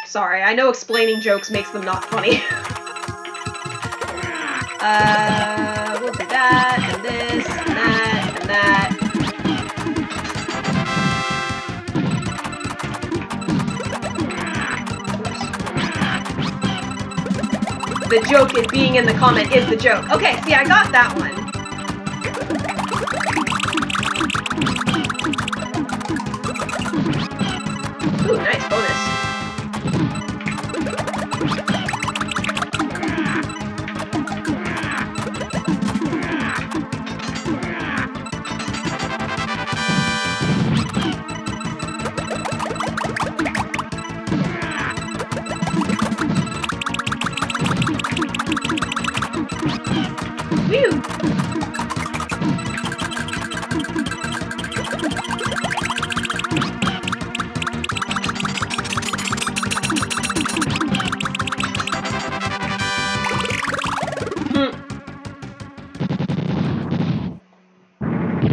A: Sorry, I know explaining jokes makes them not funny. We'll do that, and this, and that, and that. The joke in being in the comment is the joke. Okay, see, I got that one. Ooh, nice bonus. Whew.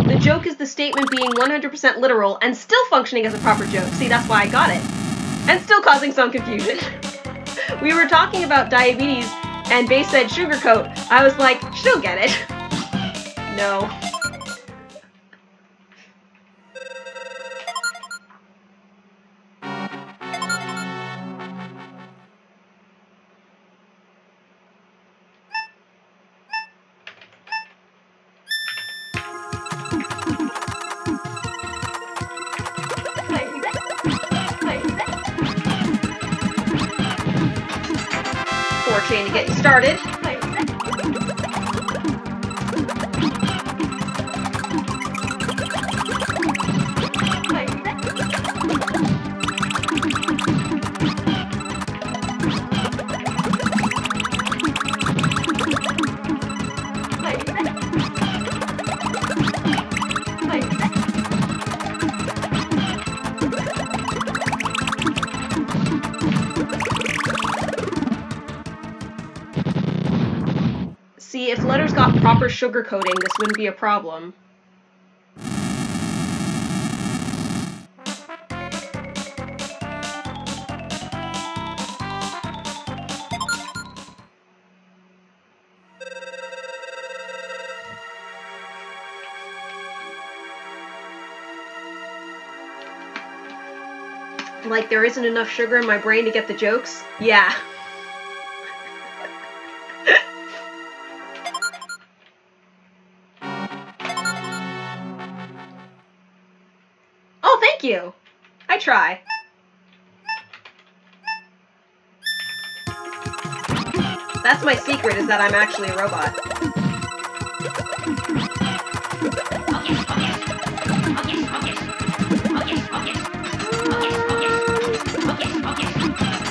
A: The joke is the statement being 100% literal and still functioning as a proper joke. See, that's why I got it. And still causing some confusion. We were talking about diabetes and Base said sugarcoat. I was like, she'll get it. No. Chain to get you started. See, if letters got proper sugar coating, this wouldn't be a problem. Like, there isn't enough sugar in my brain to get the jokes? Yeah. Oh, thank you! I try. That's my secret, is that I'm actually a robot.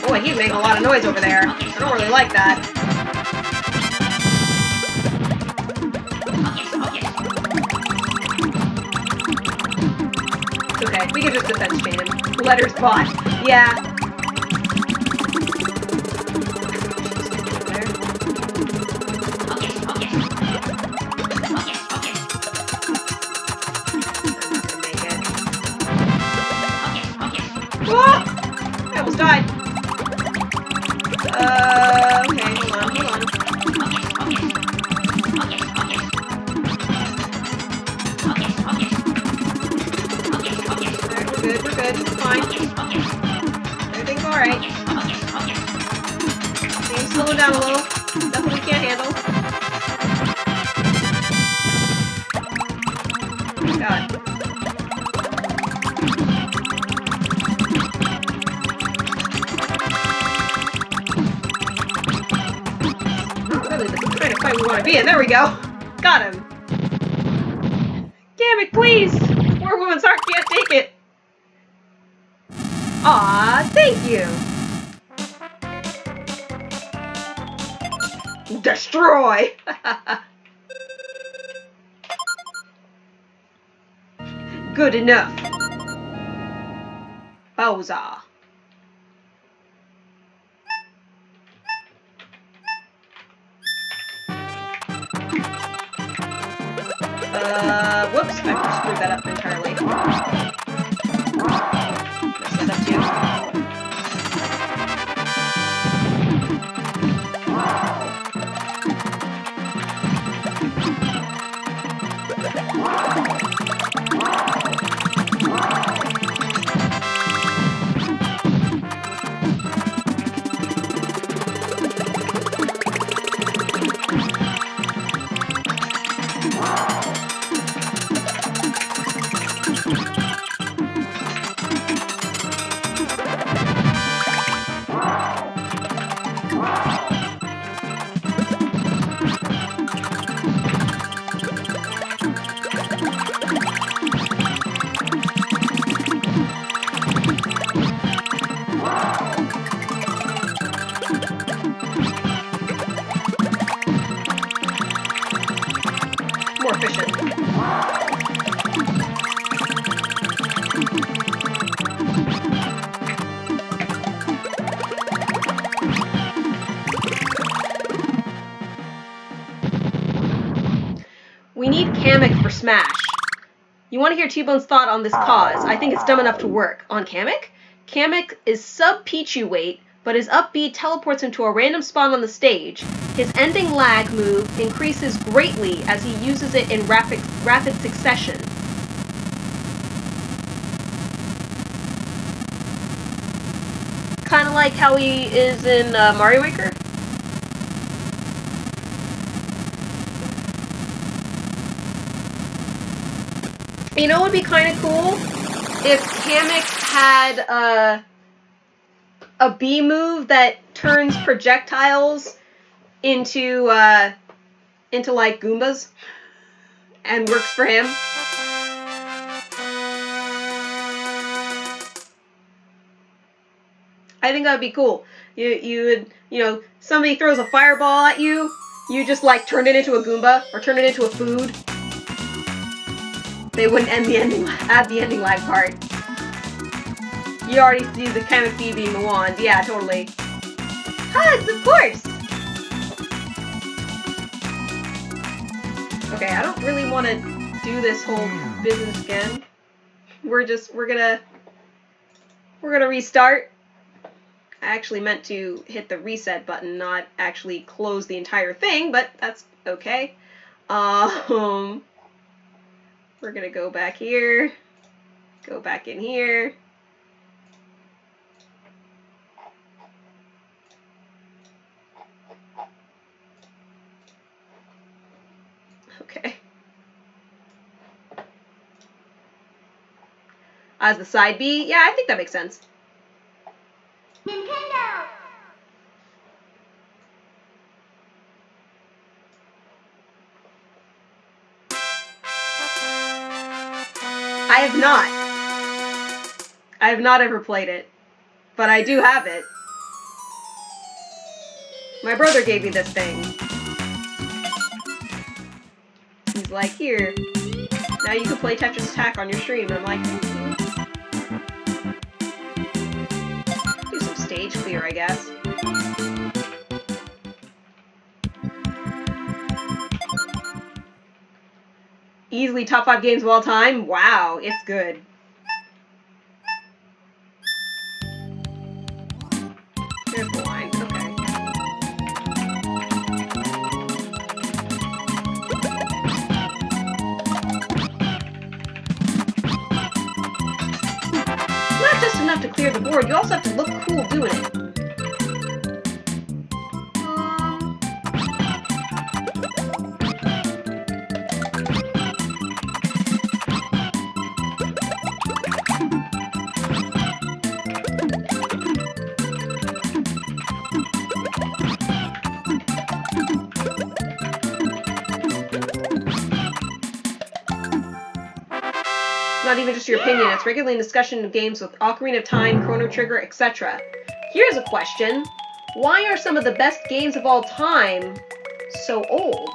A: Boy, he's making a lot of noise over there. I don't really like that. It's okay, we can just defense chain him. Letters bot. Yeah. Oh! I almost died. Okay, hold on. Alright, we're good, it's fine. Everything's alright. Game's slowing down a little. Nothing we can't handle. Oh god. Fight we want to be in. There we go. Got him. Damn it, please. Poor woman's heart can't take it. Aw, thank you. Destroy. Good enough. Bowser. Whoops, I screwed that up entirely. Messed that up too. More efficient. We need Kamek for Smash. You want to hear T-Bone's thought on this cause? I think it's dumb enough to work. On Kamek? Kamek is sub-Pichu weight, but his up B teleports him to a random spot on the stage. His ending lag move increases greatly as he uses it in rapid succession. Kind of like how he is in Mario Maker. You know what would be kind of cool? If Kamek had a B move that turns projectiles into like Goombas and works for him. I think that would be cool. You would, you know, somebody throws a fireball at you, you just like turn it into a Goomba or turn it into a food. They wouldn't add the ending lag part. You already see the Kamek B being the wand. Yeah, totally. Hugs, of course! Okay, I don't really want to do this whole business again. We're gonna restart. I actually meant to hit the reset button, not actually close the entire thing, but that's okay. We're gonna go back here, go back in here. Okay. As the side B, yeah, I think that makes sense.
C: Nintendo.
A: I have not ever played it, but I do have it. My brother gave me this thing. He's like, here, now you can play Tetris Attack on your stream. And I'm like, thank you. Do some stage clear, I guess. Easily top 5 games of all time? Wow, it's good. There's the line, okay. Not just enough to clear the board, you also have to look cool doing it. Not even just your opinion, it's regularly in discussion of games with Ocarina of Time, Chrono Trigger, etc. Here's a question. Why are some of the best games of all time so old?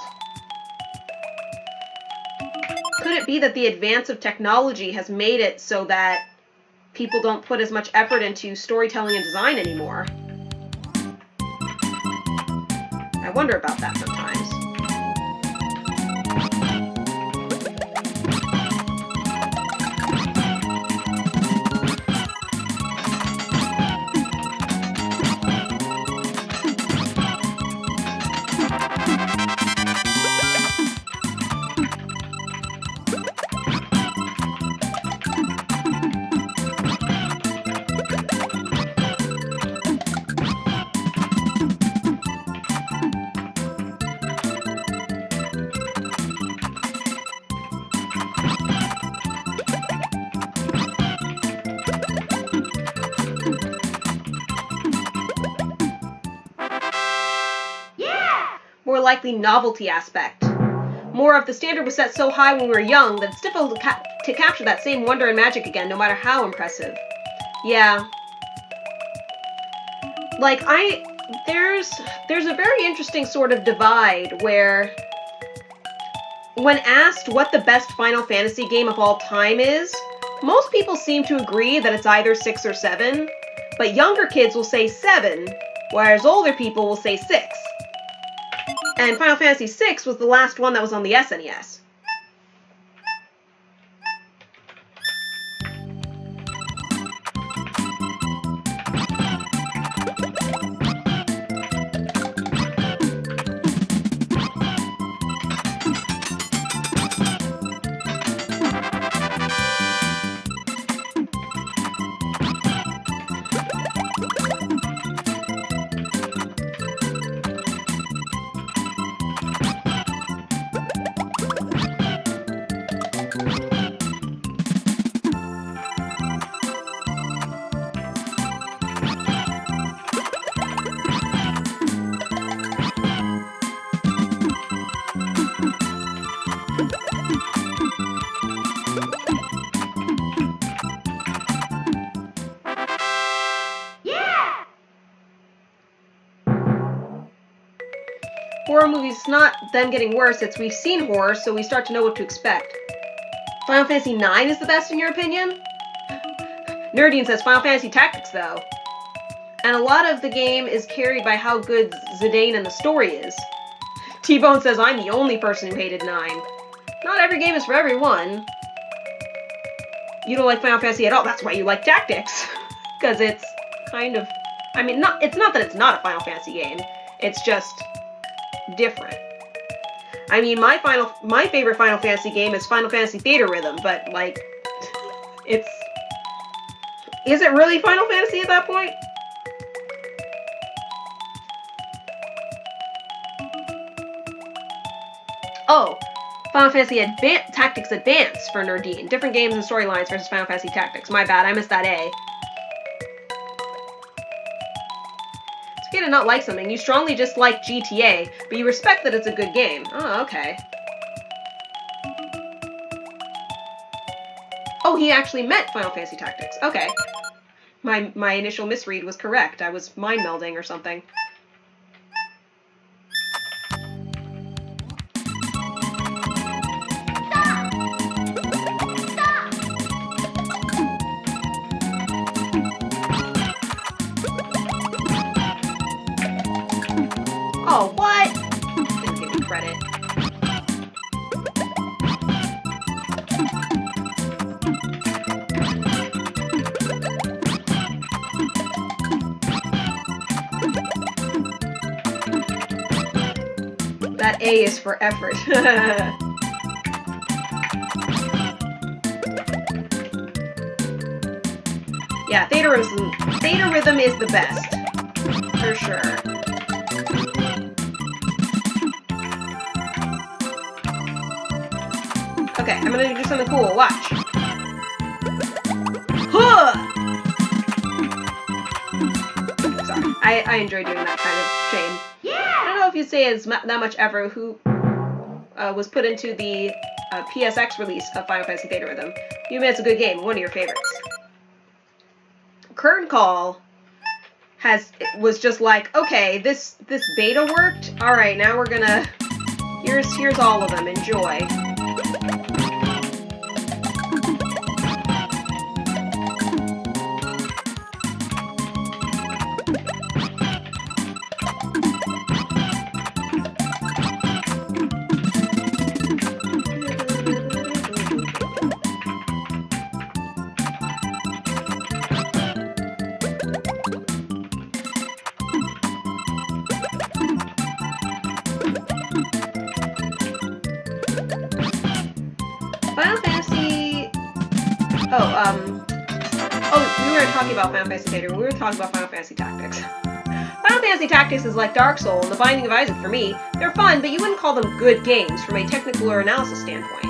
A: Could it be that the advance of technology has made it so that people don't put as much effort into storytelling and design anymore? I wonder about that sometimes. more likely novelty aspect. More of the standard was set so high when we were young that it's difficult to capture that same wonder and magic again, no matter how impressive. Yeah. Like, there's a very interesting sort of divide where, when asked what the best Final Fantasy game of all time is, most people seem to agree that it's either 6 or 7, but younger kids will say 7, whereas older people will say 6. And Final Fantasy VI was the last one that was on the SNES. Horror movies, it's not them getting worse, it's we've seen horror, so we start to know what to expect. Final Fantasy IX is the best in your opinion? Nerdian says Final Fantasy Tactics, though. And a lot of the game is carried by how good Zidane and the story is. T-Bone says I'm the only person who hated 9. Not every game is for everyone. You don't like Final Fantasy at all, that's why you like Tactics. Because it's kind of... I mean, it's not that it's not a Final Fantasy game, it's just different. I mean, my favorite Final Fantasy game is Final Fantasy Theater Rhythm, but, like, is it really Final Fantasy at that point? Oh, Final Fantasy Tactics Advance for Nerdine. Different games and storylines versus Final Fantasy Tactics. My bad, I missed that A. It's okay to not like something. You strongly dislike GTA, but you respect that it's a good game. Oh, okay. Oh, he actually meant Final Fantasy Tactics. Okay. My initial misread was correct. I was mind melding or something. Oh, what? Didn't give me credit. That A is for effort. Yeah, Theta Rhythm is the best. For sure. Okay, I'm gonna do something cool. Watch. Huh! Sorry, I enjoy doing that kind of shame. I don't know if you'd say it's that much ever who was put into the PSX release of Final Fantasy Theta Rhythm. You admit it's a good game, one of your favorites. Curtain Call was just like, okay, this beta worked. All right, now we're gonna here's all of them. Enjoy. Final Fantasy... Oh, we weren't talking about Final Fantasy Theater, we were talking about Final Fantasy Tactics. Final Fantasy Tactics is like Dark Souls and The Binding of Isaac for me. They're fun, but you wouldn't call them good games from a technical or analysis standpoint.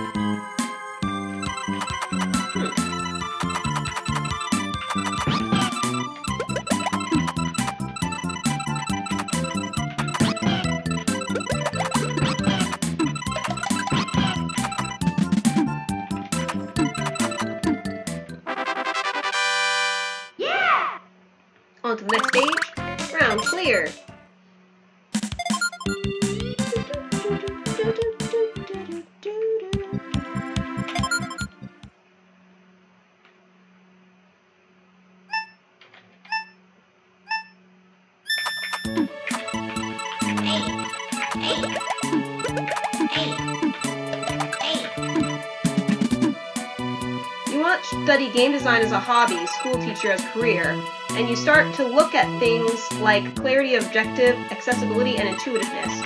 A: You want to study game design as a hobby, school teacher as a career, and you start to look at things like clarity, objective, accessibility, and intuitiveness.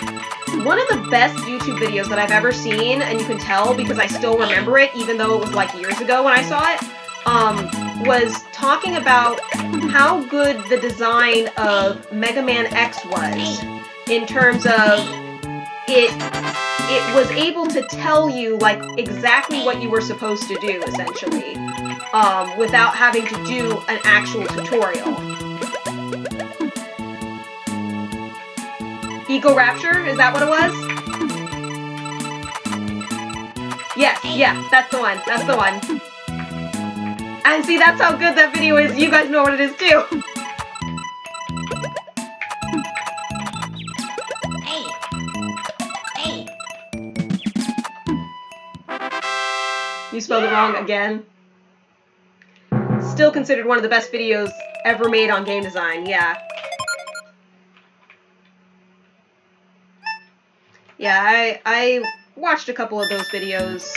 A: One of the best YouTube videos that I've ever seen, and you can tell because I still remember it, even though it was like years ago when I saw it, was talking about how good the design of Mega Man X was in terms of it was able to tell you like exactly what you were supposed to do, essentially, without having to do an actual tutorial. Ego Rapture? Is that what it was? Yes, yeah, that's the one. That's the one. And see, that's how good that video is. You guys know what it is too. You spelled it wrong again. Still considered one of the best videos ever made on game design, yeah. Yeah, I watched a couple of those videos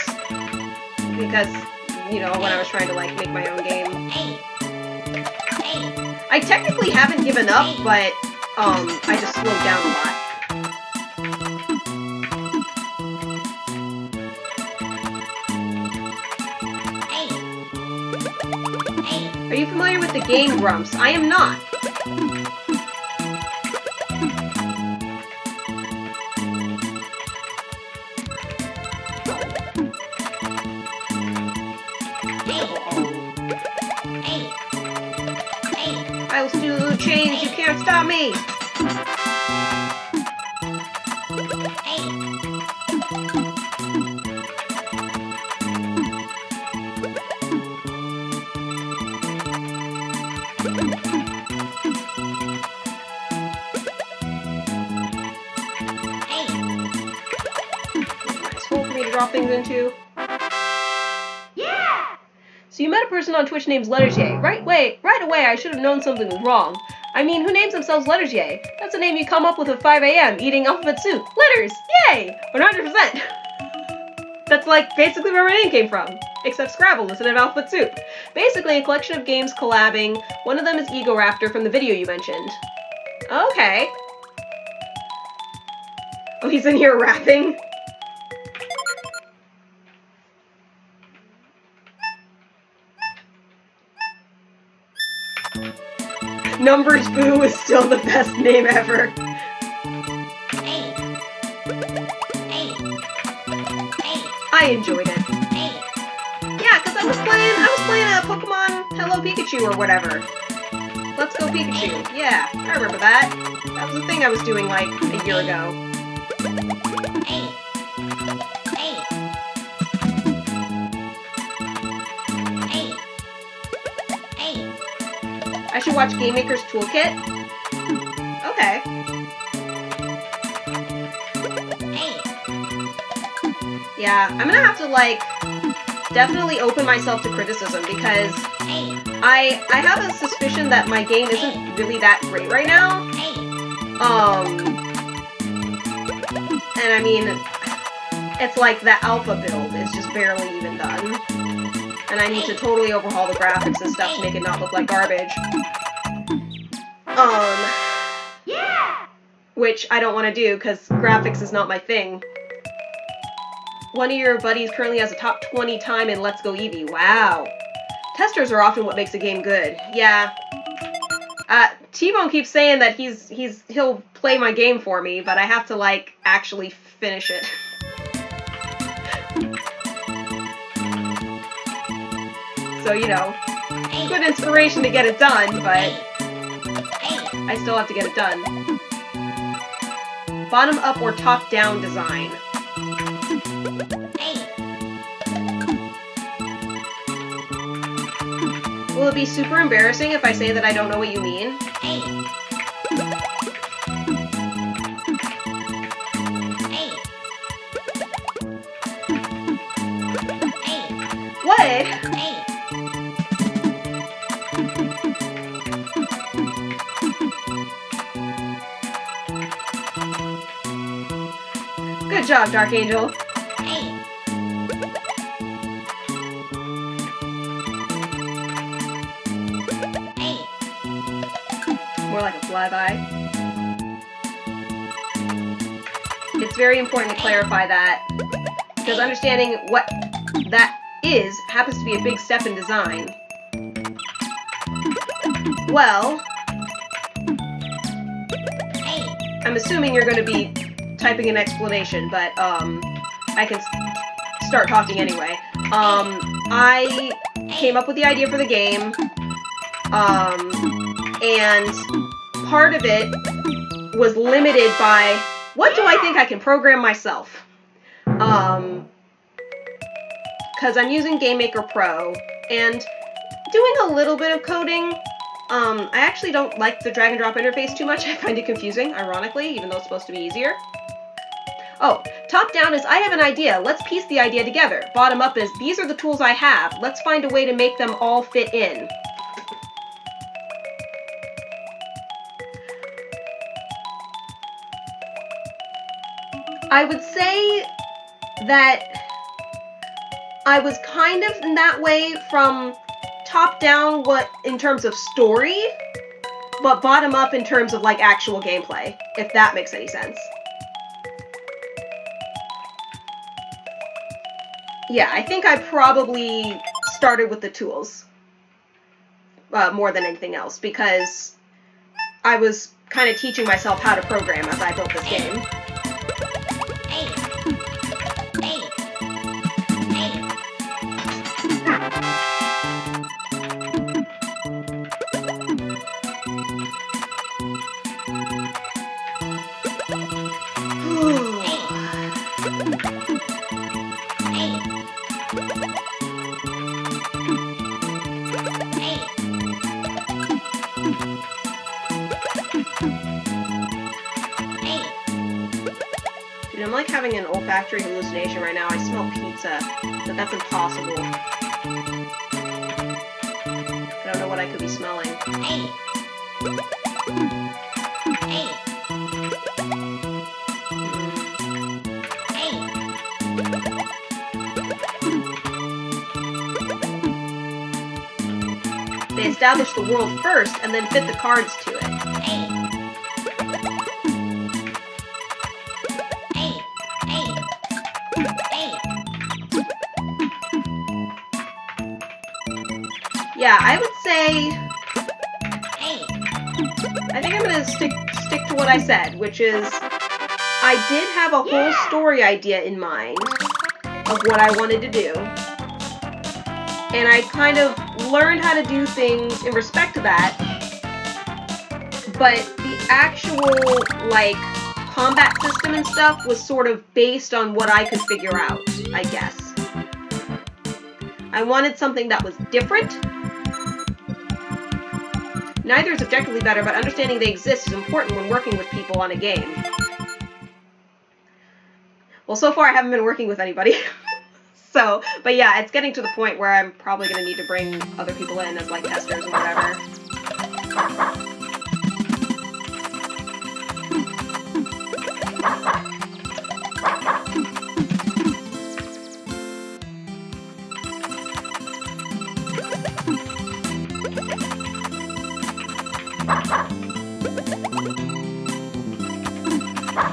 A: because, you know, when I was trying to, like, make my own game. I technically haven't given up, but, I just slowed down a lot. Are you familiar with the game Grumps? I am not. I will steal the chains, you can't stop me! Nice hole for me to drop things into. So you met a person on Twitch named Letterj. Right away, I should have known something was wrong. I mean, who names themselves Letterj? That's a name you come up with at 5 a.m. eating alphabet soup. Letters! Yay! 100%! That's like basically where my name came from. Except Scrabble instead of alphabet soup. Basically a collection of games collabing. One of them is Ego Raptor from the video you mentioned. Okay. Oh, he's in here rapping? Numbers Boo is still the best name ever. I enjoyed it. Yeah, because I was playing a Pokemon Hello Pikachu or whatever. Let's Go Pikachu. Yeah, I remember that. That was the thing I was doing like a year ago. I should watch Game Maker's Toolkit. Okay. Yeah, I'm gonna have to, like, definitely open myself to criticism because I have a suspicion that my game isn't really that great right now. And I mean, it's like the alpha build is just barely even done. And I need to totally overhaul the graphics and stuff to make it not look like garbage. Which I don't want to do, because graphics is not my thing. One of your buddies currently has a top 20 time in Let's Go Eevee. Wow. Testers are often what makes a game good. Yeah. T-Bone keeps saying that he'll play my game for me, but I have to, like, actually finish it. So, you know, good inspiration to get it done, but I still have to get it done. Bottom up or top down design. Will it be super embarrassing if I say that I don't know what you mean? What? Good job, Dark Angel. More like a flyby. It's very important to clarify that, because understanding what that is happens to be a big step in design. Well, I'm assuming you're going to be typing an explanation, but I can start talking anyway. I came up with the idea for the game, and part of it was limited by what do I think I can program myself? Because I'm using GameMaker Pro, and doing a little bit of coding. I actually don't like the drag and drop interface too much. I find it confusing, ironically, even though it's supposed to be easier. Oh, top down is I have an idea. Let's piece the idea together. Bottom up is these are the tools I have. Let's find a way to make them all fit in. I would say that I was kind of in that way from top down in terms of story, but bottom up in terms of like actual gameplay, if that makes any sense. Yeah, I think I probably started with the tools more than anything else, because I was kind of teaching myself how to program as I built this game. Dude, I'm like having an olfactory hallucination right now. I smell pizza, but that's impossible. I don't know what I could be smelling. They established the world first and then fit the cards to it. Yeah, I would say I think I'm gonna stick to what I said, which is I did have a whole story idea in mind of what I wanted to do, and I kind of learned how to do things in respect to that, but the actual like combat system and stuff was sort of based on what I could figure out, I guess. I wanted something that was different. Neither is objectively better, but understanding they exist is important when working with people on a game. Well, so far I haven't been working with anybody. So, but yeah, it's getting to the point where I'm probably going to need to bring other people in as, like, testers and whatever.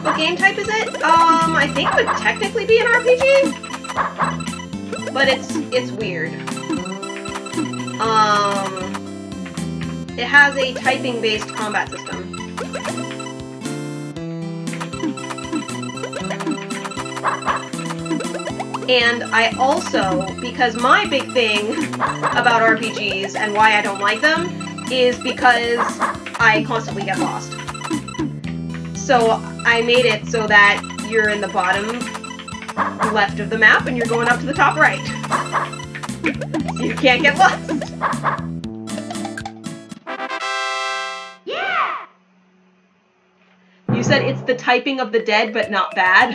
A: What game type is it? I think it would technically be an RPG. But it's weird. It has a typing-based combat system. And I also, because my big thing about RPGs and why I don't like them is because I constantly get lost. So I made it so that you're in the bottom left of the map and you're going up to the top right. So you can't get lost.
C: Yeah!
A: You said it's the typing of the dead, but not bad.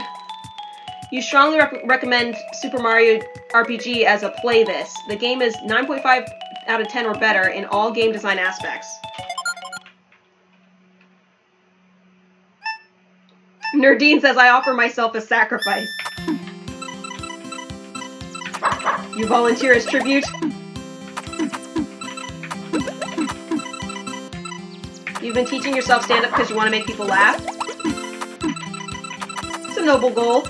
A: You strongly recommend Super Mario RPG as a play this. The game is 9.5 out of 10 or better in all game design aspects. Nerdine says, I offer myself as sacrifice. You volunteer as tribute? You've been teaching yourself stand-up because you want to make people laugh? It's a noble goal.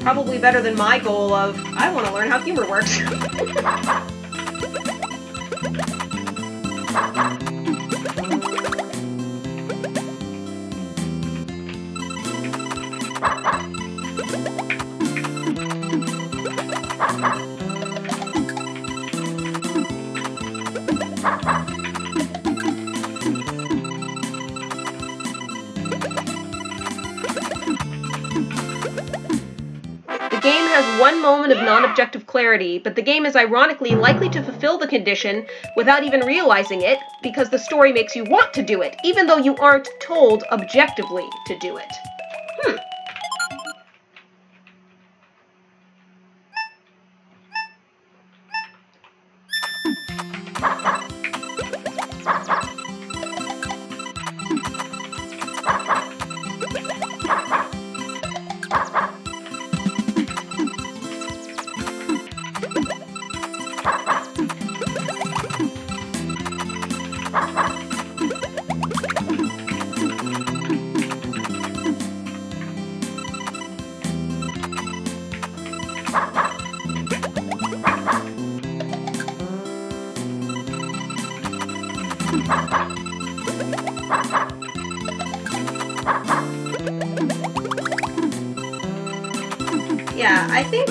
A: Probably better than my goal of, I want to learn how humor works. The game has one moment of non-objective clarity, but the game is ironically likely to fulfill the condition without even realizing it, because the story makes you want to do it, even though you aren't told objectively to do it. Yeah, I think,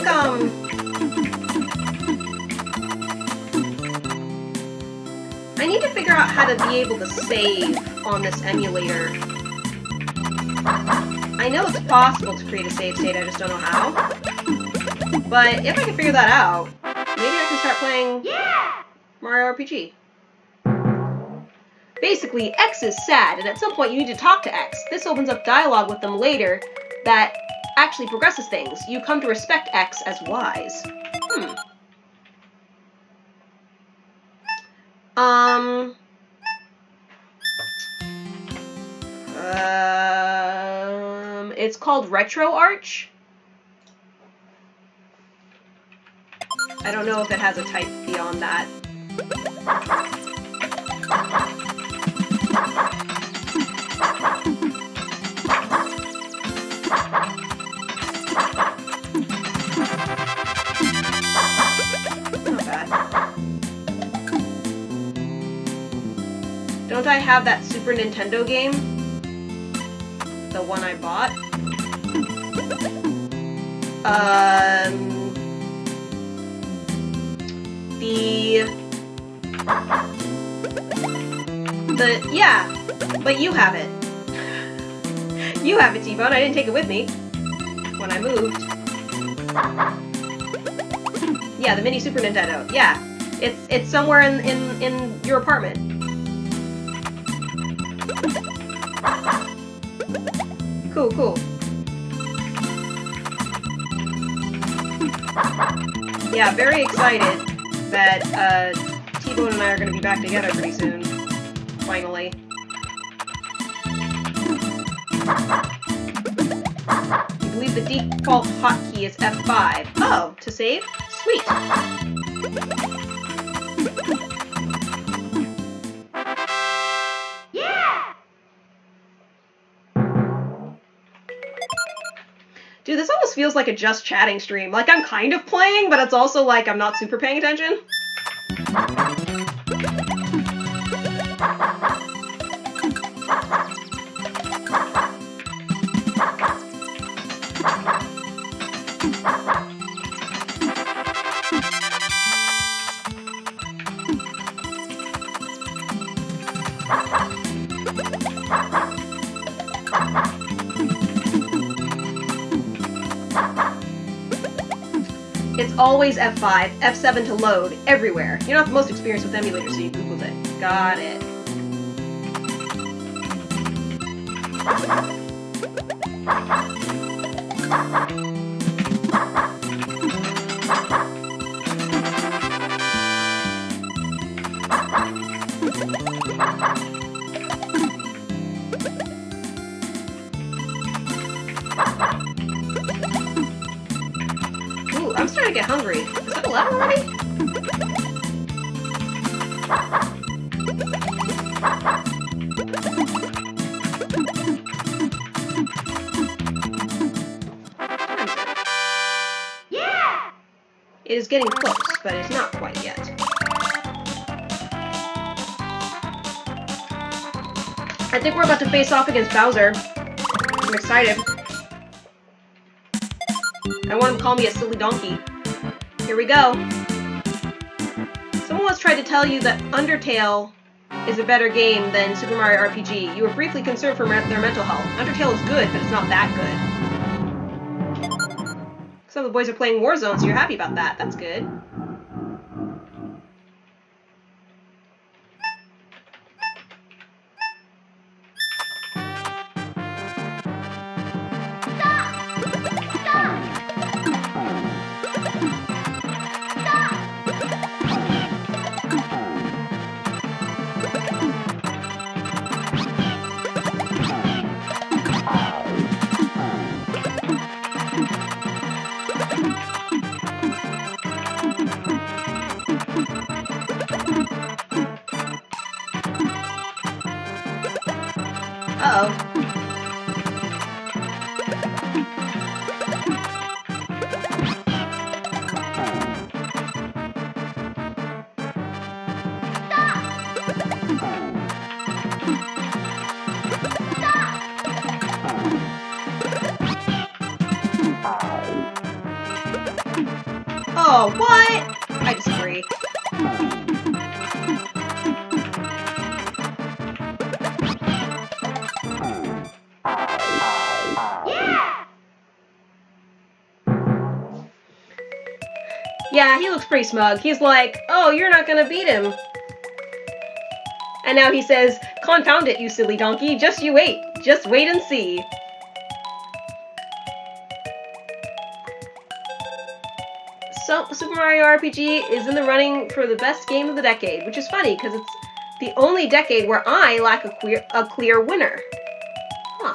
A: I need to figure out how to be able to save on this emulator. I know it's possible to create a save state, I just don't know how. But if I can figure that out, maybe I can start playing Mario RPG. Basically, X is sad, and at some point you need to talk to X. This opens up dialogue with them later that actually progresses things. You come to respect X as wise. It's called Retro Arch. I don't know if it has a type beyond that. Not bad. Don't I have that Super Nintendo game? The one I bought? Yeah, but you have it. You have it, T-Bone. I didn't take it with me when I moved. Yeah, the mini Super Nintendo. Yeah, it's somewhere in your apartment. Cool, cool. Yeah, very excited that T-Bone and I are going to be back together pretty soon. Finally. You believe the default hotkey is F5. Oh, to save? Sweet. Dude, this almost feels like a just chatting stream. Like, I'm kind of playing, but it's also like I'm not super paying attention. It's always F5, F7 to load, everywhere. You're not the most experienced with emulators, so you Googled it. Got it. get hungry. Is that allowed already?
C: Yeah!
A: It is getting close, but it's not quite yet. I think we're about to face off against Bowser. I'm excited. I want him to call me a silly donkey. Here we go. Someone once tried to tell you that Undertale is a better game than Super Mario RPG. You were briefly concerned for their mental health. Undertale is good, but it's not that good. Some of the boys are playing Warzone, so you're happy about that. That's good. Uh-oh. Oh, what? I disagree. Yeah, he looks pretty smug. He's like, oh, you're not gonna beat him. And now he says, confound it, you silly donkey. Just you wait. Just wait and see. So, Super Mario RPG is in the running for the best game of the decade, which is funny, because it's the only decade where I lack a clear winner. Huh.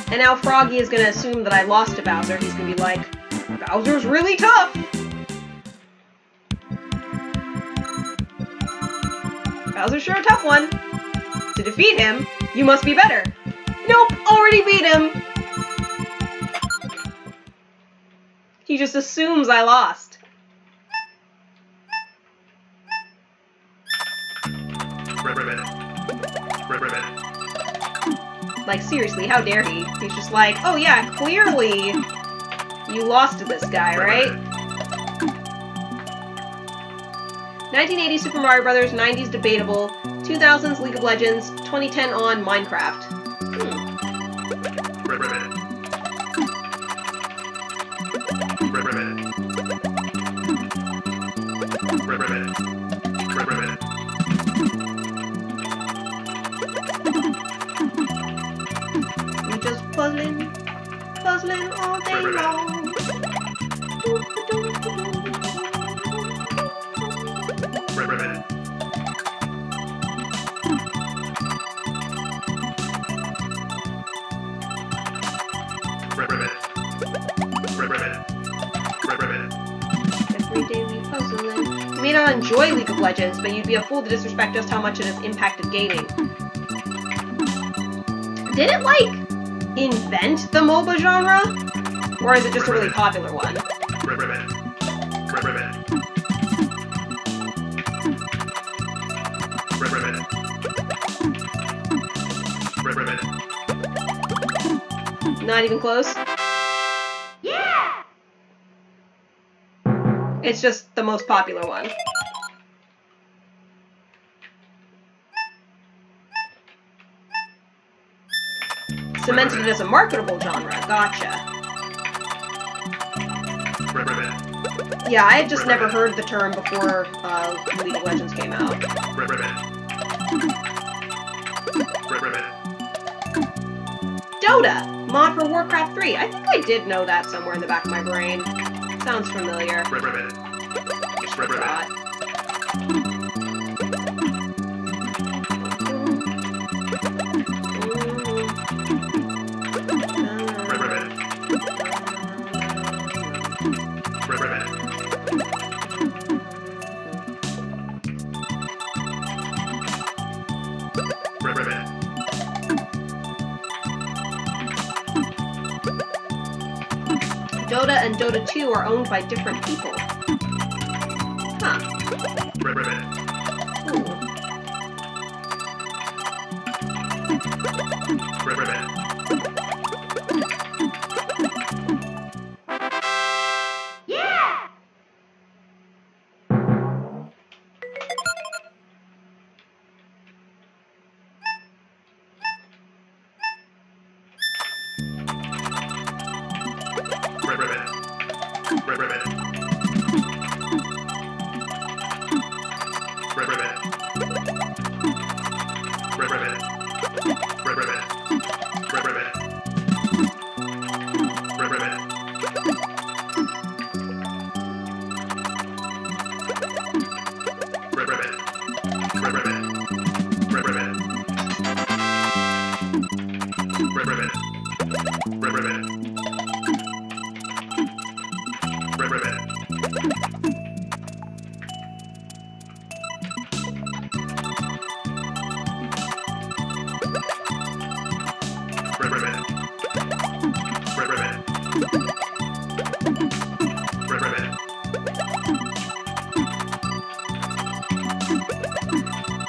A: And now Froggy is going to assume that I lost to Bowser. He's going to be like, Bowser's really tough! Bowser's sure a tough one. To defeat him, you must be better. Nope, already beat him! He just assumes I lost. Like, seriously, how dare he? He's just like, oh yeah, clearly you lost to this guy, right? 1980 Super Mario Bros., 90s Debatable, 2000s League of Legends, 2010 on Minecraft. You're just puzzling all day long. Everyday puzzling. You may not enjoy League of Legends, but you'd be a fool to disrespect just how much it has impacted gaming. Did it, like, invent the MOBA genre? Or is it just a really popular one? Not even close?
C: Yeah!
A: It's just the most popular one. Cemented it as a marketable genre. Gotcha. Yeah, I had just never heard the term before League of Legends came out. Dota! Mod for Warcraft 3. I think I did know that somewhere in the back of my brain. Sounds familiar. God. Dota and Dota 2 are owned by different people. Huh.
C: Yeah!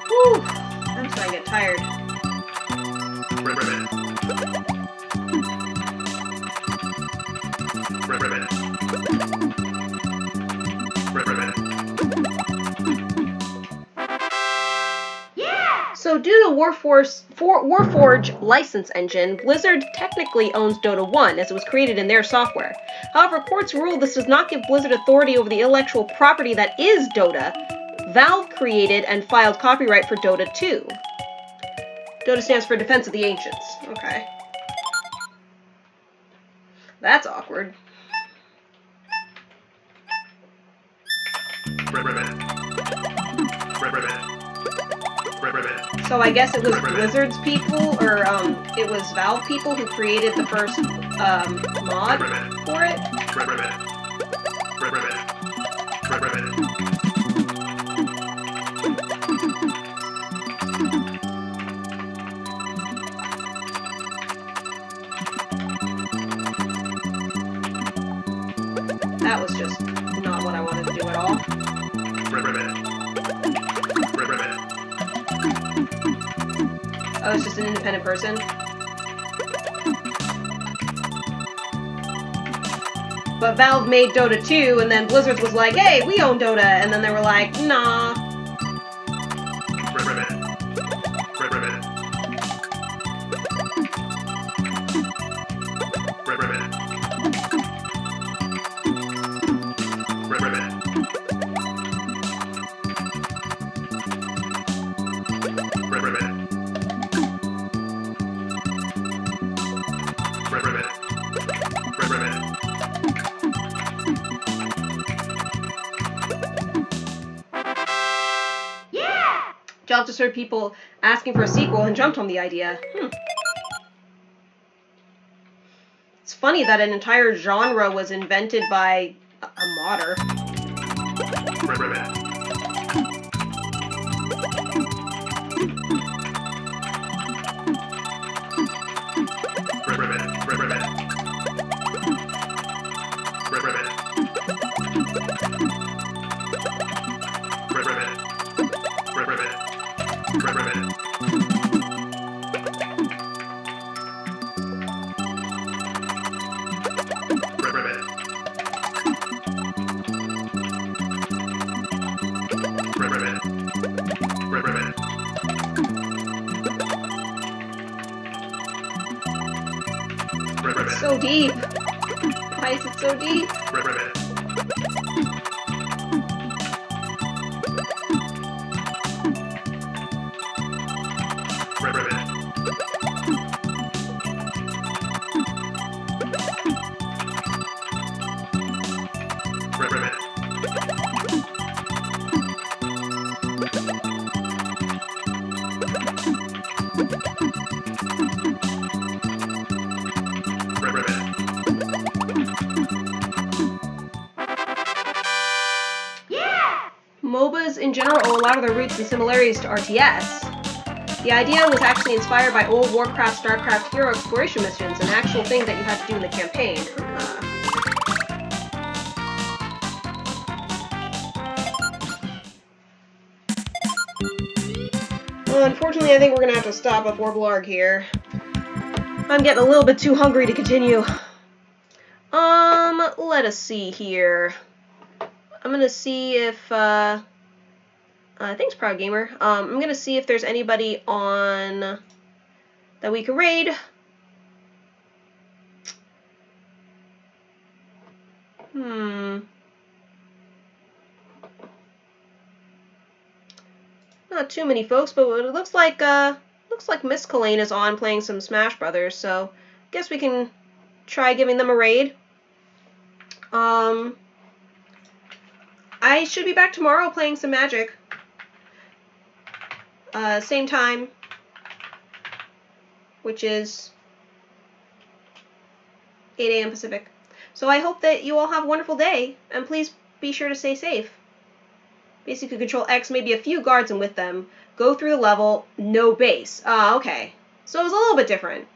A: Whew. I'm starting to get tired.
C: Yeah!
A: So due to Warforge license engine, Blizzard technically owns Dota 1 as it was created in their software. However, courts rule this does not give Blizzard authority over the intellectual property that is Dota. Valve created and filed copyright for Dota 2. Dota stands for Defense of the Ancients. Okay. That's awkward. So I guess it was Blizzard's people, or it was Valve people who created the first mod for it? That was just not what I wanted to do at all. I was just an independent person. But Valve made Dota 2, and then Blizzard was like, hey, we own Dota, and then they were like, nah. Job to serve people asking for a sequel and jumped on the idea. It's funny that an entire genre was invented by a modder. It's so deep. Why is it so deep? MOBAs in general owe a lot of their roots and similarities to RTS. The idea was actually inspired by old Warcraft, StarCraft hero exploration missions, an actual thing that you had to do in the campaign. Well, unfortunately, I think we're gonna have to stop a Blarg here. I'm getting a little bit too hungry to continue. Let us see here. I'm gonna see if, thanks, Proud Gamer. I'm gonna see if there's anybody on that we can raid. Not too many folks, but it looks like Miss Colleen is on playing some Smash Brothers, so I guess we can try giving them a raid. I should be back tomorrow playing some Magic. Same time, which is 8 a.m. Pacific. So I hope that you all have a wonderful day, and please be sure to stay safe. Basically, control X, maybe a few guards and with them. Go through the level, no base. Okay. So it was a little bit different.